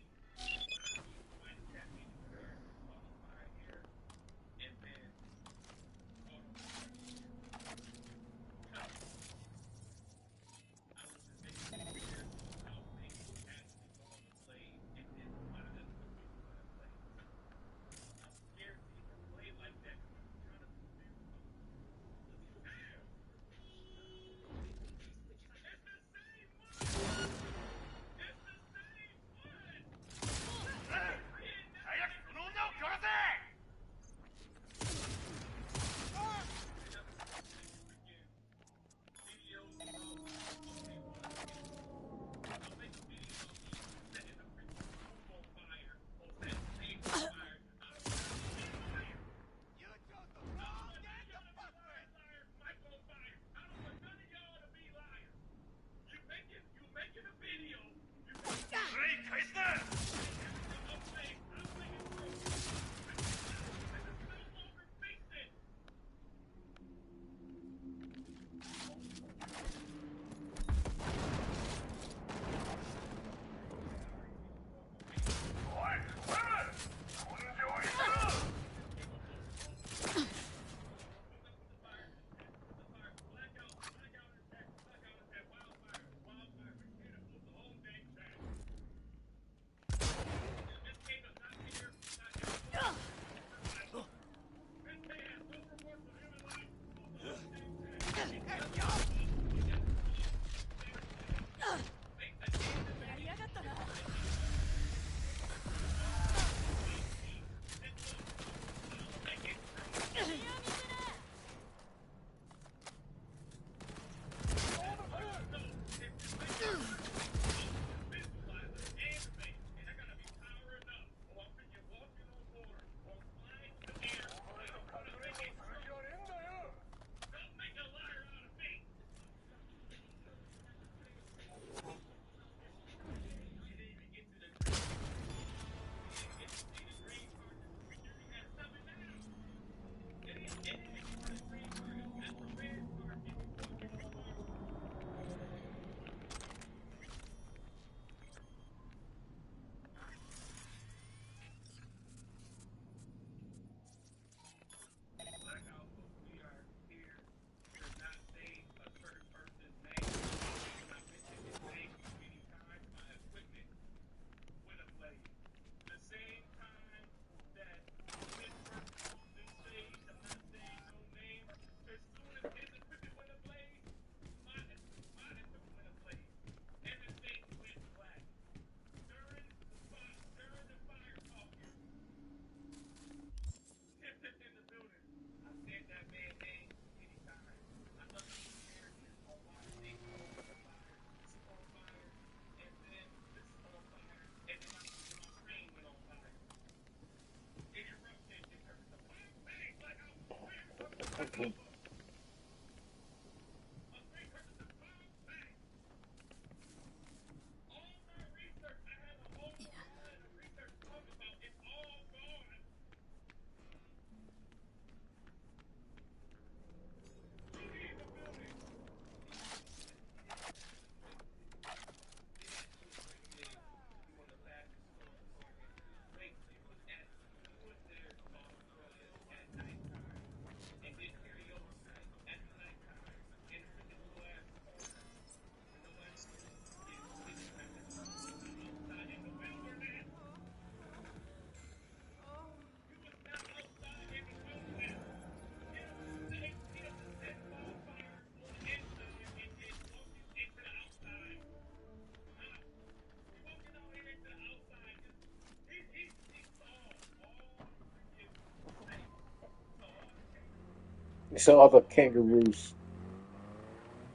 So other kangaroos.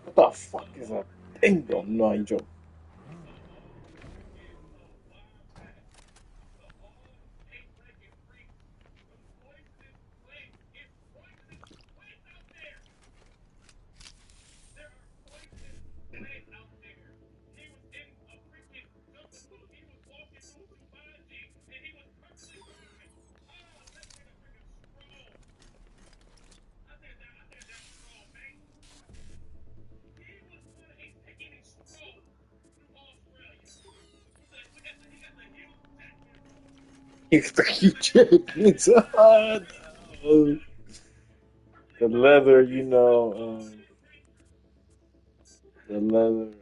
What the fuck is that thing on Nigel? It's the cute chickens. Oh, no. The leather, you know, the leather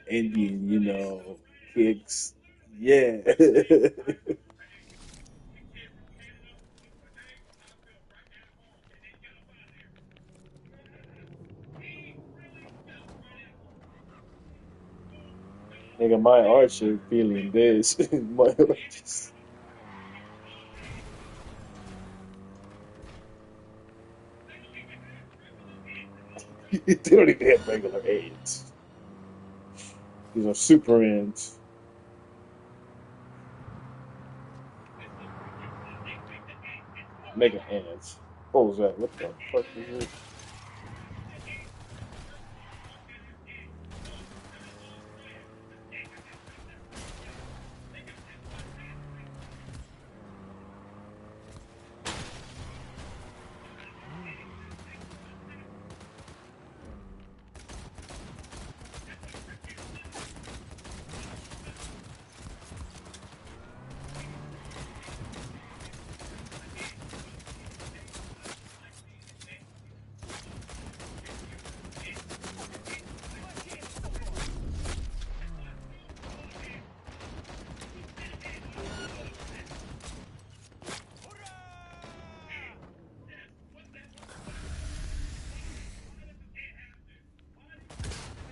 Indian, you know, kicks. Yeah. Nigga, my Archer feeling this. My Archer's. They don't even have regular ants. These are super ants. Mega ants. What was that? What the fuck is this?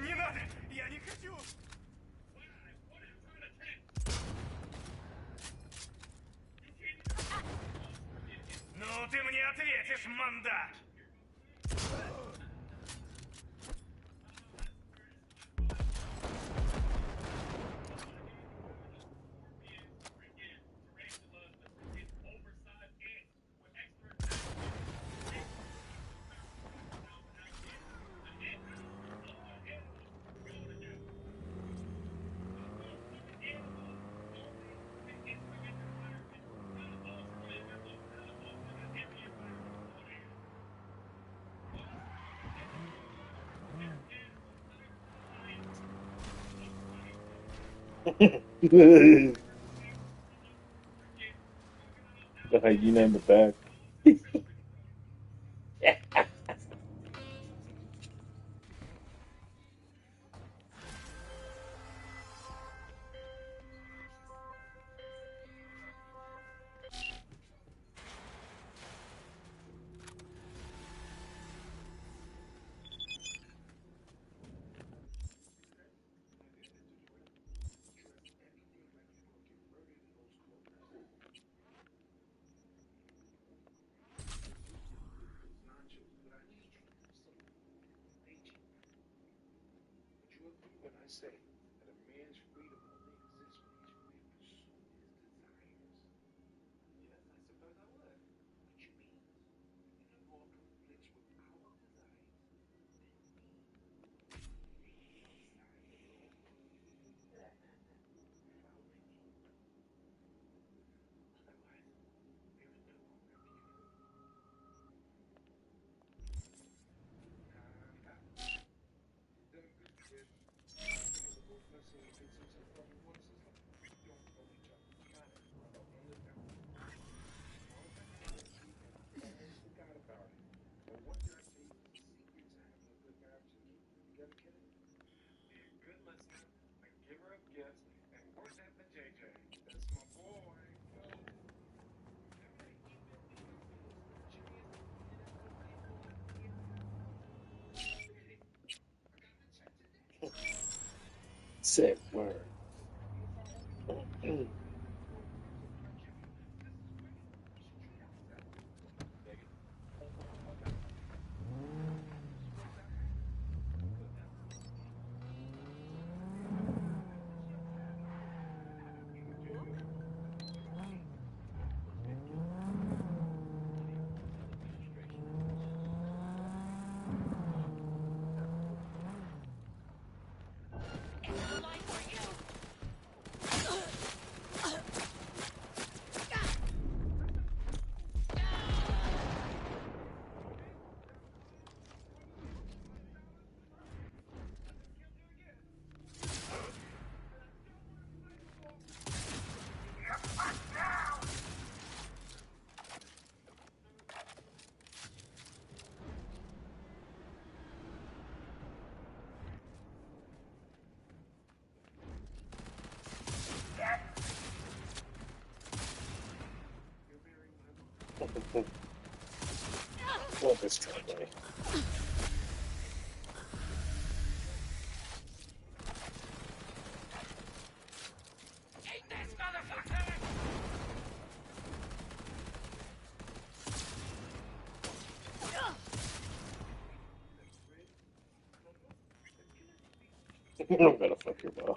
Не надо! Я не хочу! Ну ты мне ответишь, манда! The hyena in the back. Sick word. this driveway. I'm gonna fuck your mom.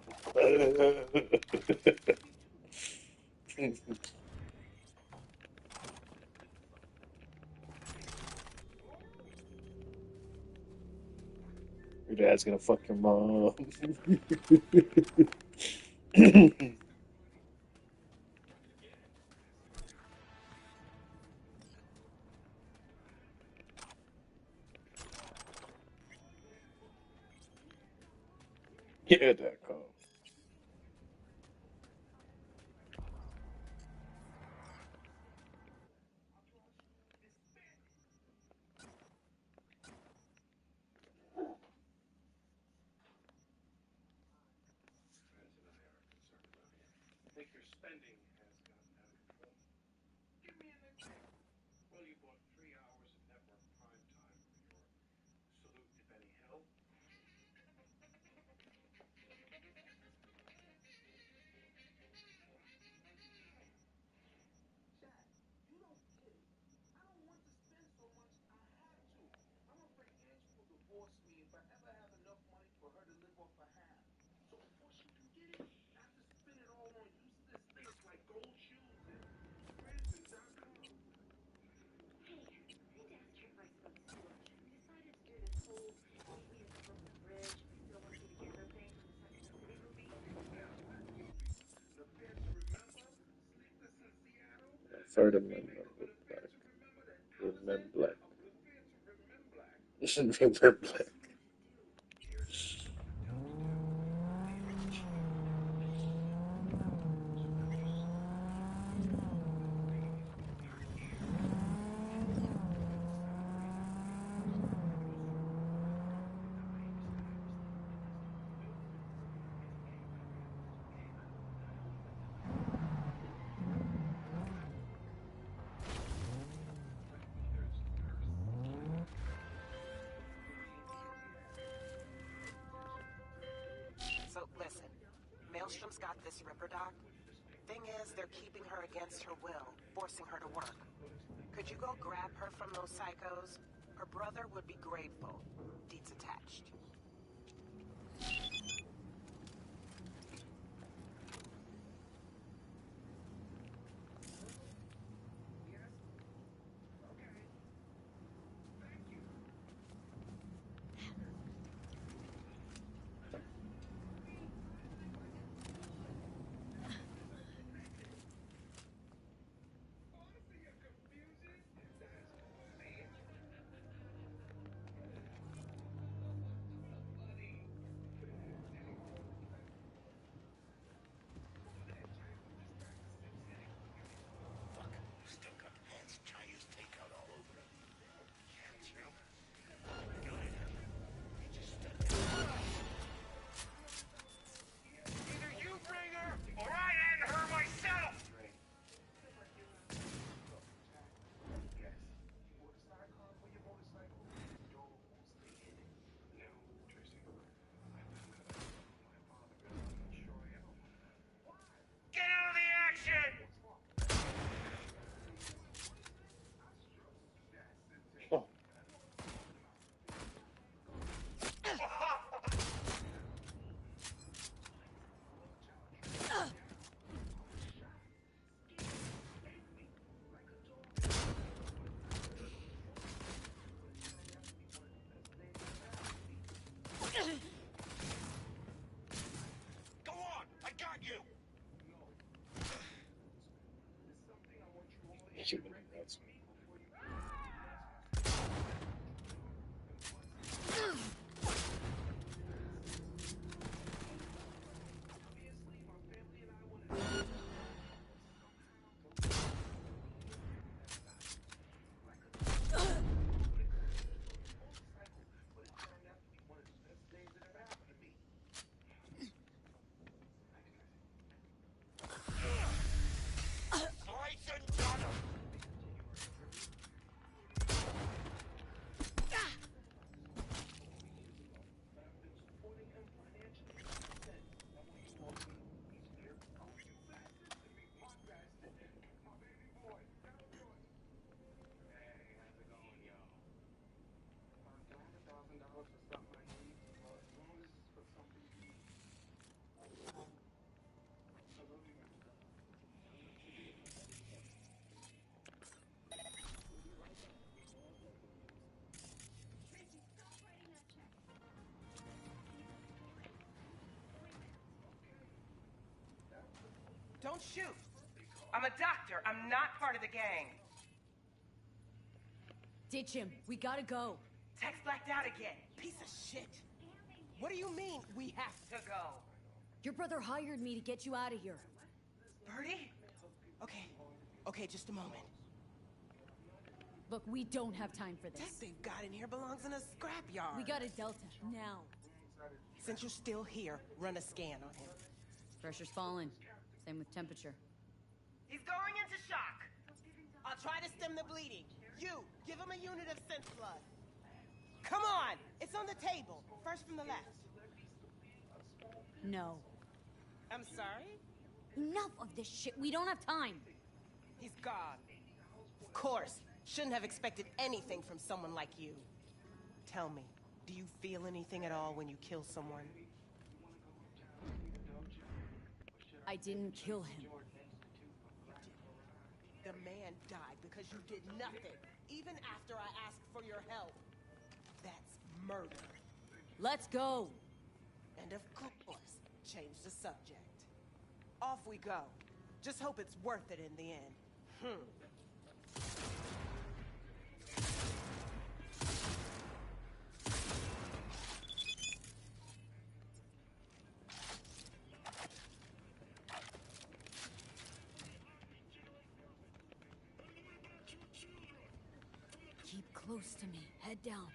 Your dad's gonna fuck your mom. Yeah, that calm. Think your spending has gotten out of control? Give me an example. Well, you bought 3 hours of network prime time for your salute to Benny Hill. Jack, you don't get it. I don't want to spend so much. I have to. I'm afraid Angie will divorce me if I ever have enough money for her to live off of half. So before she can get it, I have to spend it all on useless things like gold shoes and prison.com. Hey, I need to ask your advice about this situation. We decided to do this whole meet me at the Brooklyn Bridge, don't want you together thing from the Sex and the City movie. Yeah, what movie? An Affair to Remember? Sleepless in Seattle? Third The Amendment. remake of An Affair to Remember that Remember Allison? black. An Affair to Remember Black. Remember black. Here's the simple intelligence out. The image So listen, Maelstrom's got this Ripper doc. Thing is, they're keeping her against her will, forcing her to work. Could you go grab her from those psychos? Her brother would be grateful. Deeds attached. Don't shoot. I'm a doctor. I'm not part of the gang. Ditch him. We gotta go. Text blacked out again. Piece of shit. What do you mean, we have to go? Your brother hired me to get you out of here. Birdie? Okay, just a moment. Look, we don't have time for this. Tech they've got in here belongs in a scrapyard. We got a Delta, now. Since you're still here, run a scan on him. Pressure's falling. Same with temperature. He's going into shock. I'll try to stem the bleeding. You, give him a unit of sense blood. Come on! It's on the table. First from the left. No. I'm sorry? Enough of this shit. We don't have time. He's gone. Of course. Shouldn't have expected anything from someone like you. Tell me, do you feel anything at all when you kill someone? I didn't kill him. The man died because you did nothing, even after I asked for your help. That's murder. Let's go. And of course, change the subject. Off we go. Just hope it's worth it in the end. Keep close to me. Head down.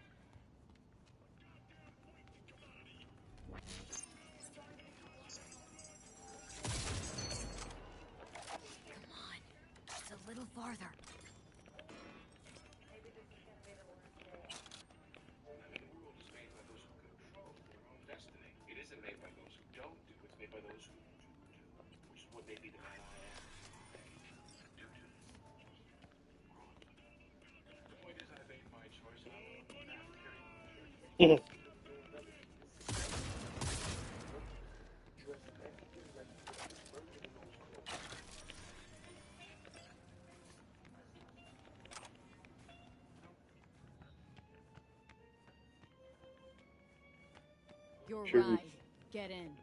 Come on. Just a little farther. The world is made by those who control their own destiny. It isn't made by those who don't do. It's made by those who do, which is what made me the man I am. The point is, I made my choice, and I will look back. Your Sure. ride. Get in.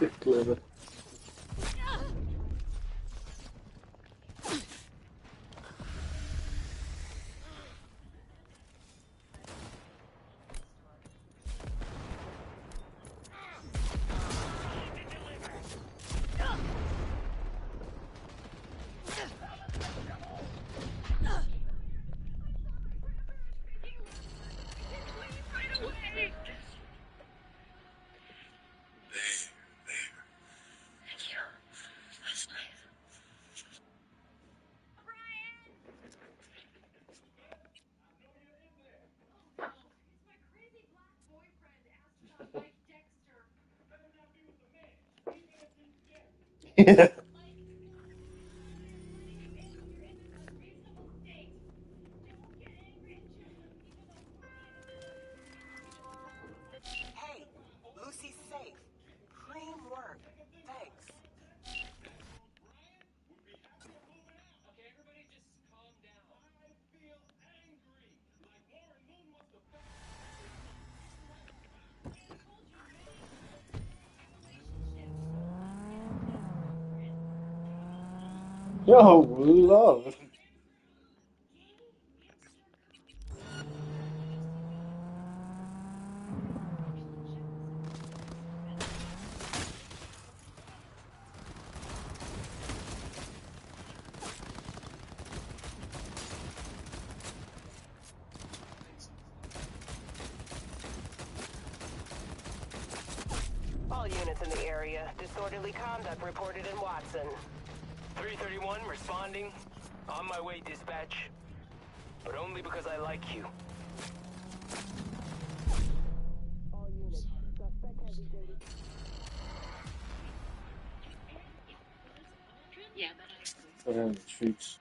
Clever. Yeah. Hey, Lucy's safe. Cream work. Thanks. Yo, love. All units in the area. Disorderly conduct reported in Watson. 331 responding. On my way, dispatch. But only because I like you. All units. Suspect has evaded. Put her in the streets.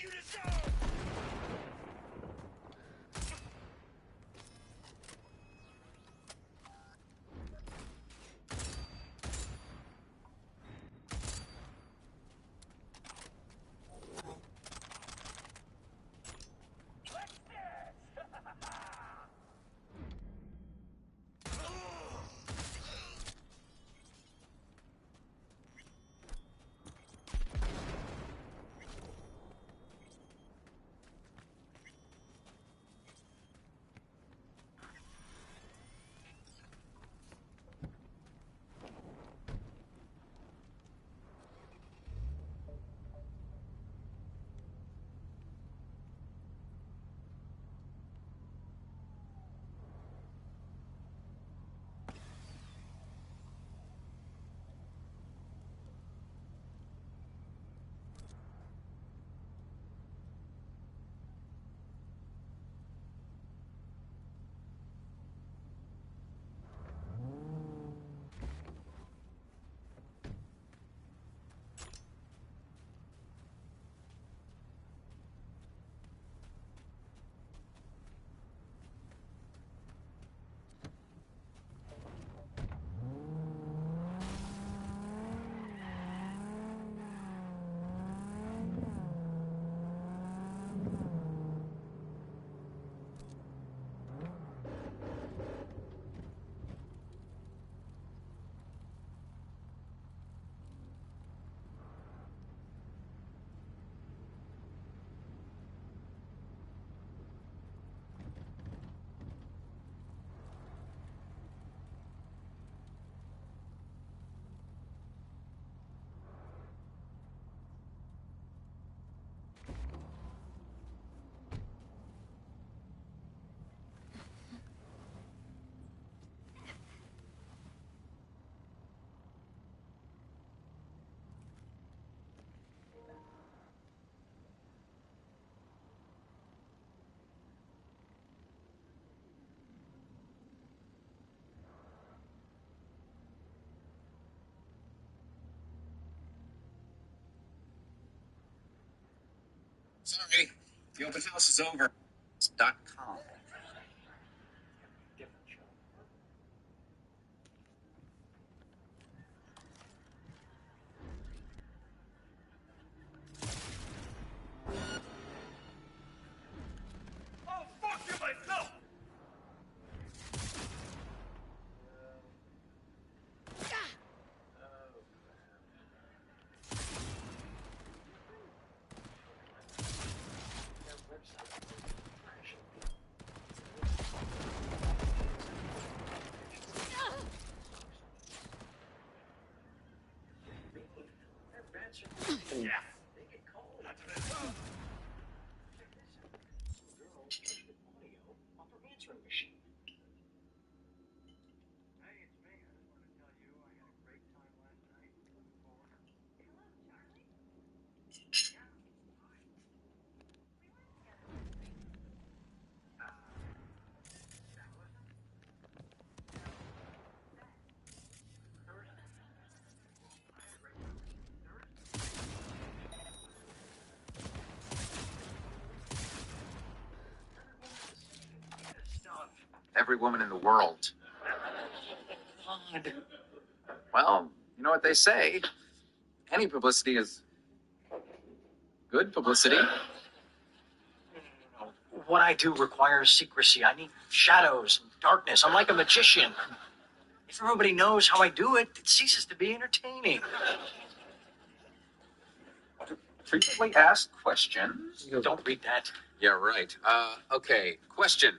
you deserve! Sorry, the open house is over. .com. Oh, fuck you myself! Yeah. Every woman in the world. God. Well, you know what they say. Any publicity is good publicity. What I do requires secrecy. I need shadows and darkness. I'm like a magician. If everybody knows how I do it, it ceases to be entertaining. Frequently asked questions. Don't read that. Yeah, right. Okay. Question.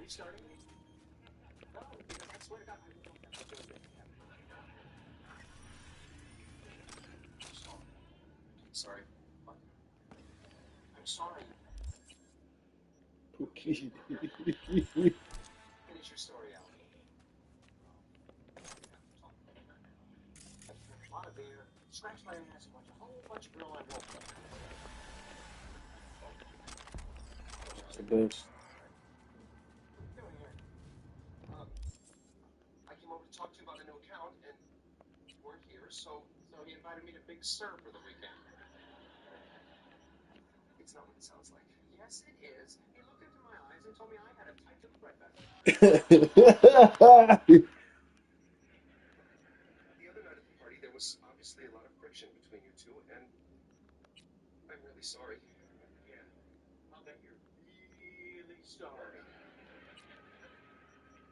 restarting? No, because I swear to God, I will not ever do it again. Sorry. I'm sorry. Pookie. Finish your story out. A lot of beer, scratch my ass, and watch a whole bunch of girl on girl. The best. Doing here. I came over to talk to you about a new account, and you weren't here, so he invited me to Big Sur for the weekend. It's not what it sounds like. Yes, it is. He looked into my eyes and told me I had a type to the breadbasket. The other night at the party, there was obviously a lot of friction between you two, and I'm really sorry. Yeah. I'll bet you're really sorry.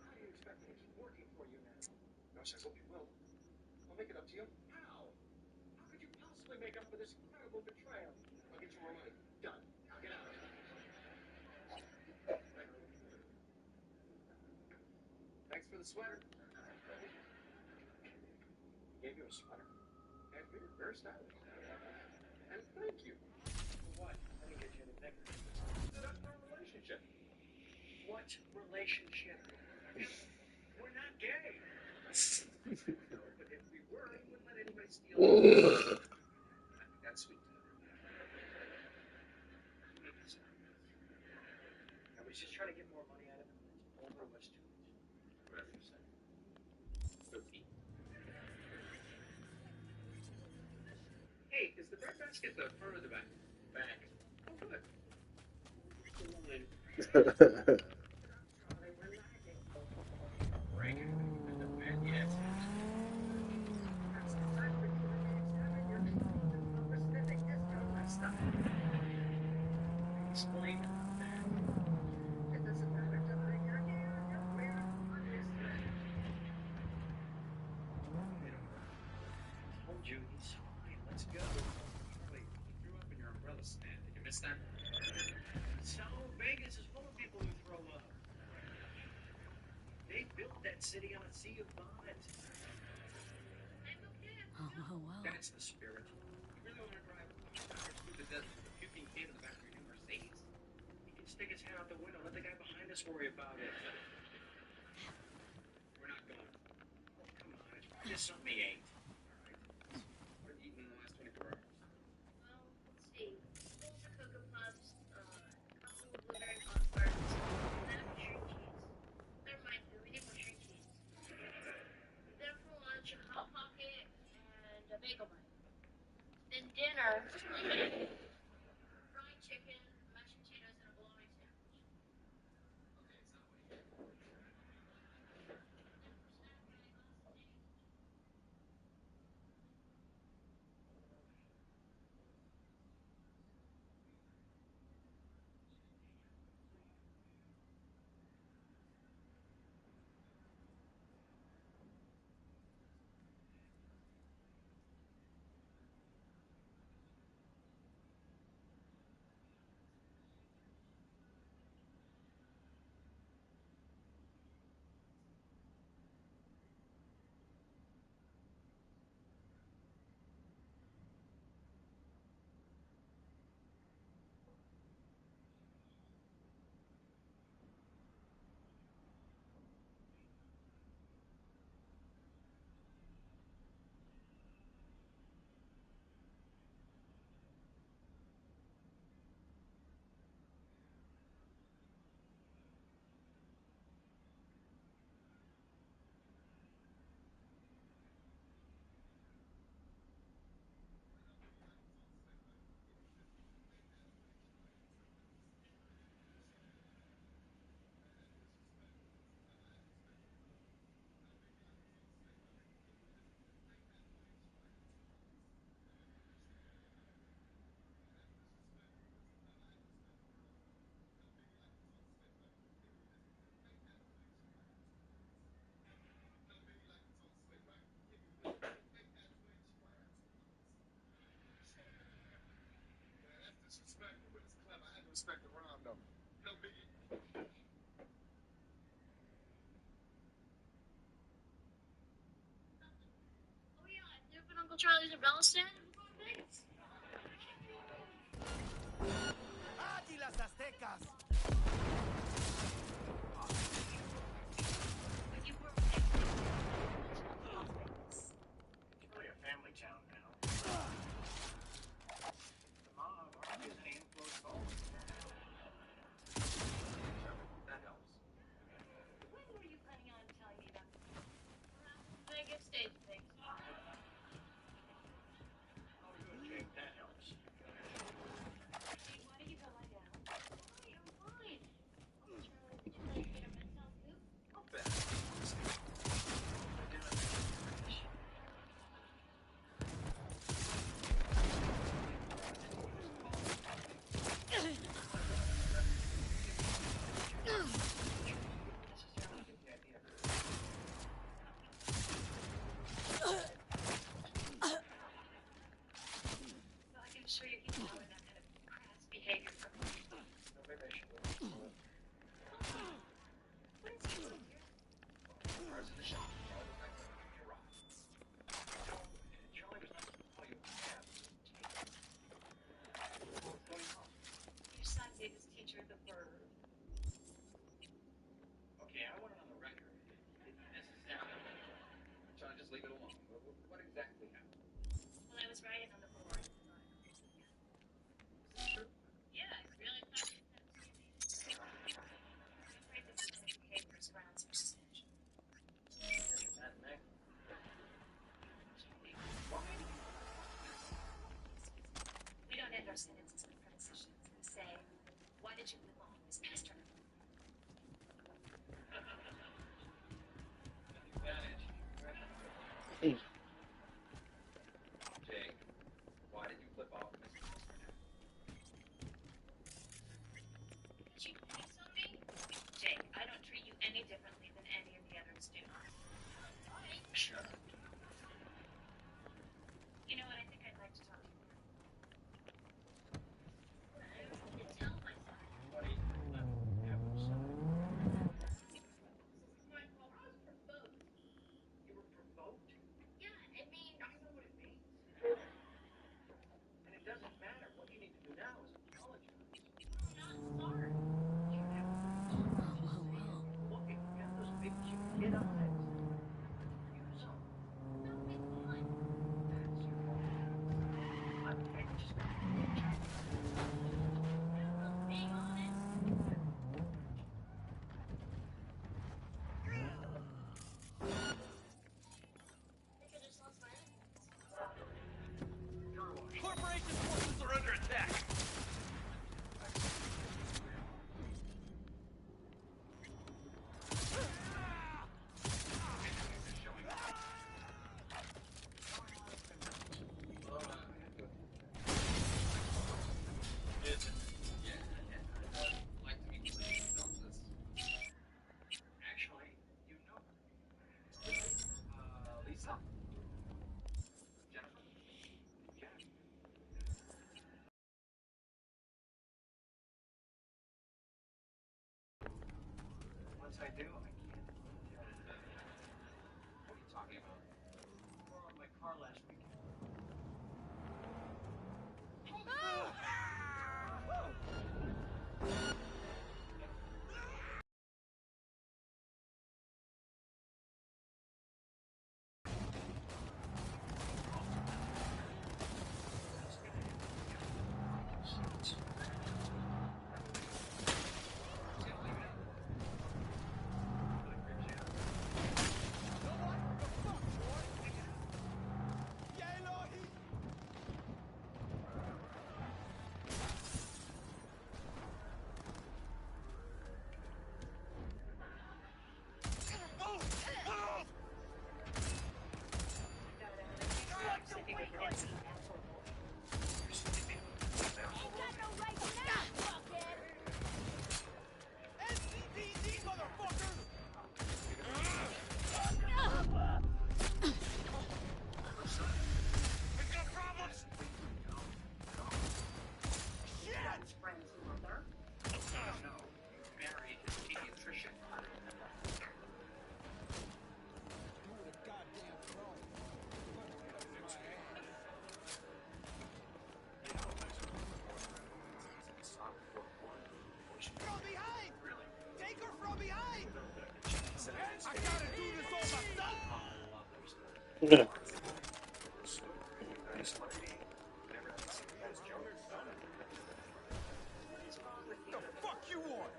How do you expect me to keep working for you now? Gosh, I hope you will. I'll make it up to you. How? How could you possibly make up for this incredible betrayal? I'll get you more money. Done. Now get out. Thanks for the sweater. He gave you a sweater? And beer, very stylish. And thank you. For what? I didn't get you anything. Stood up for a relationship. What relationship? We're not gay. No, but if we were, we wouldn't let anybody steal it. I think that's sweet. I was just trying to get more money out of him. It's over much too much. Whatever you say. Hey, is the breadbasket the front or the back? Back. Oh, good. Break. Been to bed yet? Explain that. It doesn't matter, Donna. You're here, you're where, on this thread. I told you, he's fine. Let's go. Charlie, you threw up in your umbrella stand. Did you miss that? So, Vegas is full of people who throw up. They built that city on a sea of vomit. Oh, wow, wow. That's the spirit. You really want to drive 100 hours through the desert with a puking kid in the back of your new Mercedes? He can stick his head out the window. Let the guy behind us worry about it. We're not going. Come on, it's probably just something he ate. What have you eaten in the last 24 hours? Well, let's see. Bowls of Cocoa Puffs, couple of blueberry pop tarts, then a string cheese. Never mind, we need more string cheese. Then for lunch, a hot pocket and a bagel bun. Then dinner, fried chicken, mashed potatoes, and a bologna sandwich. Disrespectful, but it's clever. I had to respect the rhyme, though. No biggie. Uncle Charlie's and Bella said we're going to Vegas. Águilas Aztecas! When you were it's really a family town now. The mob are just a handful of souls. That helps. When were you planning on telling me about Vegas stage things? Oh, good, Jake. That helps. Hey, why don't you go lie down? Why? I'm fine. Uncle Charlie, would you like to get a mental scoop? I'll bet. I do not think Well, I can assure you he's not in that kind of crass behavior from me. no, maybe I should look into it. What is he doing here? Cars in the shop. Charlie was not going to get robbed. Charlie was not going to call you a cab. What's going on? Your son gave his teacher the bird. Okay, I want it on the record. He didn't necessarily. Charlie, just leave it alone. What exactly happened? Well, I was writing on the board. Is this true? Yeah, I really thought you said it was easy. I'm afraid this is going to papers grounds for suspension. Here's your matinee. We don't end our sentences with prepositions. We say, why did you live on this past term? Jake, why did you flip off Mrs. Turner? Did you piss on me? Jake, I don't treat you any differently than any of the others do. Why? Shut up. You know what? I think I'd like to talk to you. I was going to tell myself. Buddy, have some. Yeah. The fuck you want?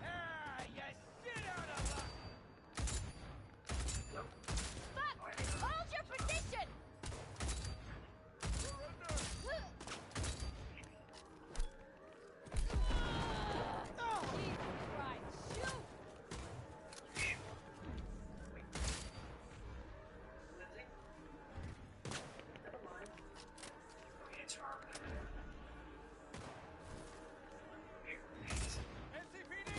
Ah, you shit out of luck! Fuck! Hold your position! NCPD!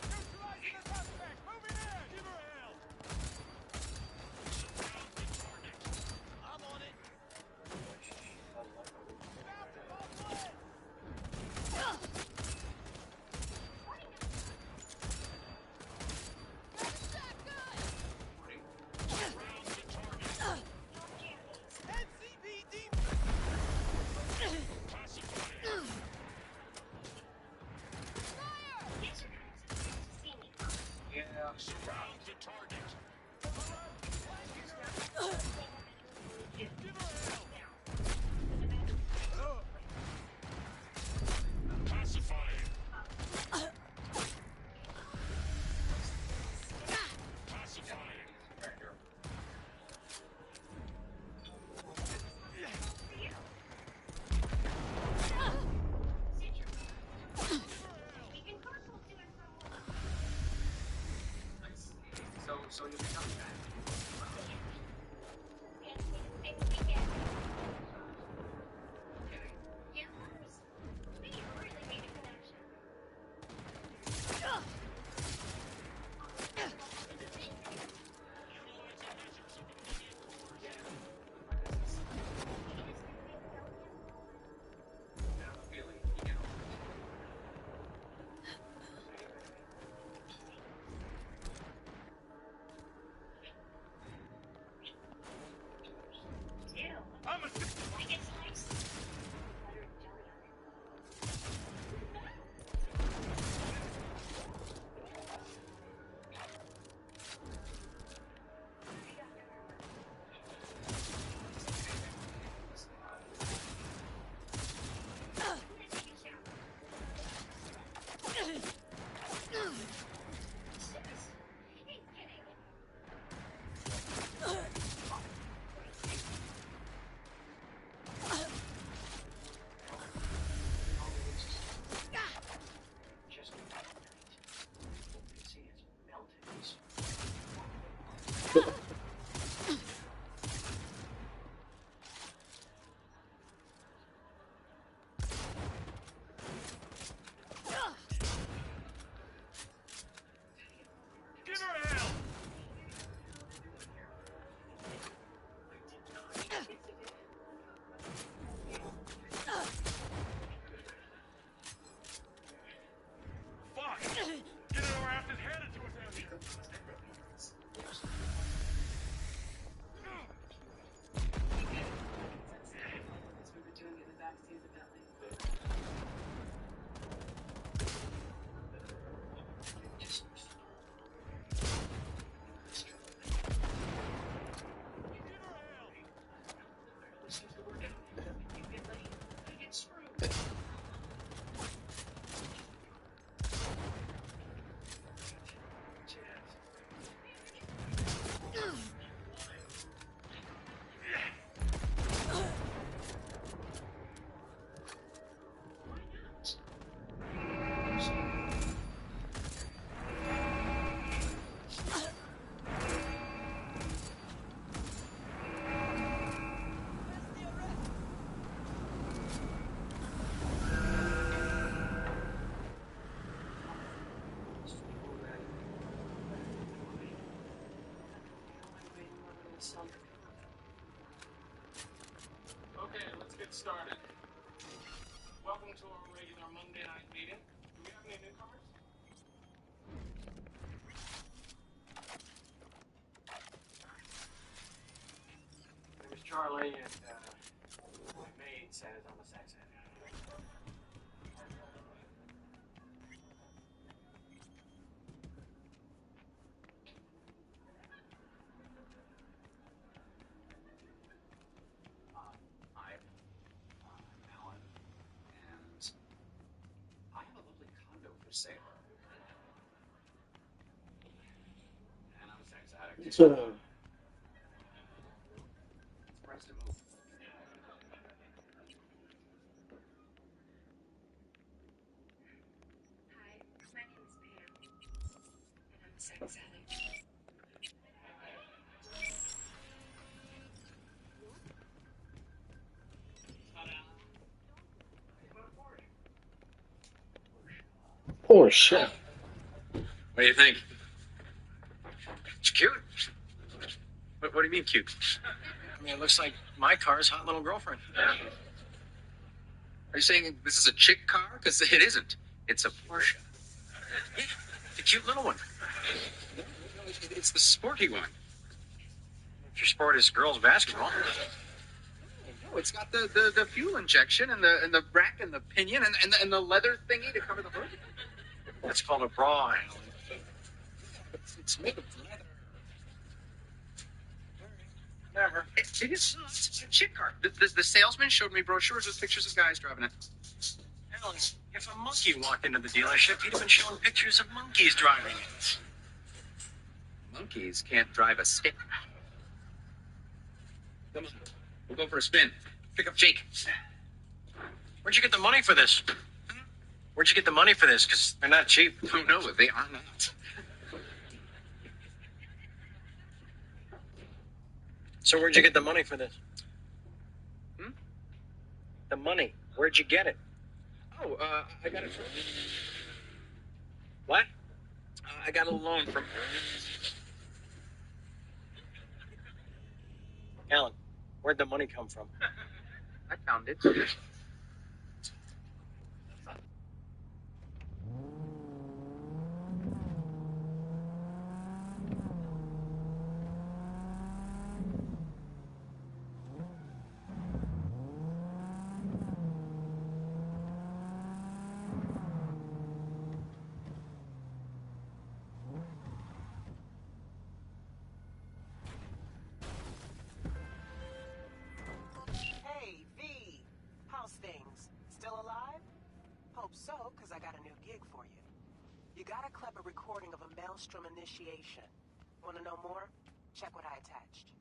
Neutralizing the suspect! Moving in! Give her hell! I'm on it! NCPD! So you'll be coming back. I'm a... Give her hell! Fuck! Get it our asses handed to us out here! Okay, let's get started. Welcome to our regular Monday night meeting. Do we have any newcomers? Charlie and my maid says I'm a sex addict. I'm Alan, and I have a lovely condo for sale. And I'm a sex addict. It's Price to move. Hi, my name is Pam, and I'm a sex addict. Porsche. What do you think? It's cute. What do you mean cute? I mean, it looks like my car's hot little girlfriend. Are you saying this is a chick car? Because it isn't. It's a Porsche. Yeah, the cute little one. No, it's the sporty one. If your sport is girls basketball. No, it's got the fuel injection and the rack and the pinion and the leather thingy to cover the hood. That's called a bra, Alan. It's made of leather. Never. It is not. It's a chick car. The salesman showed me brochures with pictures of guys driving it. Alan, if a monkey walked into the dealership, he'd have been showing pictures of monkeys driving it. Monkeys can't drive a stick. Come on, we'll go for a spin. Pick up Jake. Where'd you get the money for this? Where'd you get the money for this? Because they're not cheap. Oh, no, they are not. So where'd you get the money for this? Hmm? The money. Where'd you get it? Oh, I got it from... What? I got a loan from... Alan, where'd the money come from? I found it. Hey, V. How's things? Still alive? Hope so, because I got a new gig for you. You got a clever recording of a Maelstrom initiation. Want to know more? Check what I attached.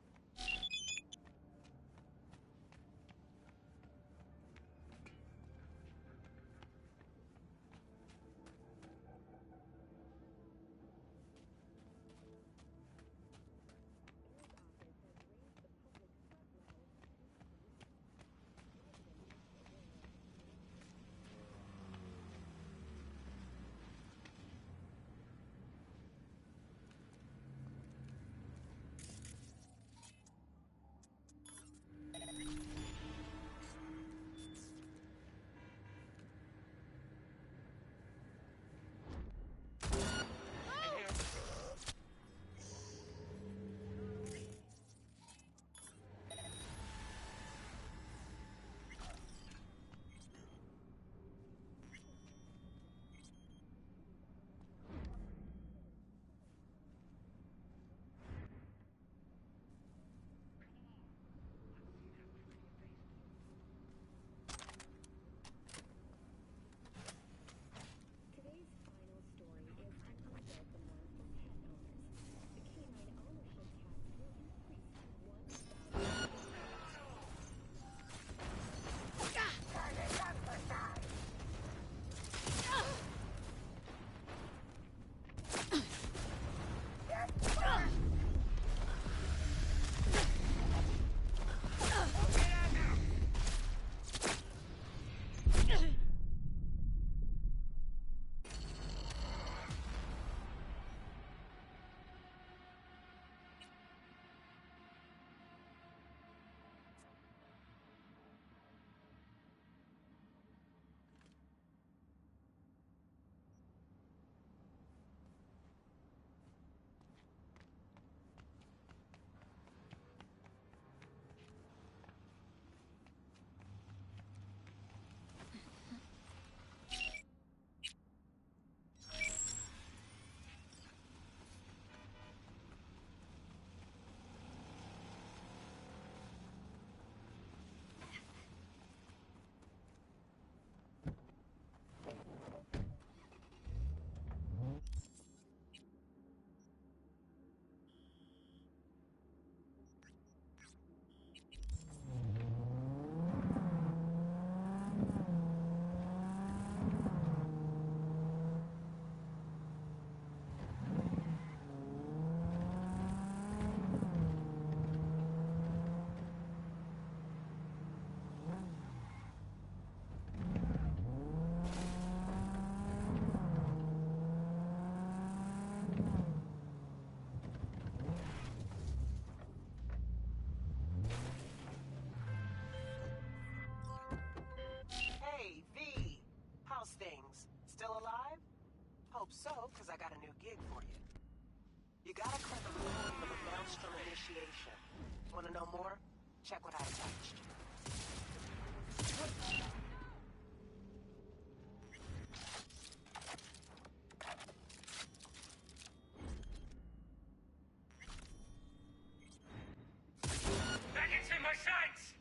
Still alive? Hope so, because I got a new gig for you. You gotta click a recording of a Maelstrom initiation. Want to know more? Check what I attached. Back into my sights!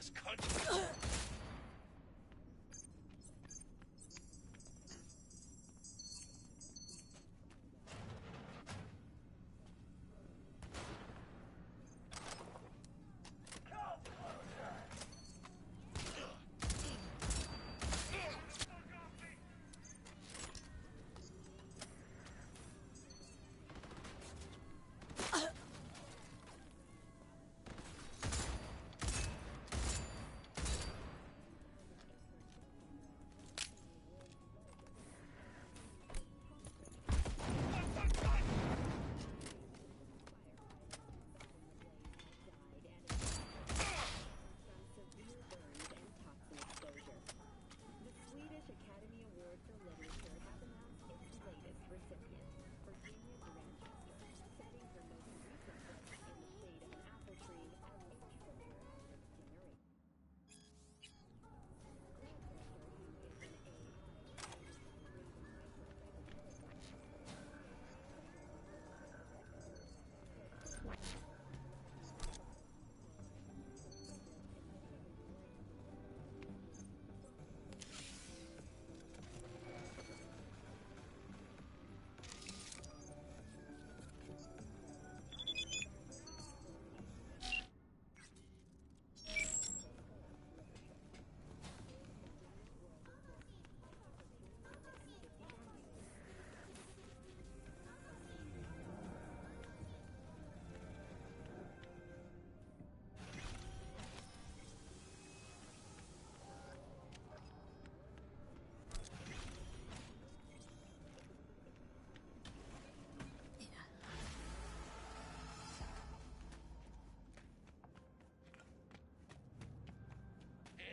this country.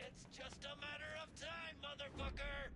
It's just a matter of time, motherfucker!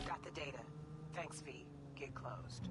Got the data. Thanks, V. Get closed.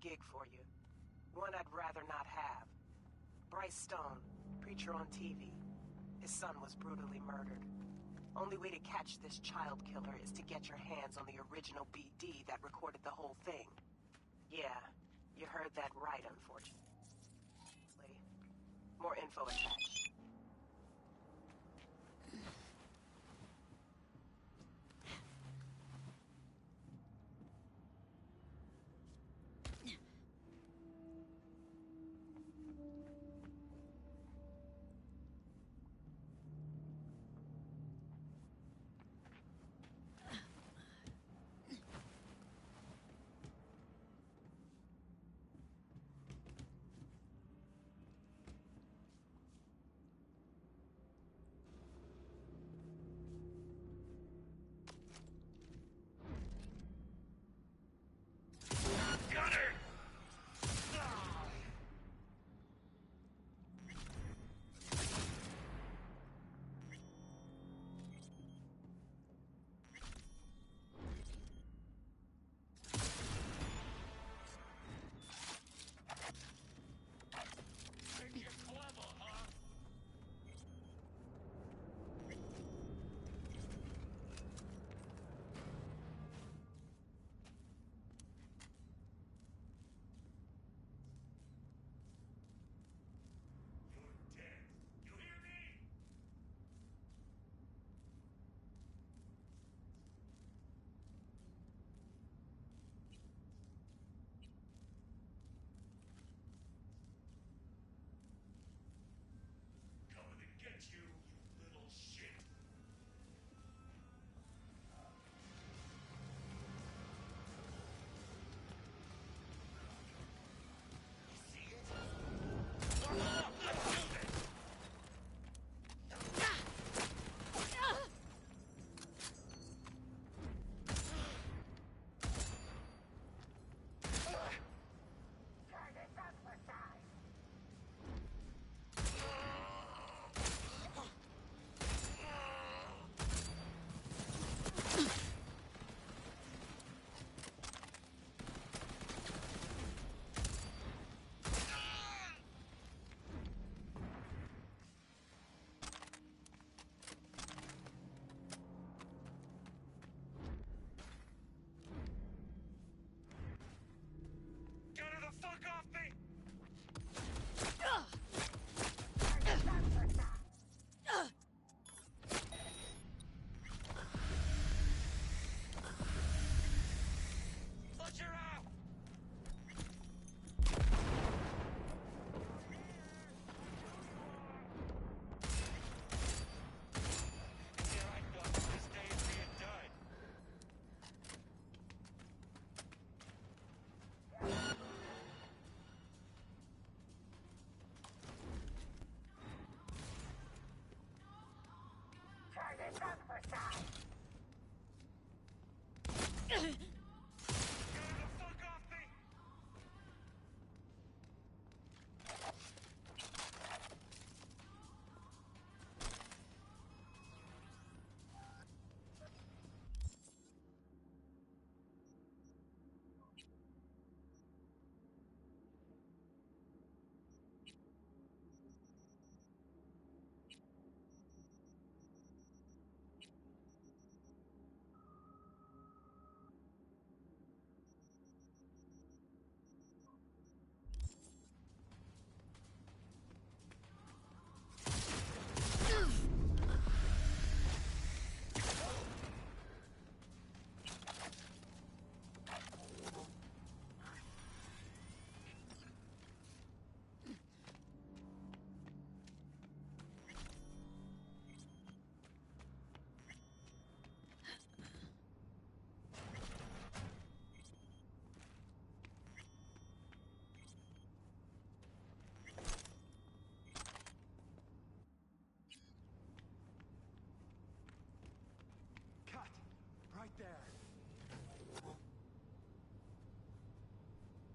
gig for you. One I'd rather not have. Bryce Stone, preacher on TV. His son was brutally murdered. Only way to catch this child killer is to get your hands on the original BD that recorded the whole thing. Yeah, you heard that right, unfortunately. More info attached.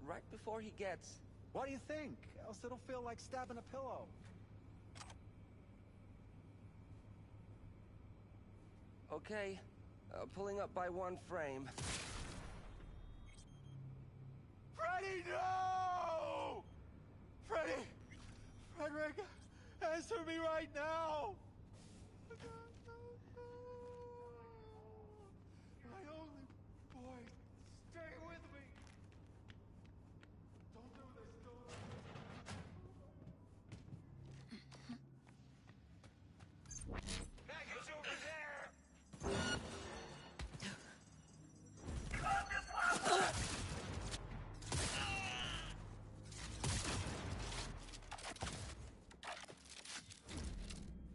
Right before he gets... What do you think? Else it'll feel like stabbing a pillow. Okay, pulling up by one frame. Freddy, no! Roderick, answer me right now! My only boy, stay with me! Don't do this, don't. Package over there!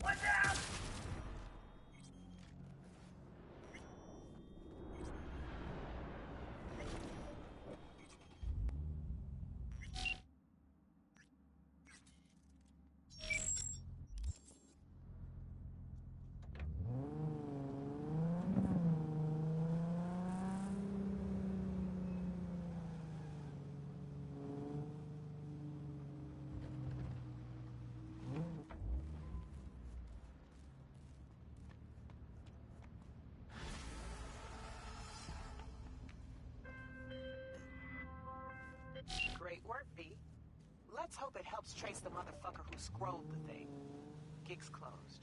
Watch out! Great work, B. Let's hope it helps trace the motherfucker who scrolled the thing. Gig's closed.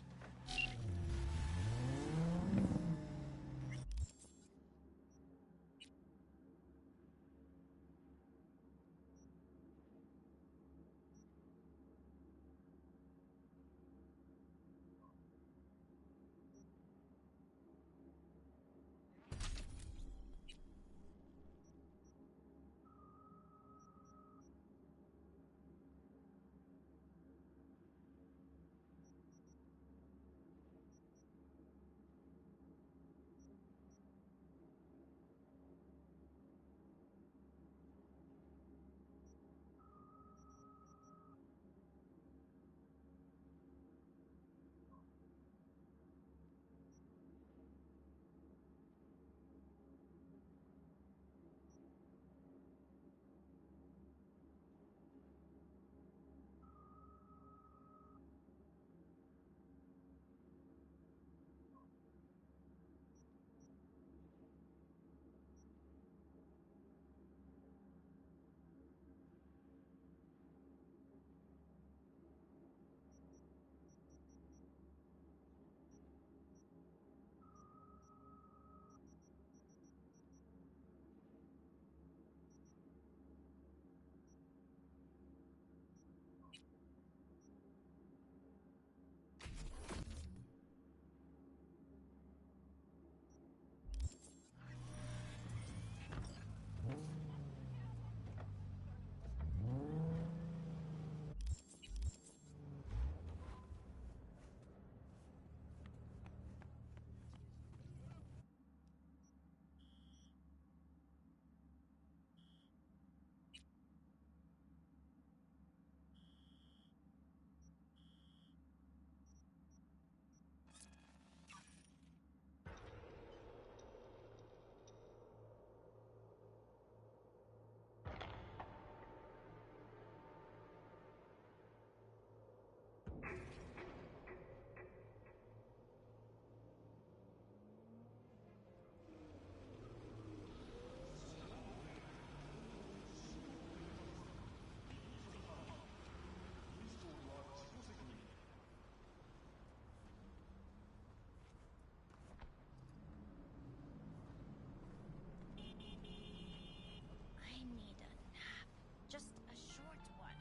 I need a nap. Just a short one.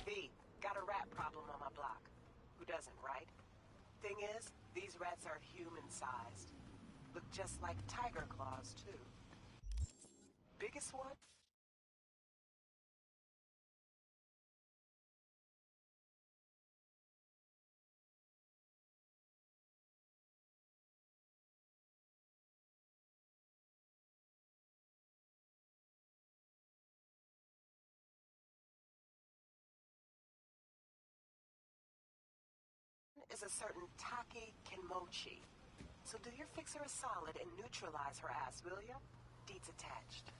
V, got a rat problem on my block. Who doesn't, right? Thing is, these rats are human-sized. Look just like tiger claws, too. Biggest one? is a certain Taki Kenmochi. So do your fixer a solid and neutralize her ass, will ya? Deeds attached.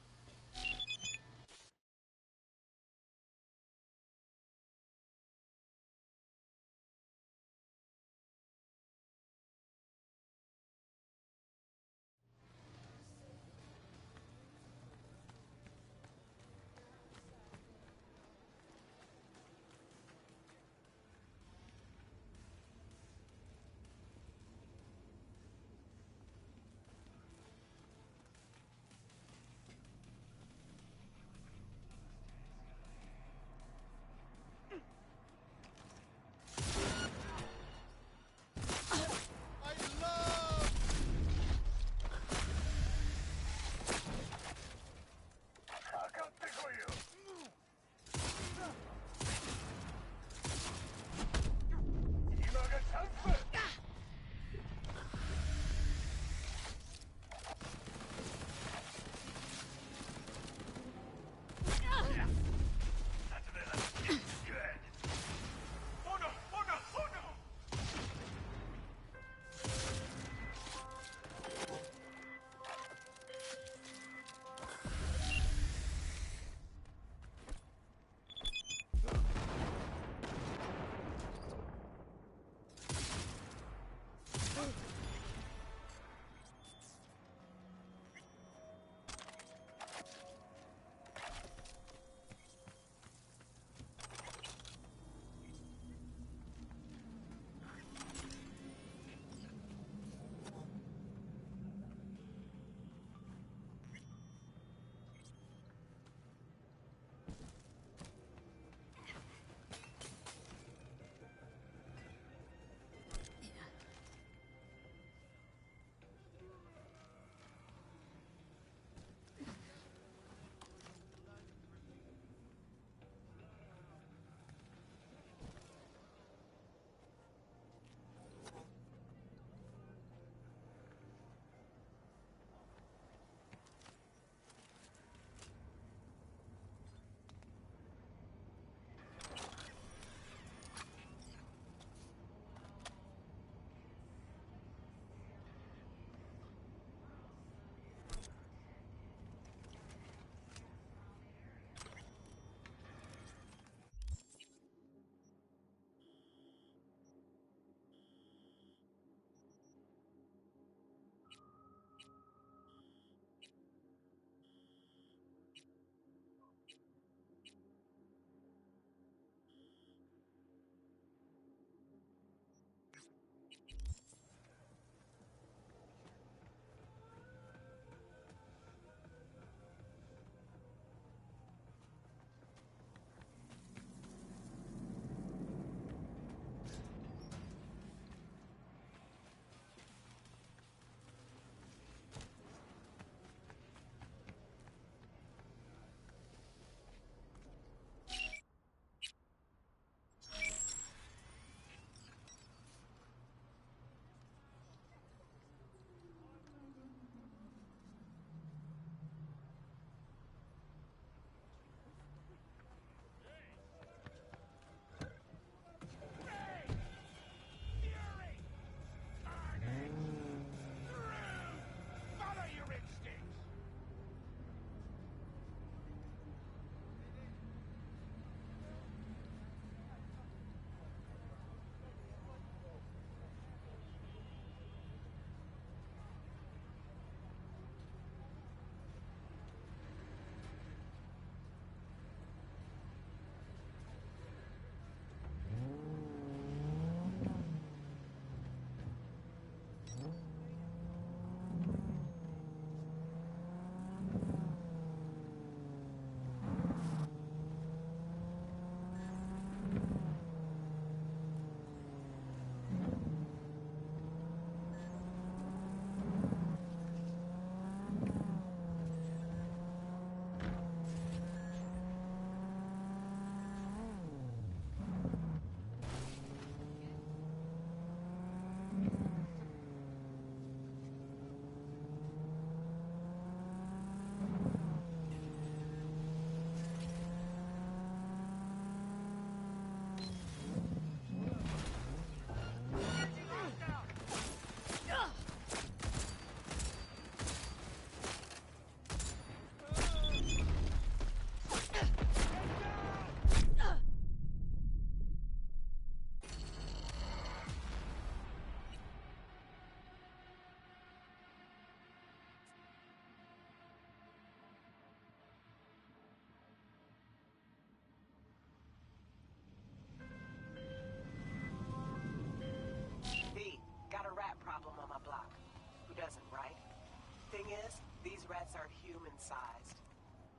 These rats are human-sized.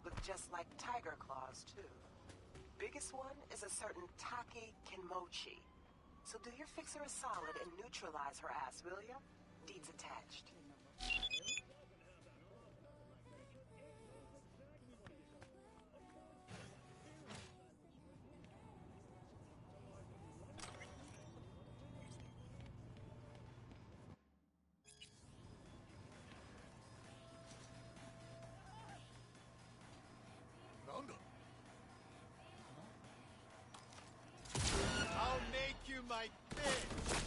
Look just like tiger claws, too. Biggest one is a certain Taki Kenmochi. So do your fixer a solid and neutralize her ass, will ya? Deeds attached. I'll make you my bitch!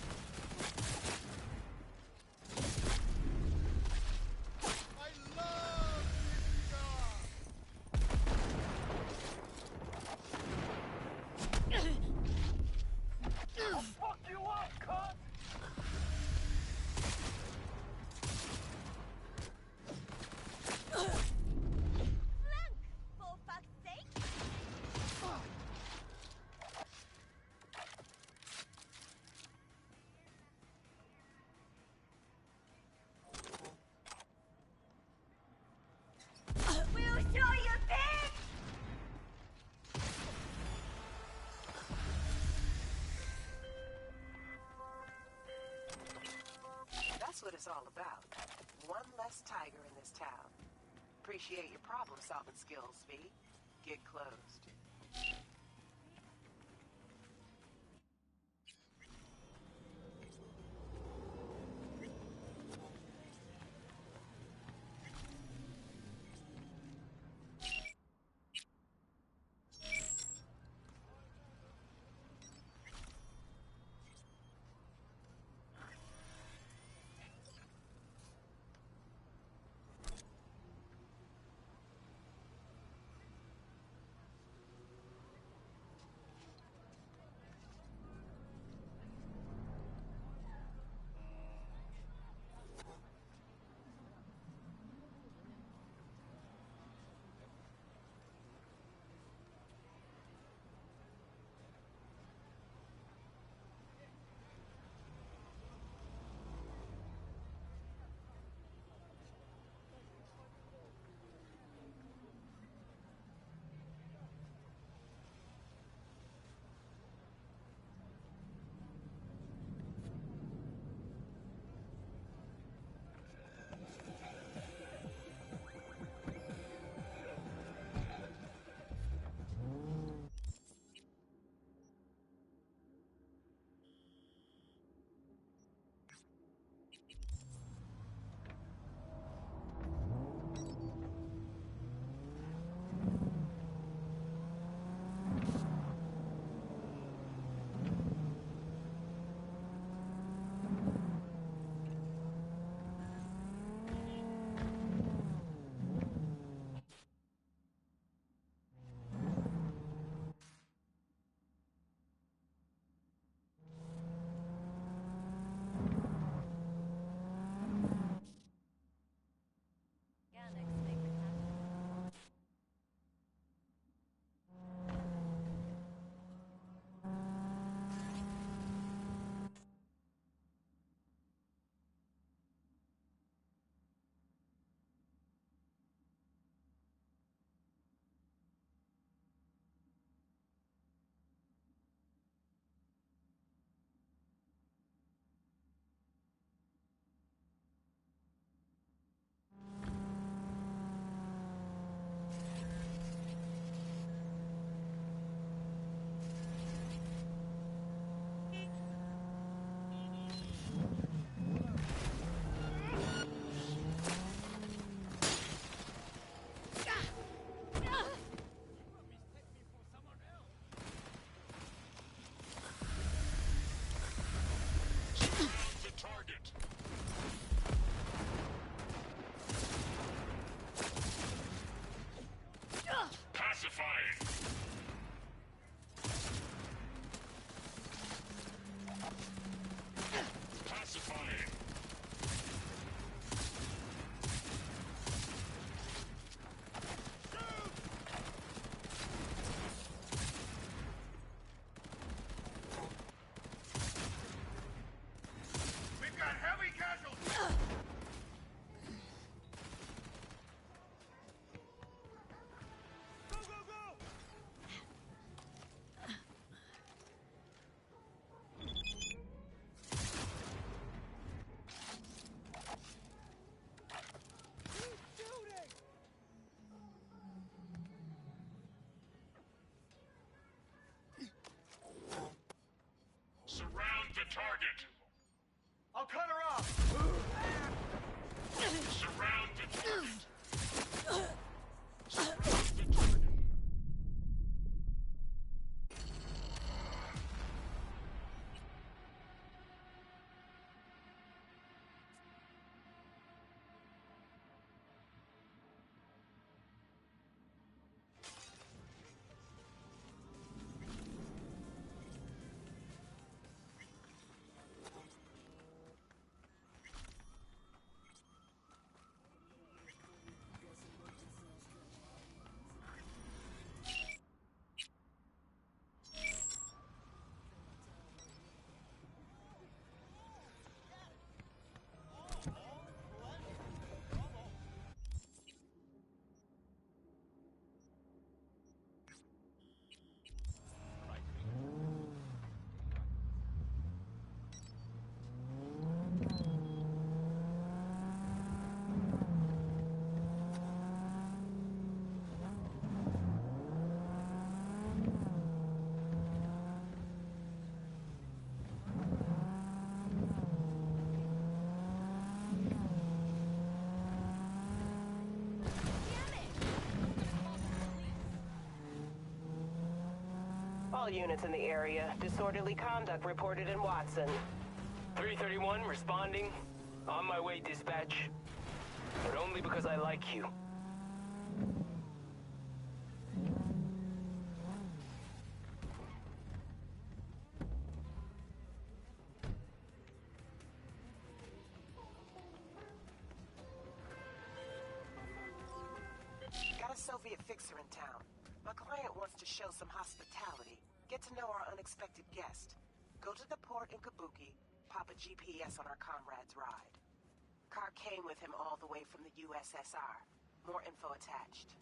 I love I'll fuck you up, cunt! For fuck's sake! We'll show you, bitch! That's what it's all about. One less tiger in this town. Appreciate your problem-solving skills, V. Get closed. All units in the area. Disorderly conduct reported in Watson. 331 responding. On my way, dispatch. But only because I like you. Got a Soviet fixer in town. My client wants to show some hospitality. Get to know our unexpected guest. Go to the port in Kabuki, pop a GPS on our comrade's ride. Car came with him all the way from the USSR. More info attached.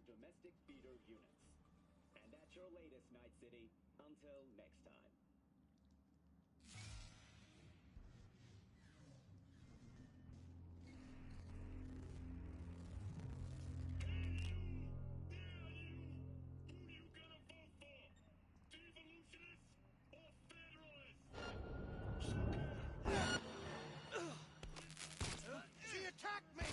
domestic feeder units. And that's your latest, Night City. Until next time. She attacked me!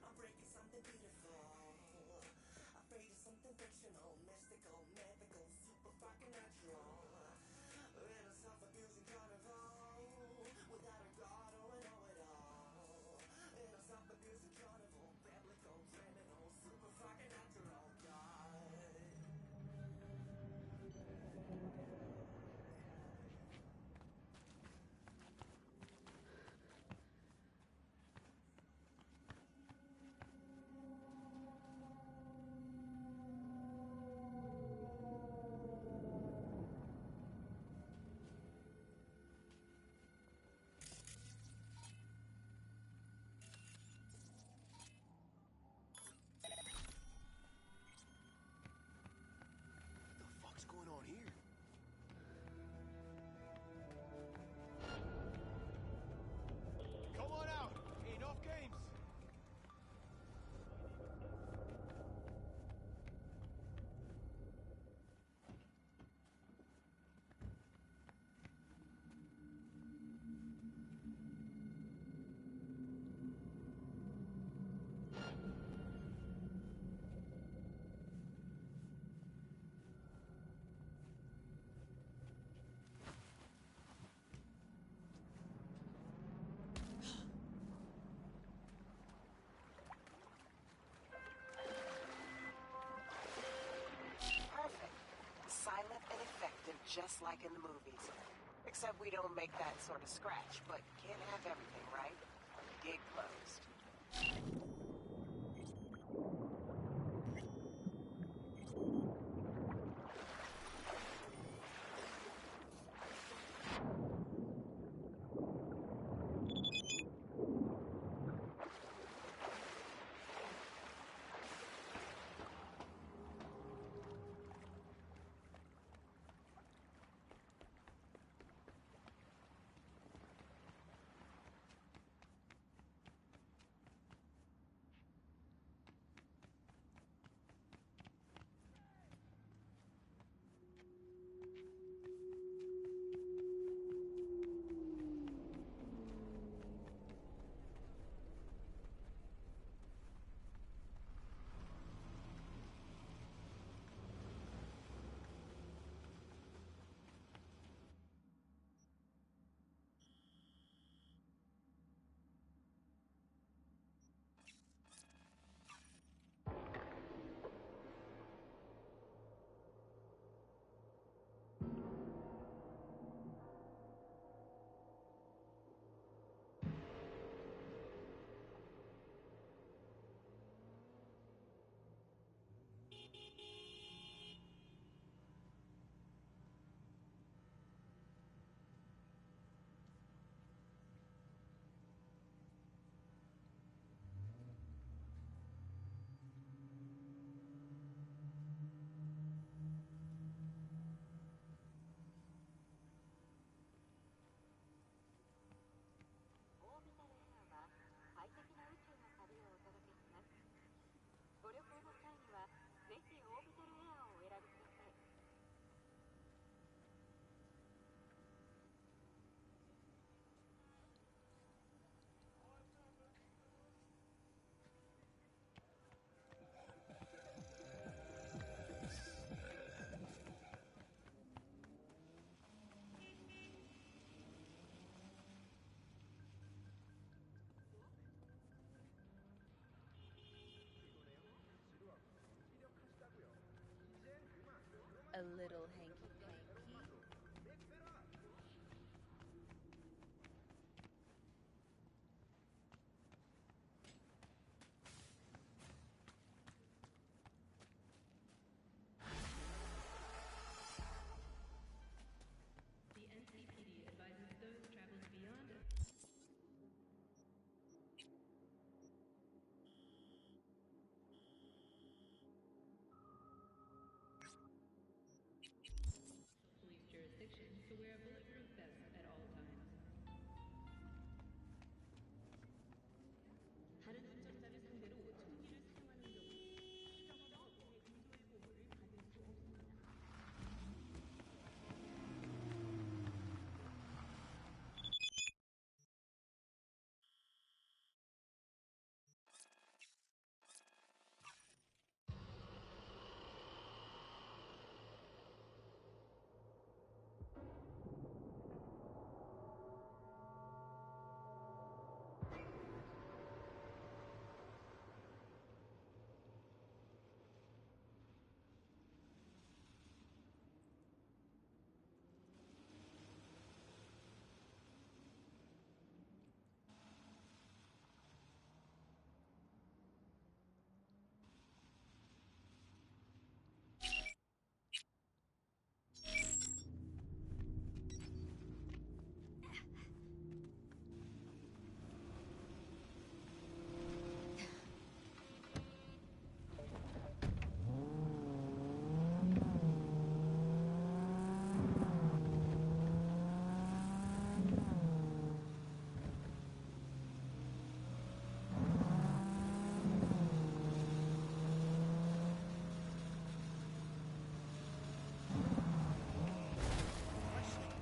I'm breaking something beautiful. Afraid of something fictional, mystical, mythical, super fucking natural. In a self-abusing carnival, without a god or a know-it-all. In a self-abusing carnival, biblical, criminal, super fucking natural, God. What's going on here? Come on out! Enough games! Perfect. Silent and effective, just like in the movies. Except we don't make that sort of scratch, but can't have everything, right? Gig closed. A little hanky-panky? The NCPD advises those traveling beyond police jurisdiction to wear a bulletproof vest at all times. 다른 운전자를 상대로 총기를 사용하는 경우 수정과 대응조의 보호를 받을 수 없습니다.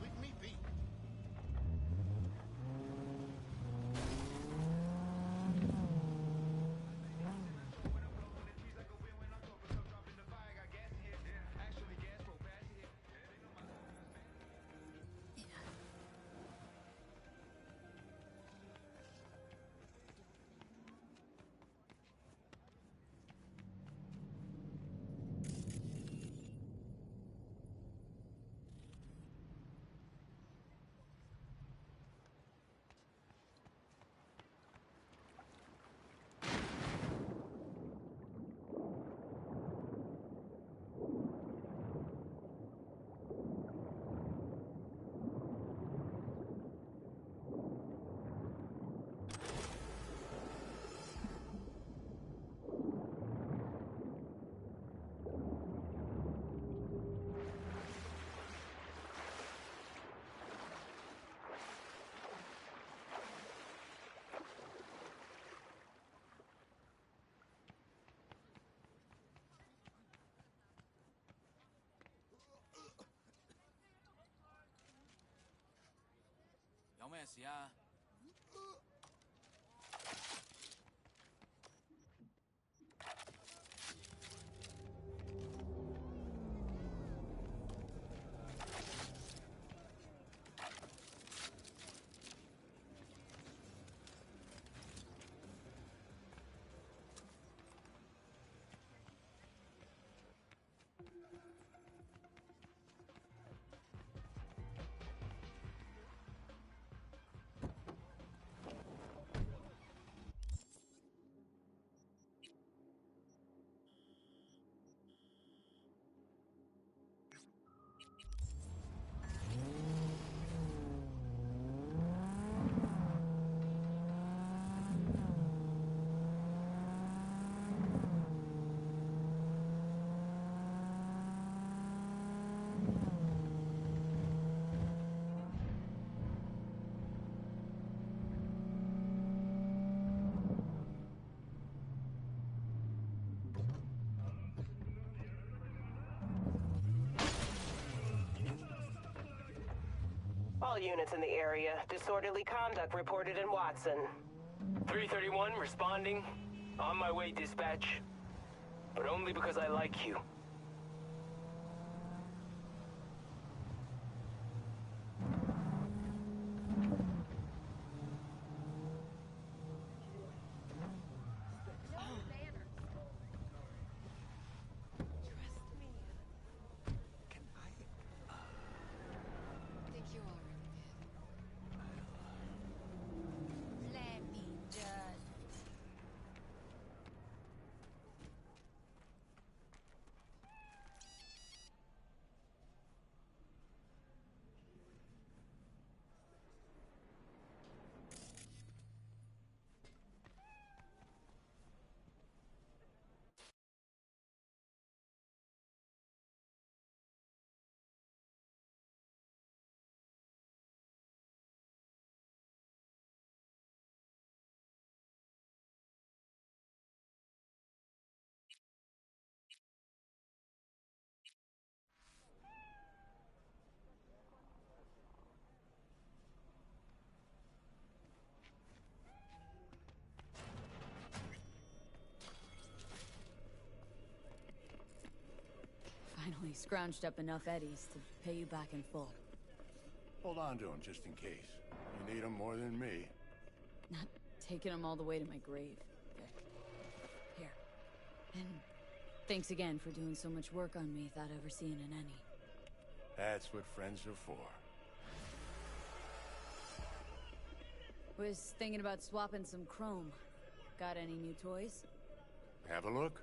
Let me be. All units in the area. Disorderly conduct reported in Watson. 331 responding. On my way, dispatch. But only because I like you. We scrounged up enough eddies to pay you back in full. Hold on to them just in case. You need them more than me. Not taking them all the way to my grave, Vic. Here. And thanks again for doing so much work on me without ever seeing an any. That's what friends are for. Was thinking about swapping some chrome. Got any new toys? Have a look.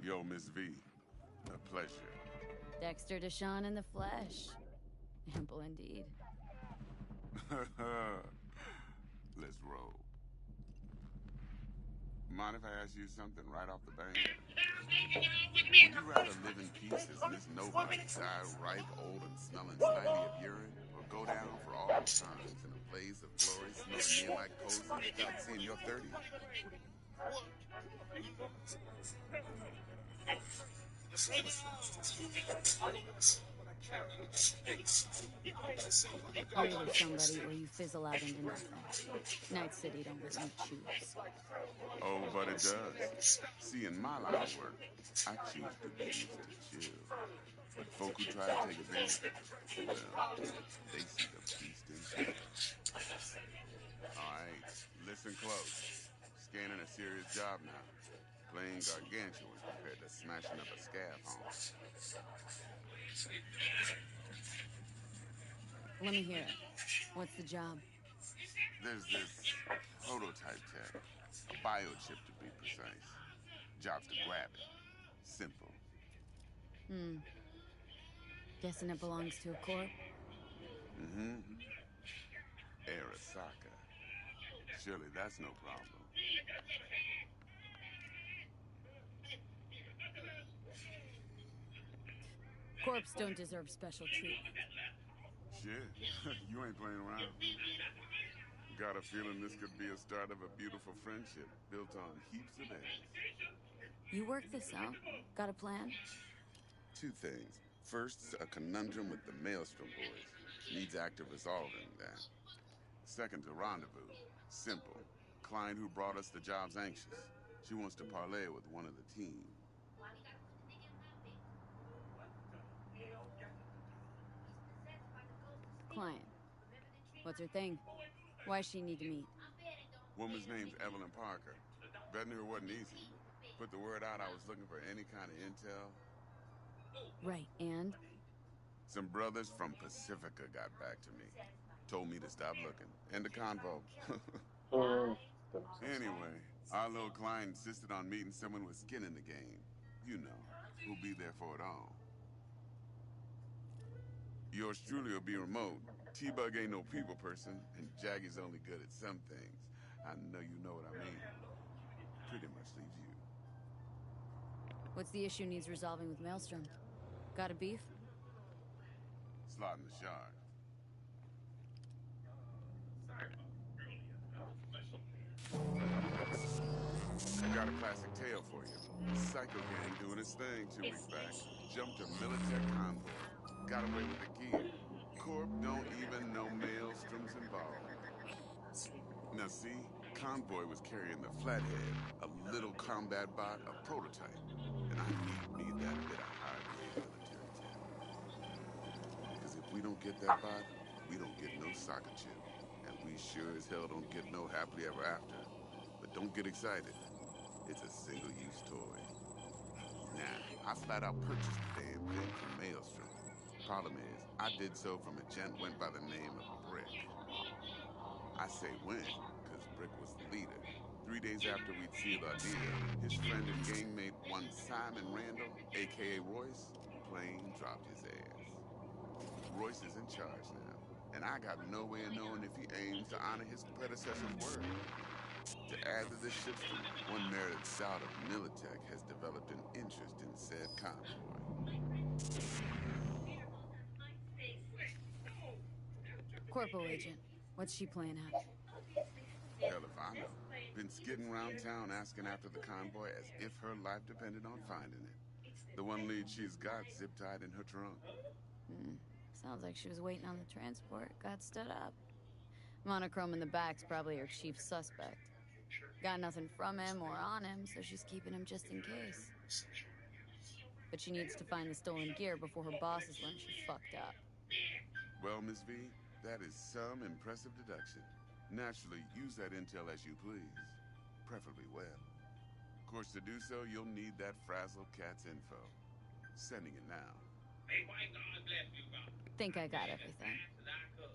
Yo, Miss V. A pleasure. Dexter Deshawn in the flesh. Ample indeed. Let's roll. Mind if I ask you something right off the bat? Would you rather live in peace as Miss Nobody, die ripe, old, and smelling slightly of urine, or go down for all times in a blaze of glory, smelling near like posers without seeing your 30? You're either somebody or you fizzle out into nothing. Night City don't let you choose. Oh, but it does. See, in my line of work, I choose to be used to chill. But folk who try to take advantage, well, they see the beast in hell. All right, listen close. Scanning a serious job now. Playing gargantuan compared to smashing up a scab home. Let me hear it. What's the job? There's this prototype tech, a biochip to be precise. Job's to grab it. Simple. Guessing it belongs to a corp? Mm-hmm. Arasaka. Surely that's no problem. Corps don't deserve special treatment. Shit, you ain't playing around. Got a feeling this could be a start of a beautiful friendship built on heaps of A's. You work this out? Got a plan? Two things. First, a conundrum with the Maelstrom boys. Needs active resolving that. Second, a rendezvous. Simple. Client who brought us the job's anxious. She wants to parlay with one of the team. Client. What's her thing? Why she need to meet? Woman's name's Evelyn Parker. Betting her wasn't easy. Put the word out I was looking for any kind of intel. Right, and? Some brothers from Pacifica got back to me. Told me to stop looking. End of convo. Anyway, our little client insisted on meeting someone with skin in the game. You know, who'll be there for it all. Yours truly will be remote. T-Bug ain't no people person, and Jaggy's only good at some things. I know you know what I mean. Pretty much leaves you. What's the issue needs resolving with Maelstrom? Got a beef? Slotting the shard. Got a classic tale for you. Psycho gang doing its thing 2 weeks back. Jumped a Militech convoy. Got away with the gear. Corp don't even know Maelstrom's involved. Now see, convoy was carrying the Flathead, a little combat bot, a prototype. And I need that bit of high-grade military tech. Because if we don't get that bot, we don't get no soccer chip. And we sure as hell don't get no happily ever after. But don't get excited. It's a single-use toy. Nah, I flat out purchased the damn thing from Maelstrom. Problem is, I did so from a gent went by the name of Brick. I say when, because Brick was the leader. 3 days after we'd sealed our deal, his friend and gangmate, one Simon Randall, a.k.a. Royce, plain dropped his ass. Royce is in charge now, and I got no way of knowing if he aims to honor his predecessor's word. To add to this shitstorm, one merited scout of Militech has developed an interest in said convoy. Corpo agent. What's she playing at? Hell if I know. Been skidding around town asking after the convoy as if her life depended on finding it. The one lead she's got zip-tied in her trunk. Sounds like she was waiting on the transport. Got stood up. Monochrome in the back's probably her chief suspect. Got nothing from him or on him, so she's keeping him just in case. But she needs to find the stolen gear before her bosses learn she fucked up. Well, Miss V, that is some impressive deduction. Naturally, use that intel as you please. Preferably well. Of course, to do so, you'll need that Frazzle Cat's info. Sending it now. Think I got everything.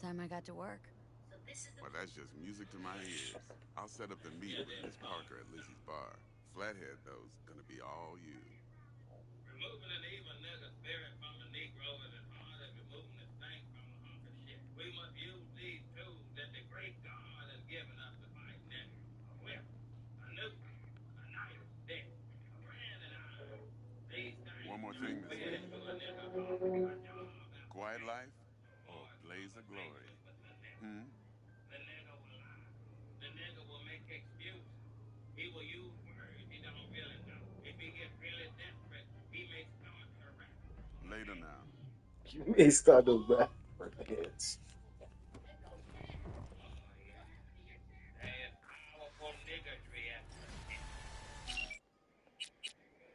Time I got to work. Well, that's just music to my ears. I'll set up the meeting with Miss Parker at Lizzie's bar. Flathead, though's gonna be all you. Removing an evil nigger spirit from a Negro is as hard as removing the stank from a hunk of shit. We must use these tools that the great God has given us to fight niggas. A whip, a nuke, a knife, stick, a brand and iron. These things One more don't thing, Miss fit Lee. into a nigga a job. Quiet life or blaze of glory? Hmm? The nigga will lie. The nigga will make excuses. He will use words he don't really know. If he gets really desperate, he may start to rap. Later now. You may start to rap for kids. There's powerful niggatry at work.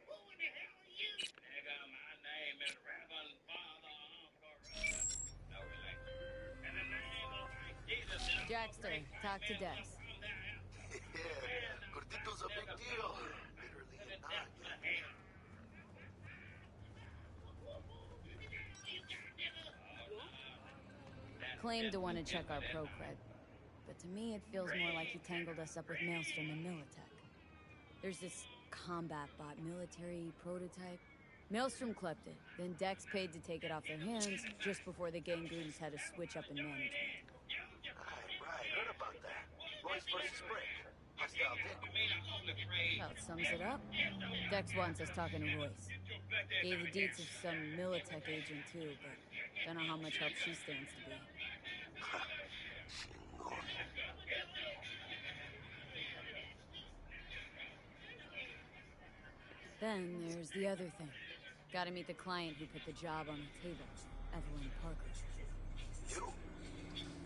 Who in the hell are you? Nigga, my name is Reverend Father Uncle Rudd. No relation. And the name of Christ Jesus is Jackster, talk to Dex. Yeah, Gordito's a big deal. Literally and not. Claimed to want to check our pro cred, but to me it feels more like he tangled us up with Maelstrom and Militech. There's this combat bot military prototype. Maelstrom clept it, then Dex paid to take it off their hands just before the Gangoons had a switch up in management. Right, heard about that. Royce versus Brick. Hostile takeover. About sums it up. Dex wants us talking to Royce. Gave the deets of some Militech agent too, but don't know how much help she stands to be. Then there's the other thing. Gotta meet the client who put the job on the table, Evelyn Parker. You?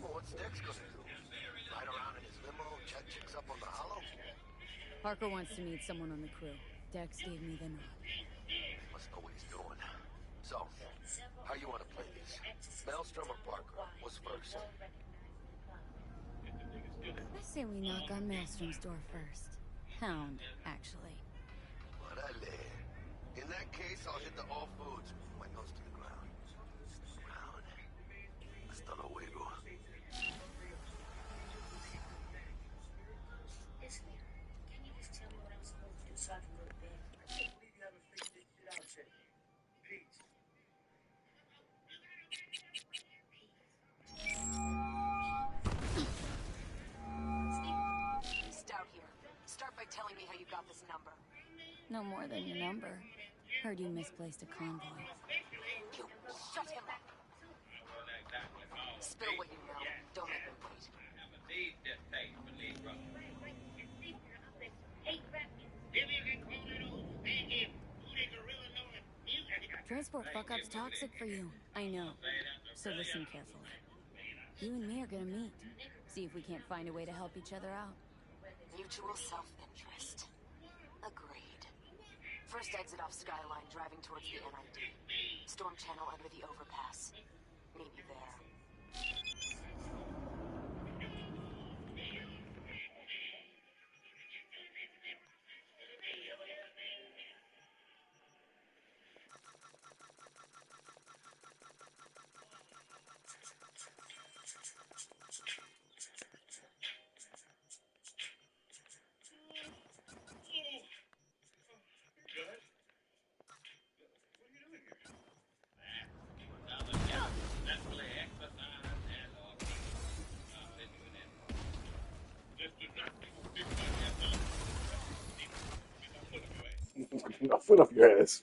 Well, what's Dex gonna do? Ride around in his limo, check chicks up on the hollow? Parker wants to meet someone on the crew. Dex gave me the nod. Must know what he's doing. So, how you want to play this? Maelstrom or Parker? What's first? I say we knock on Maelstrom's door first. Hound, actually. Orale. In that case, I'll hit the all foods. My nose to the ground. Ground. Hasta luego. Listen, can you just tell me what I'm supposed to do so I can go to bed? I can't believe you haven't figured this shit out yet. Pete. Stout here. Start by telling me how you got this number. No more than your number. Heard you misplaced a convoy. You shut him up. Spill what you know. Don't make me wait. Transport fuck-up's toxic for you. I know. So listen carefully. You and me are gonna meet. See if we can't find a way to help each other out. Mutual self-interest. Agreed. First exit off Skyline, driving towards the NID. Storm channel under the overpass. Meet me there. A foot up your ass.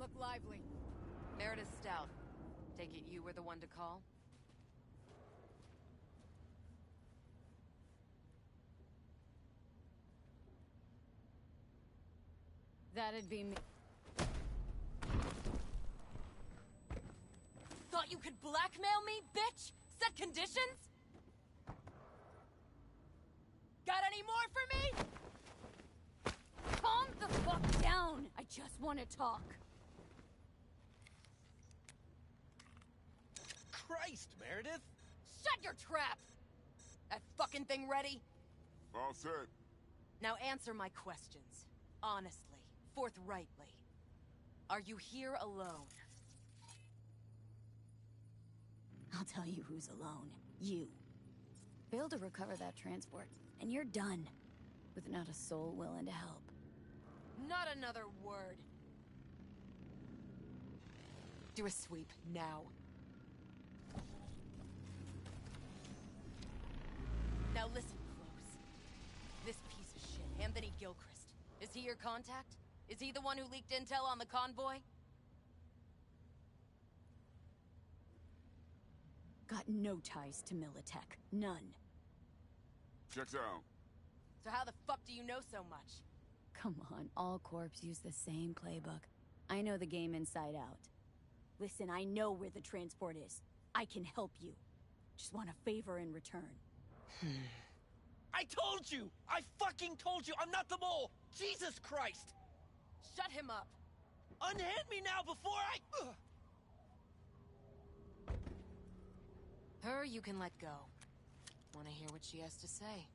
look lively. Meredith Stout. Take it you were the one to call? That'd be me. Thought you could blackmail me, bitch? Set conditions? Got any more for me? Calm the fuck down! I just want to talk. Christ, Meredith! Shut your trap! That fucking thing ready? All set. Now answer my questions. Honestly, forthrightly. Are you here alone? I'll tell you who's alone. You. Failed to recover that transport, and you're done. With not a soul willing to help. Not another word. Do a sweep, now. Now listen close. This piece of shit, Anthony Gilchrist. Is he your contact? Is he the one who leaked intel on the convoy? Got no ties to Militech. None. Checks out. So how the fuck do you know so much? Come on, all corps use the same playbook. I know the game inside out. Listen, I know where the transport is. I can help you. Just want a favor in return. I told you! I fucking told you! I'm not the mole! Jesus Christ! Shut him up! Unhand me now before I... Her you can let go. Wanna hear what she has to say?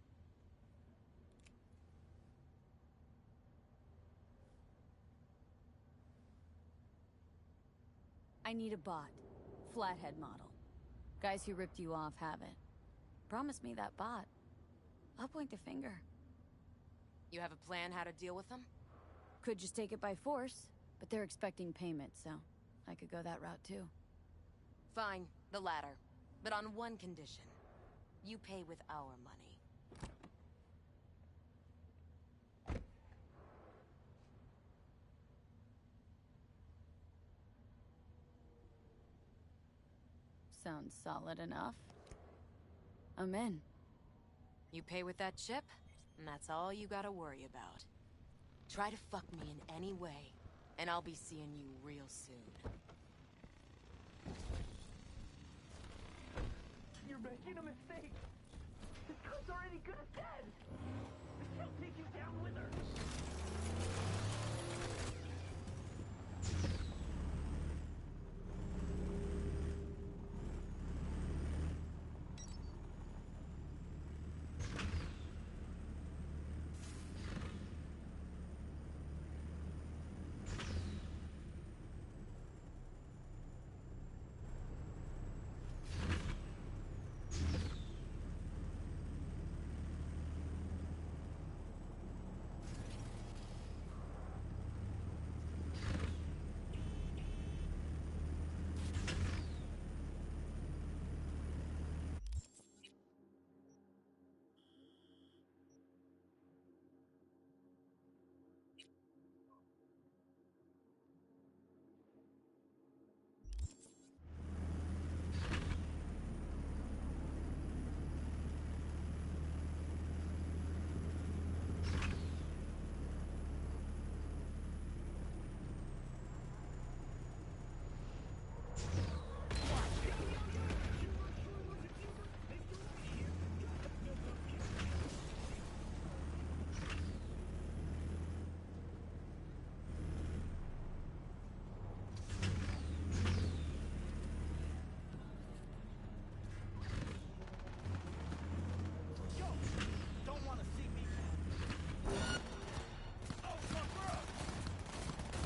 I need a bot. Flathead model. Guys who ripped you off have it. Promise me that bot. I'll point the finger. You have a plan how to deal with them? Could just take it by force, but they're expecting payment, so I could go that route too. Fine, the latter. But on one condition. You pay with our money. Sounds solid enough. I'm in. You pay with that chip, and that's all you gotta worry about. Try to fuck me in any way, and I'll be seeing you real soon. You're making a mistake. This cunt's already good as dead. She'll take you down with her.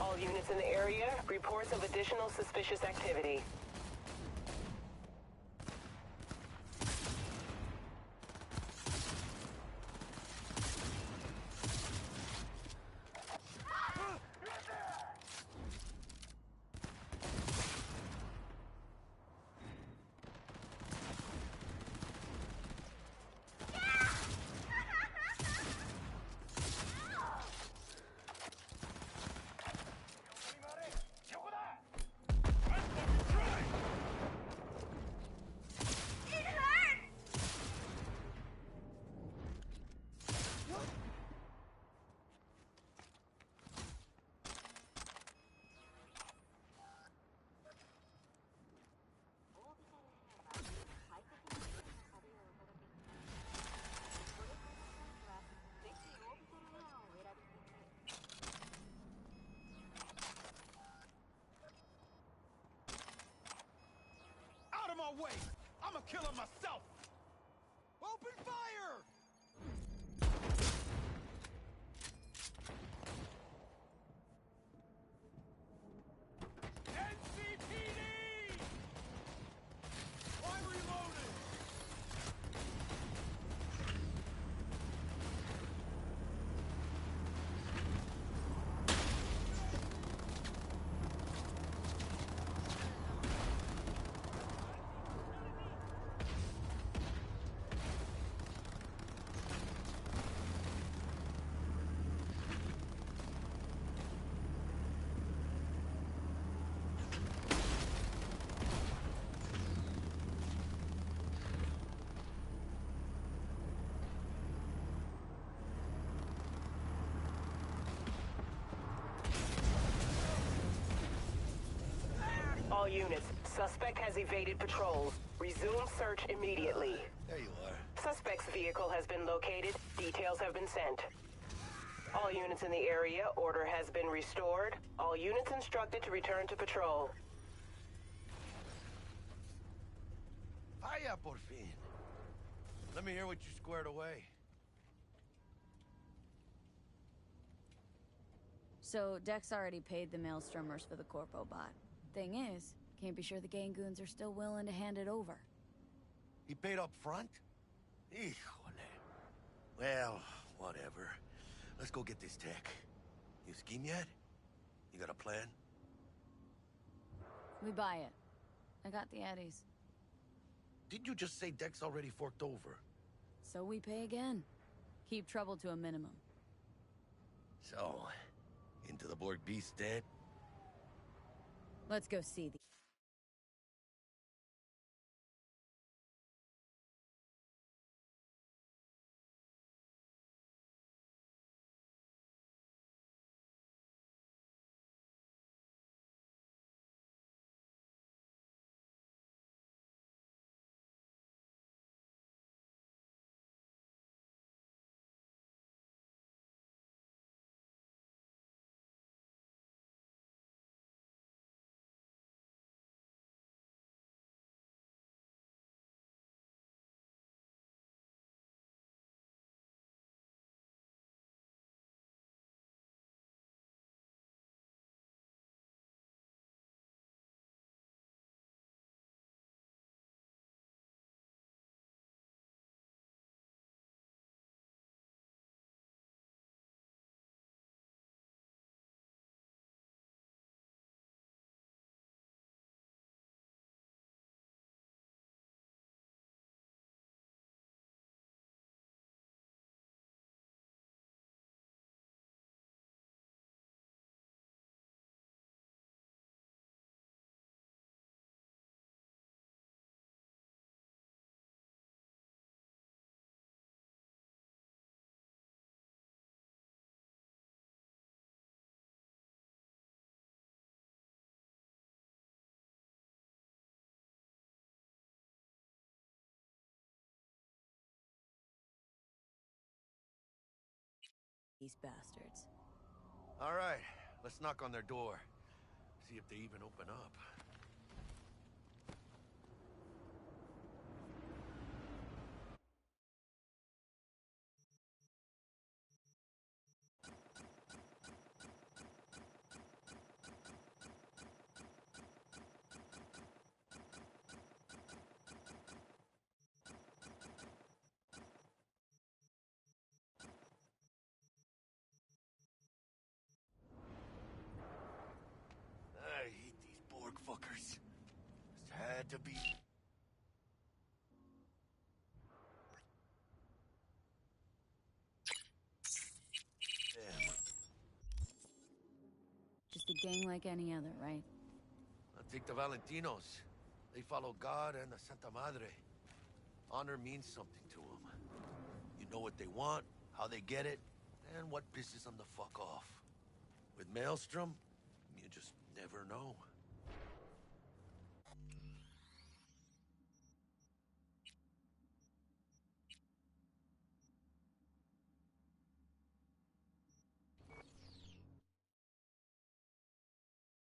All units in the area, reports of additional suspicious activity. my way! I'm a killer myself! Open fire! NCPD! I reloaded! All units, suspect has evaded patrols. Resume search immediately. There you are. Suspect's vehicle has been located. Details have been sent. All units in the area, order has been restored. All units instructed to return to patrol. Vaya por fin. Let me hear what you squared away. So, Dex already paid the Maelstromers for the Corpo bot. Thing is, can't be sure the Gangoons are still willing to hand it over. He paid up front? Híjole. Well, whatever. Let's go get this tech. You scheme yet? You got a plan? We buy it. I got the eddies. Did you just say Dex already forked over? So we pay again. Keep trouble to a minimum. So, into the Borg Beast den? Let's go see the... These bastards. All right, let's knock on their door. See if they even open up. I hate these Borg fuckers. This had to be... Damn. Just a gang like any other, right? I'll take the Valentinos. They follow God and the Santa Madre. Honor means something to them. You know what they want, how they get it, and what pisses them the fuck off. With Maelstrom, you just never know.